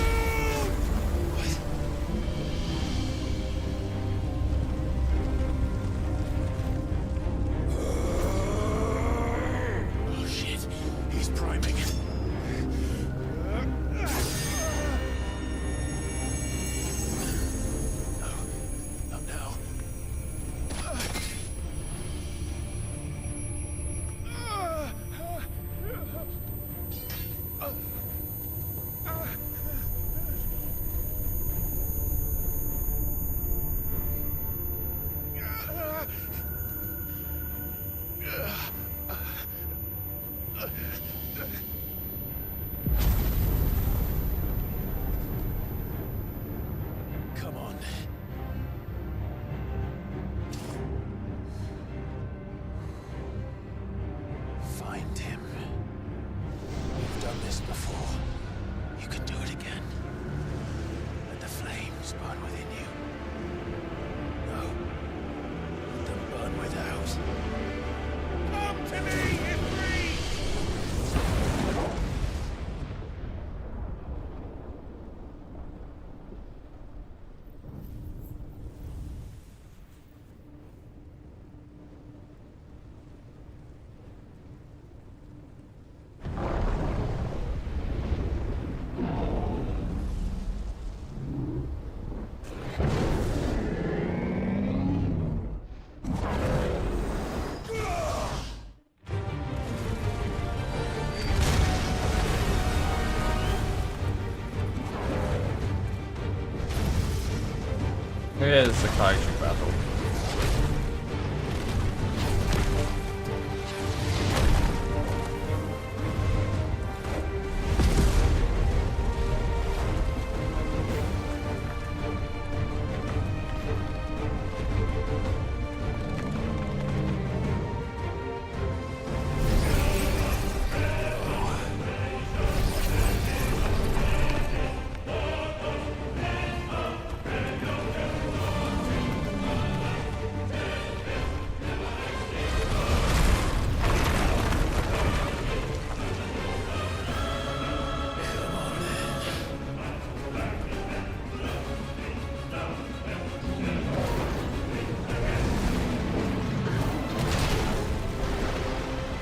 Here's the kaiju battle.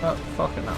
Oh, fucking hell.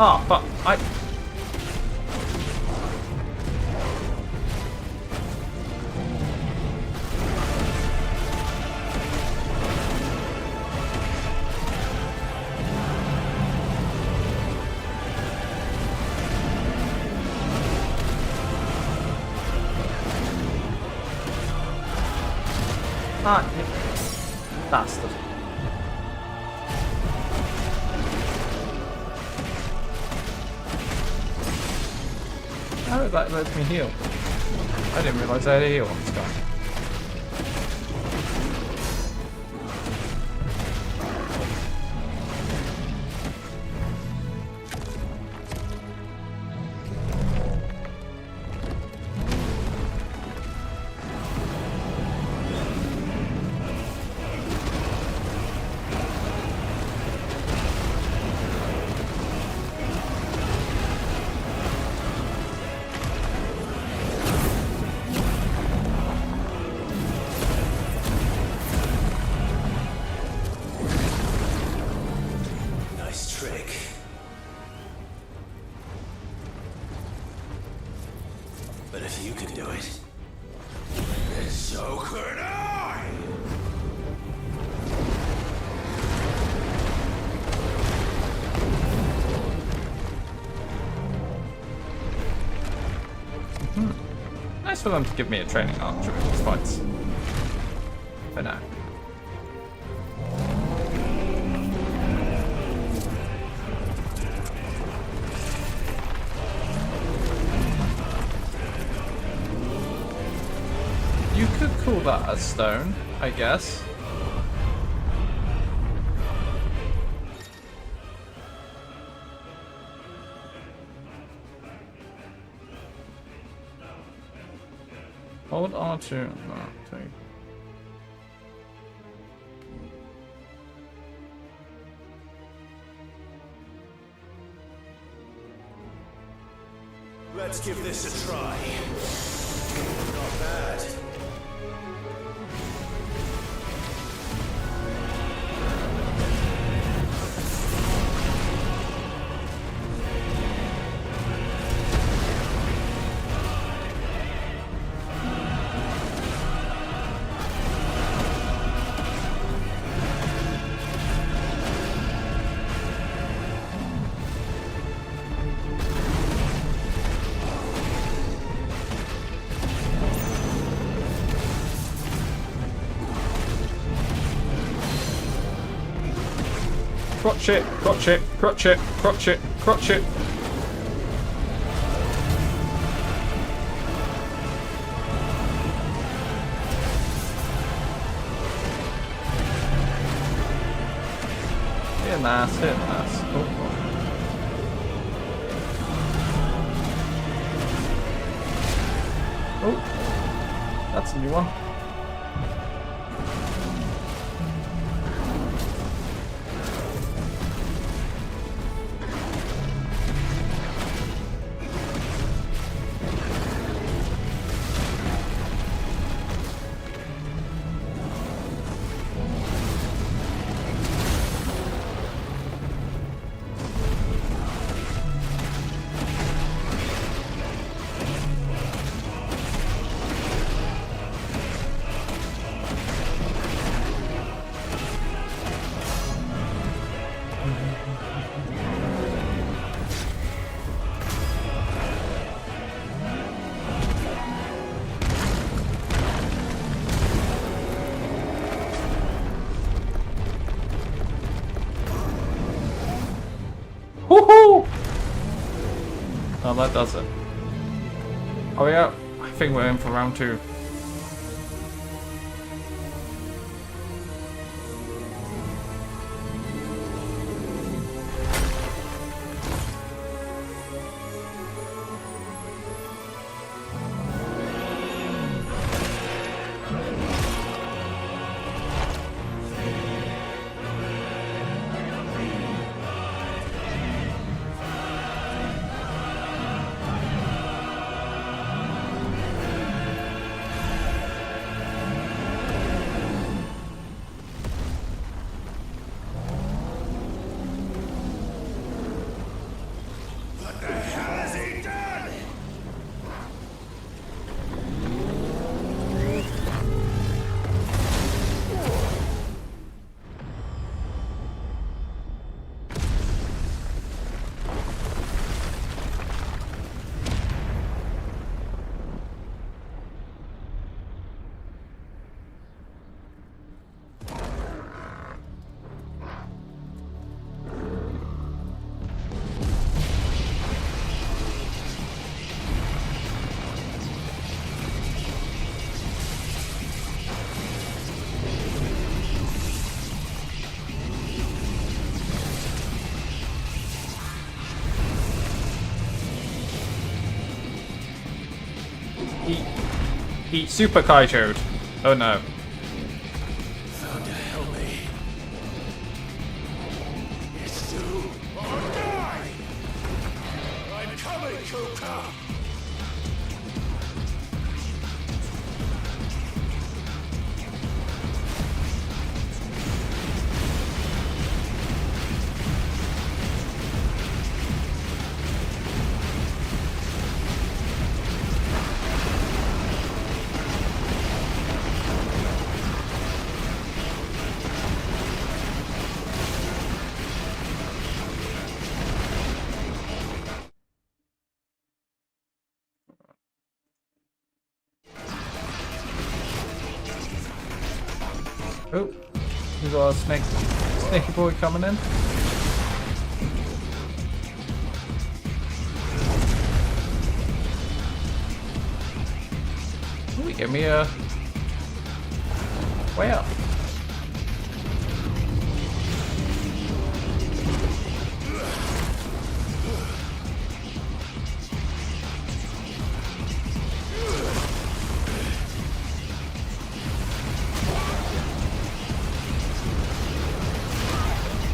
Oh, but I... Ah, yeah. Bastard. How did that let me heal? I didn't realise I had a heal on this guy. But if you can do it, then so could I! Nice for them to give me a training arc during these fights. For now. You could call that a stone, I guess. Hold R2 on that thing. Let's give this a try. Not bad. Crotch it, crotch it, crotch it, crotch it, crotch it. Hit an ass, hit an ass. Oh, that's a new one. Oh, that does it. Oh yeah, I think we're in for round 2. He super kaijoed. Oh no. Found to help me. It's you or die! I'm coming, Kuka! Oh, we got a snaky boy coming in. Ooh, give me a way up.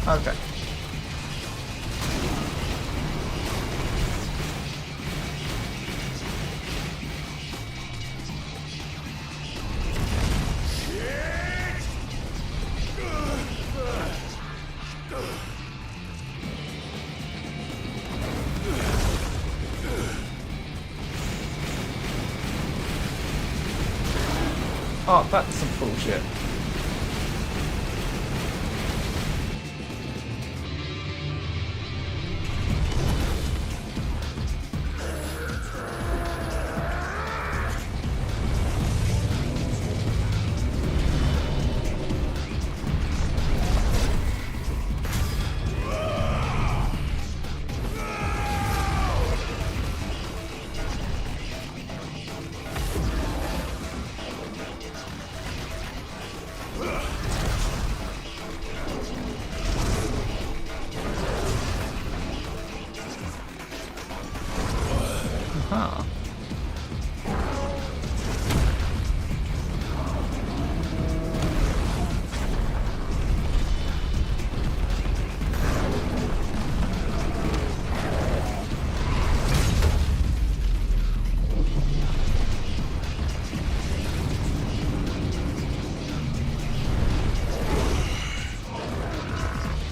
Okay. Oh, that's some bullshit. Huh.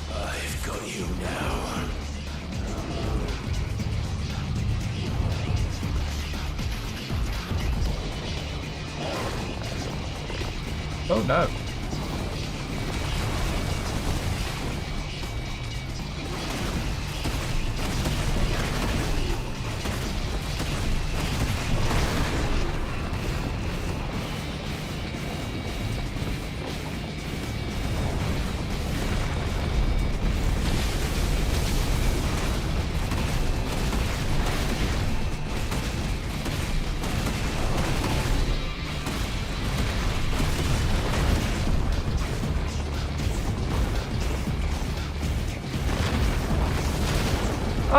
I've got you now. Oh no.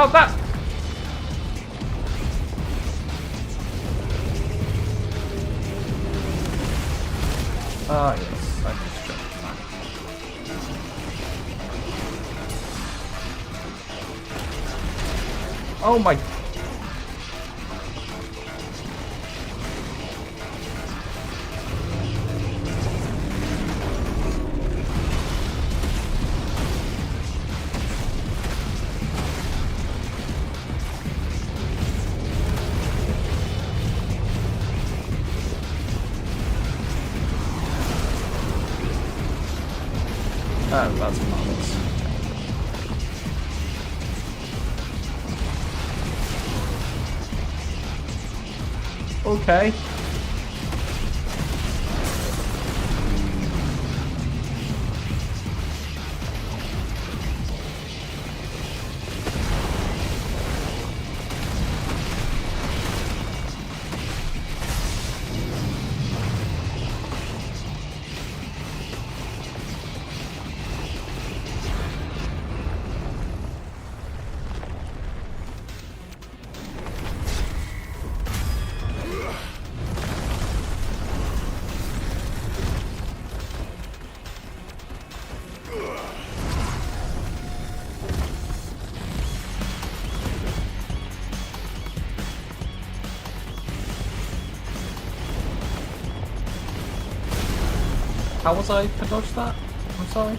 Oh, that. Ah, yes, I just jumped back. Oh my. Oh, that's marvelous. Okay. How was I to dodge that? I'm sorry.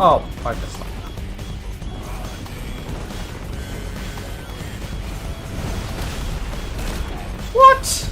Oh, I missed that. What?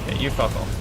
Yeah, you fuck off.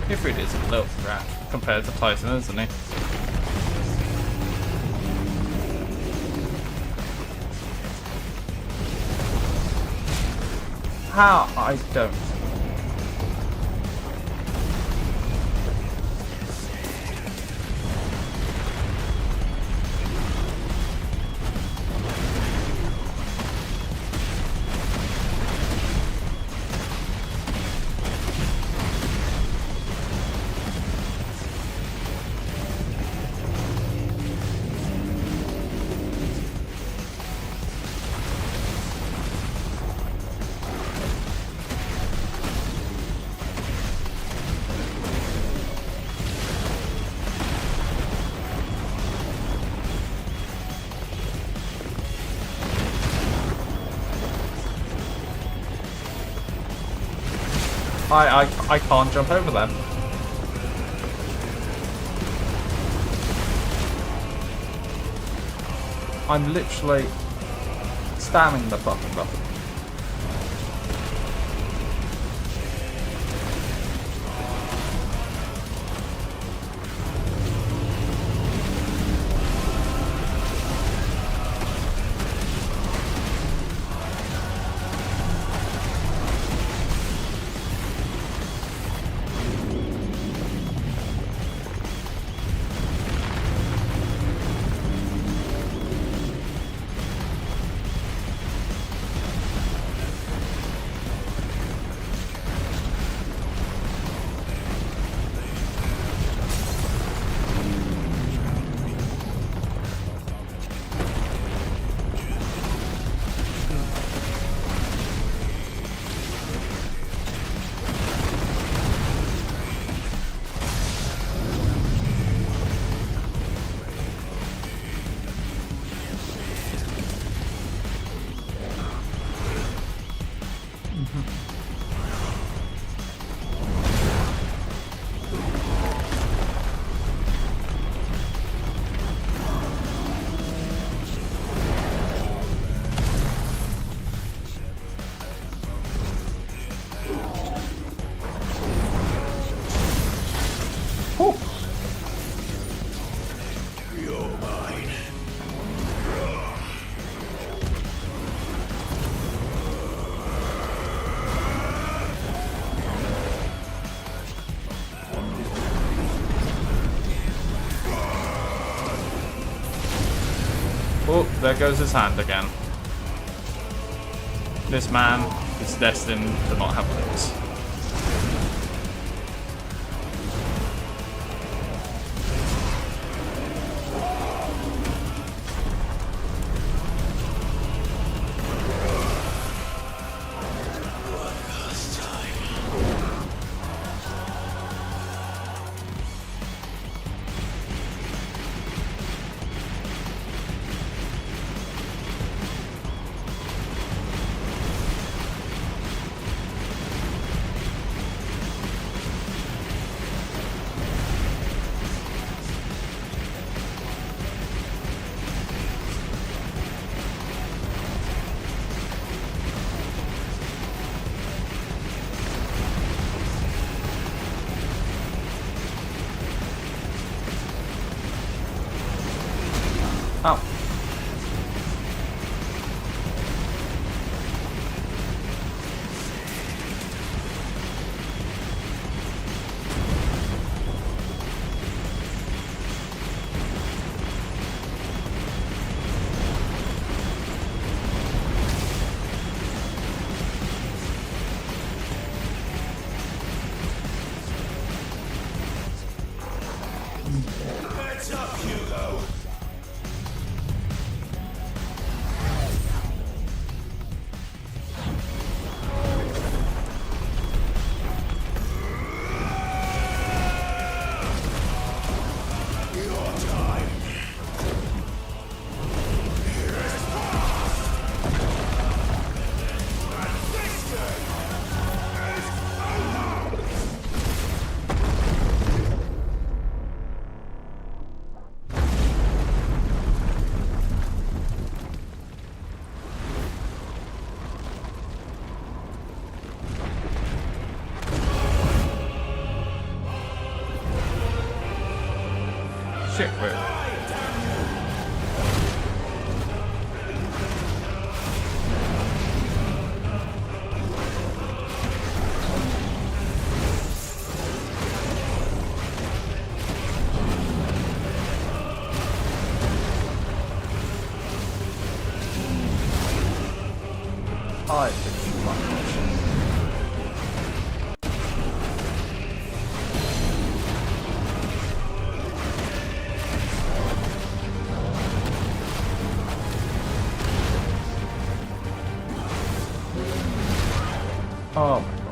Ifrit is a little rat compared to Tyson, isn't he? How? I don't. I can't jump over them. I'm literally spamming the fucking button. Oh, there goes his hand again. This man is destined to not have limbs. Oh. Heads up, Hugo! Shit, wait. I think you might. Oh my god.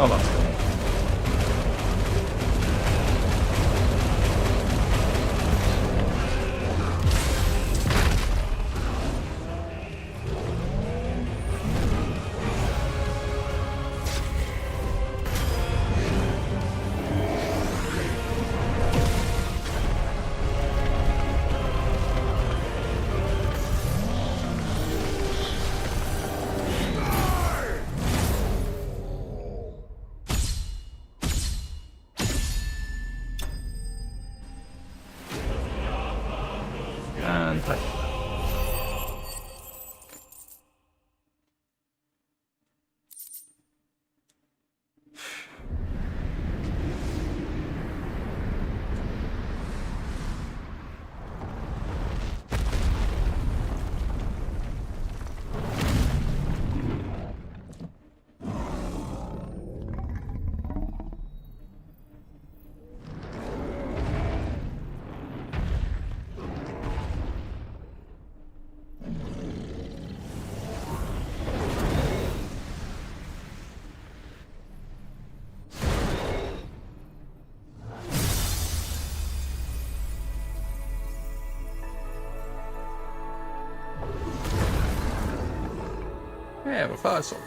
Oh, that's cool. And play. Yeah, we're fire sword.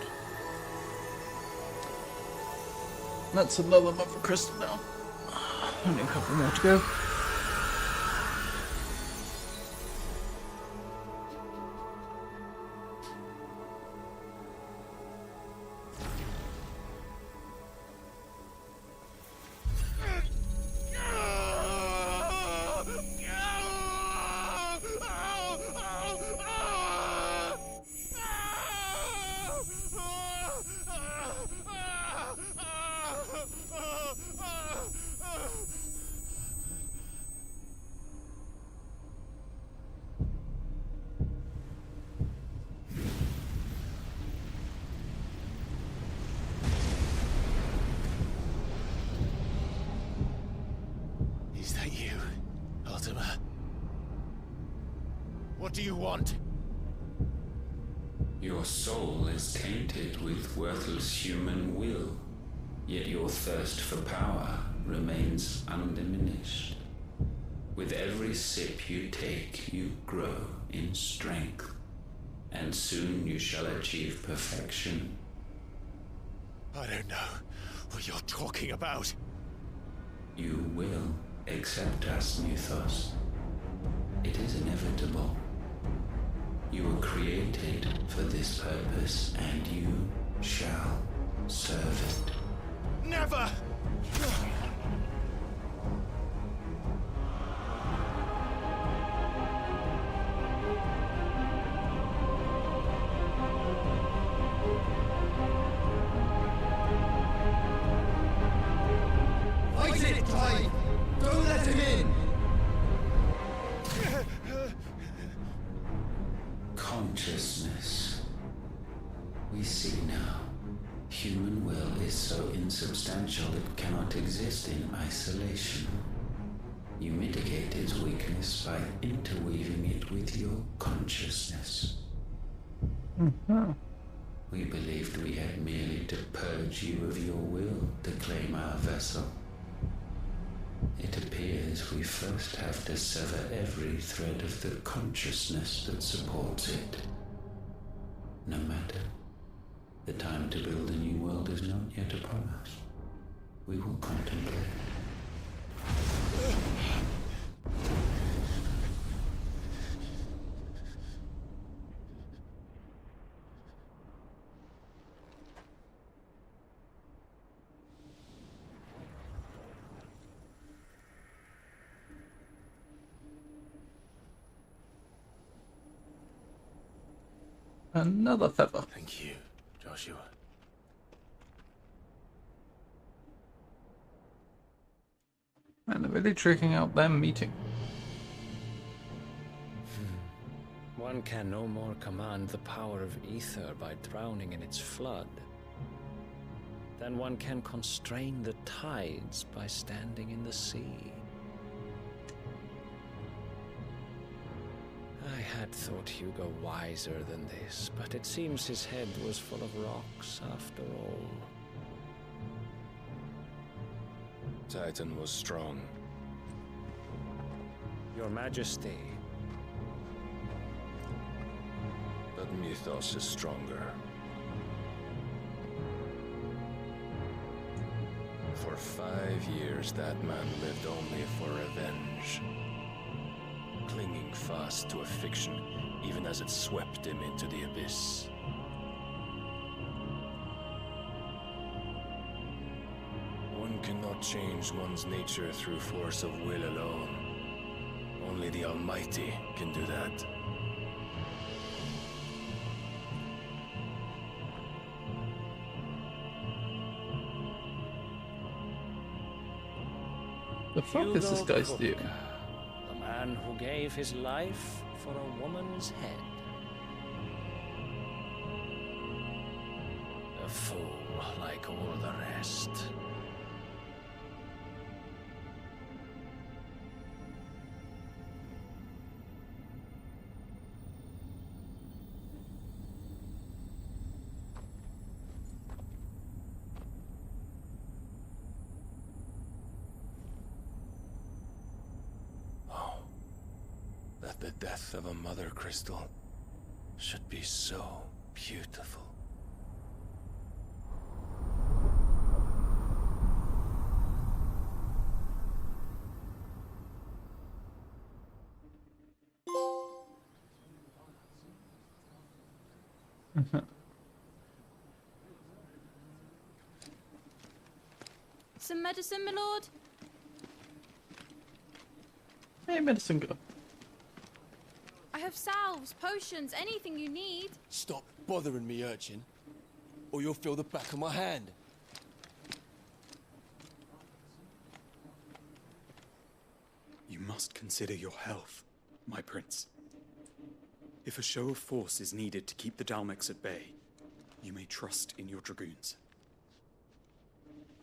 That's another mother crystal now. Only a couple more to go. Is that you, Ultima? What do you want? Your soul is tainted with worthless human will, yet your thirst for power remains undiminished. With every sip you take, you grow in strength, and soon you shall achieve perfection. I don't know what you're talking about. You will accept us, Mythos. It is inevitable. You were created for this purpose, and you shall serve it. Never! Fight it, Clive! Don't let him in! Consciousness. We see now. Human will is so insubstantial it cannot exist in isolation. You mitigate its weakness by interweaving it with your consciousness. We believed we had merely to purge you of your will to claim our vessel. It appears we first have to sever every thread of the consciousness that supports it. No matter. The time to build a new world is not yet upon us. We will contemplate. Another feather. Thank you, Joshua. And they're really tricking out their meeting. One can no more command the power of ether by drowning in its flood than one can constrain the tides by standing in the sea. I had thought Hugo wiser than this, but it seems his head was full of rocks after all. Titan was strong. Your Majesty. But Mythos is stronger. For 5 years, that man lived only for revenge. Clinging fast to a fiction, even as it swept him into the abyss. One cannot change one's nature through force of will alone. Only the Almighty can do that. The fuck is this guy's deal? The man who gave his life for a woman's head. A fool like all the rest. That the death of a mother crystal should be so beautiful. Some medicine, my lord? Hey, medicine girl. I have salves, potions, anything you need. Stop bothering me, urchin, or you'll feel the back of my hand. You must consider your health, my prince. If a show of force is needed to keep the Dalmex at bay, you may trust in your dragoons.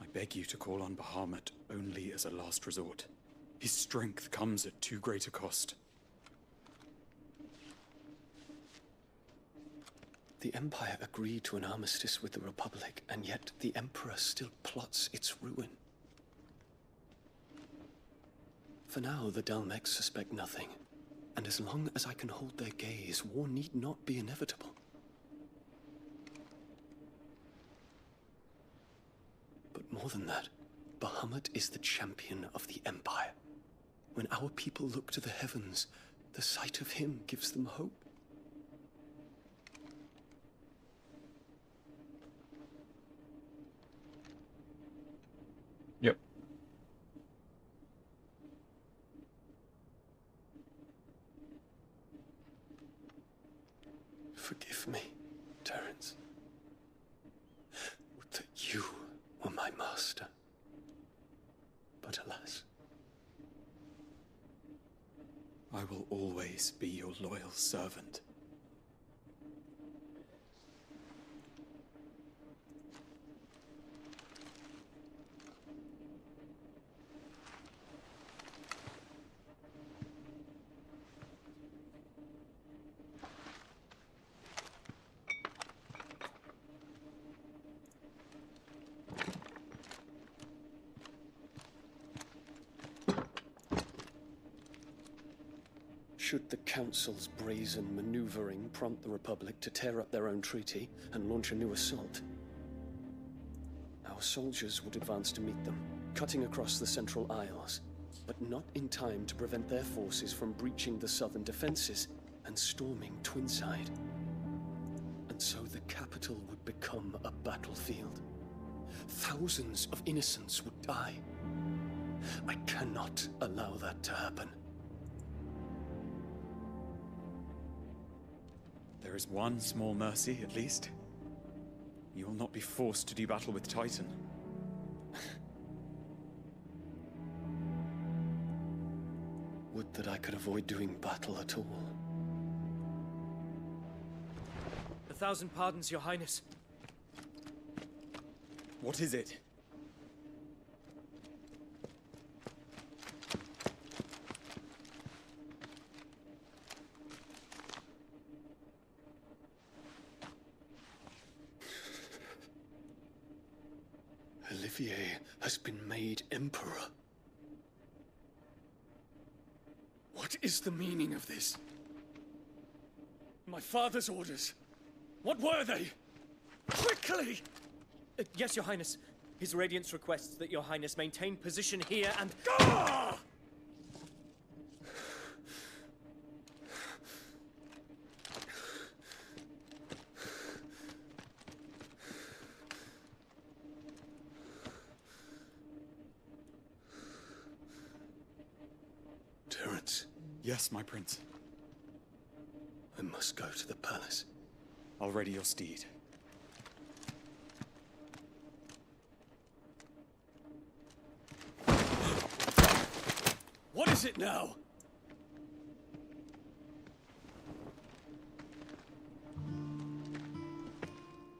I beg you to call on Bahamut only as a last resort. His strength comes at too great a cost. The Empire agreed to an armistice with the Republic, and yet the Emperor still plots its ruin. For now, the Dalmex suspect nothing, and as long as I can hold their gaze, war need not be inevitable. But more than that, Bahamut is the champion of the Empire. When our people look to the heavens, the sight of him gives them hope. Yep. Forgive me, Terence. Would that you were my master. But alas. I will always be your loyal servant. Should the Council's brazen maneuvering prompt the Republic to tear up their own treaty and launch a new assault, our soldiers would advance to meet them, cutting across the Central Isles, but not in time to prevent their forces from breaching the southern defenses and storming Twinside. And so the capital would become a battlefield. Thousands of innocents would die. I cannot allow that to happen. There is one small mercy, at least. You will not be forced to do battle with Titan. Would that I could avoid doing battle at all. 1,000 pardons, Your Highness. What is it? Olivier has been made Emperor. What is the meaning of this? My father's orders. What were they? Quickly! Yes, Your Highness. His Radiance requests that Your Highness maintain position here and... Ah! Terence. Yes, my prince. I must go to the palace. I'll ready your steed. What is it now?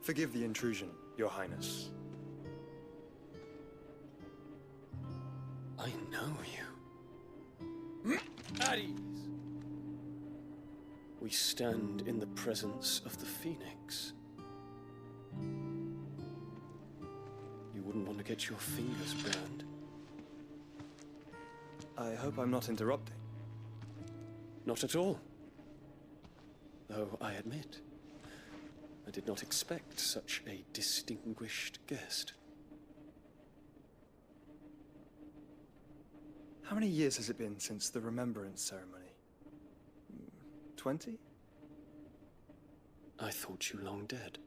Forgive the intrusion, Your Highness. I know you. At ease. We stand in the presence of the Phoenix. You wouldn't want to get your fingers burned. I hope I'm not interrupting. Not at all. Though I admit, I did not expect such a distinguished guest. How many years has it been since the Remembrance ceremony? 20? I thought you long dead.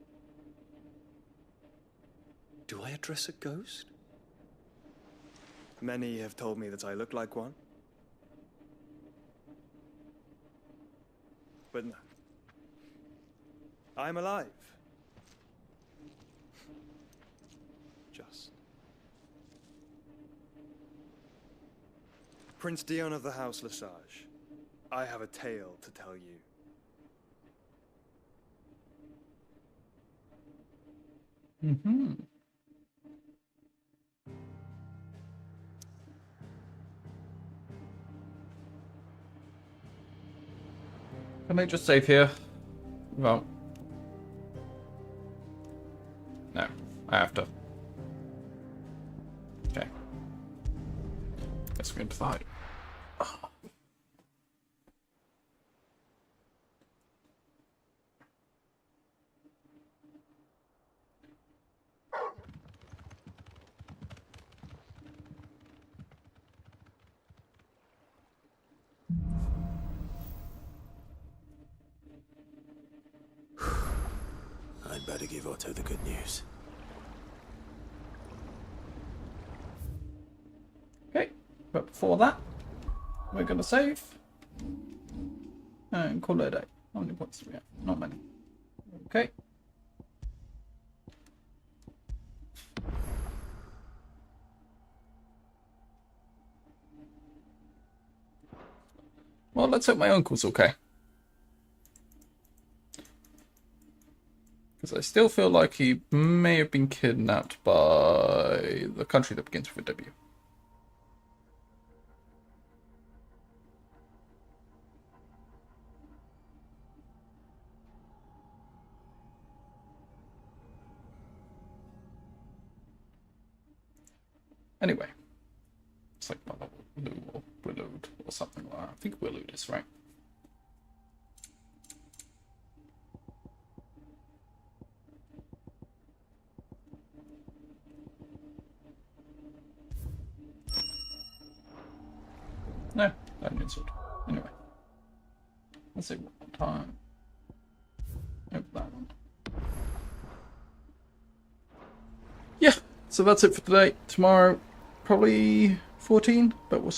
Do I address a ghost? Many have told me that I look like one. But no. I'm alive. Just. Prince Dion of the House Lesage, I have a tale to tell you. Mm-hmm. Can I just save here? Well. No, I have to. Okay. Guess we're going to fight. I'd better give Otto the good news. Okay, but before that, we're going to save and call it a day. How many points do we have? Not many. Okay. Well, let's hope my uncle's okay. Because I still feel like he may have been kidnapped by the country that begins with a W. Anyway. It's like Willow or Willowed or something like that. I think Willowed is right. No, Dungeon Sword. Anyway. Let's see what time. Nope, that one. Yeah, so that's it for today. Tomorrow, probably 14, but we'll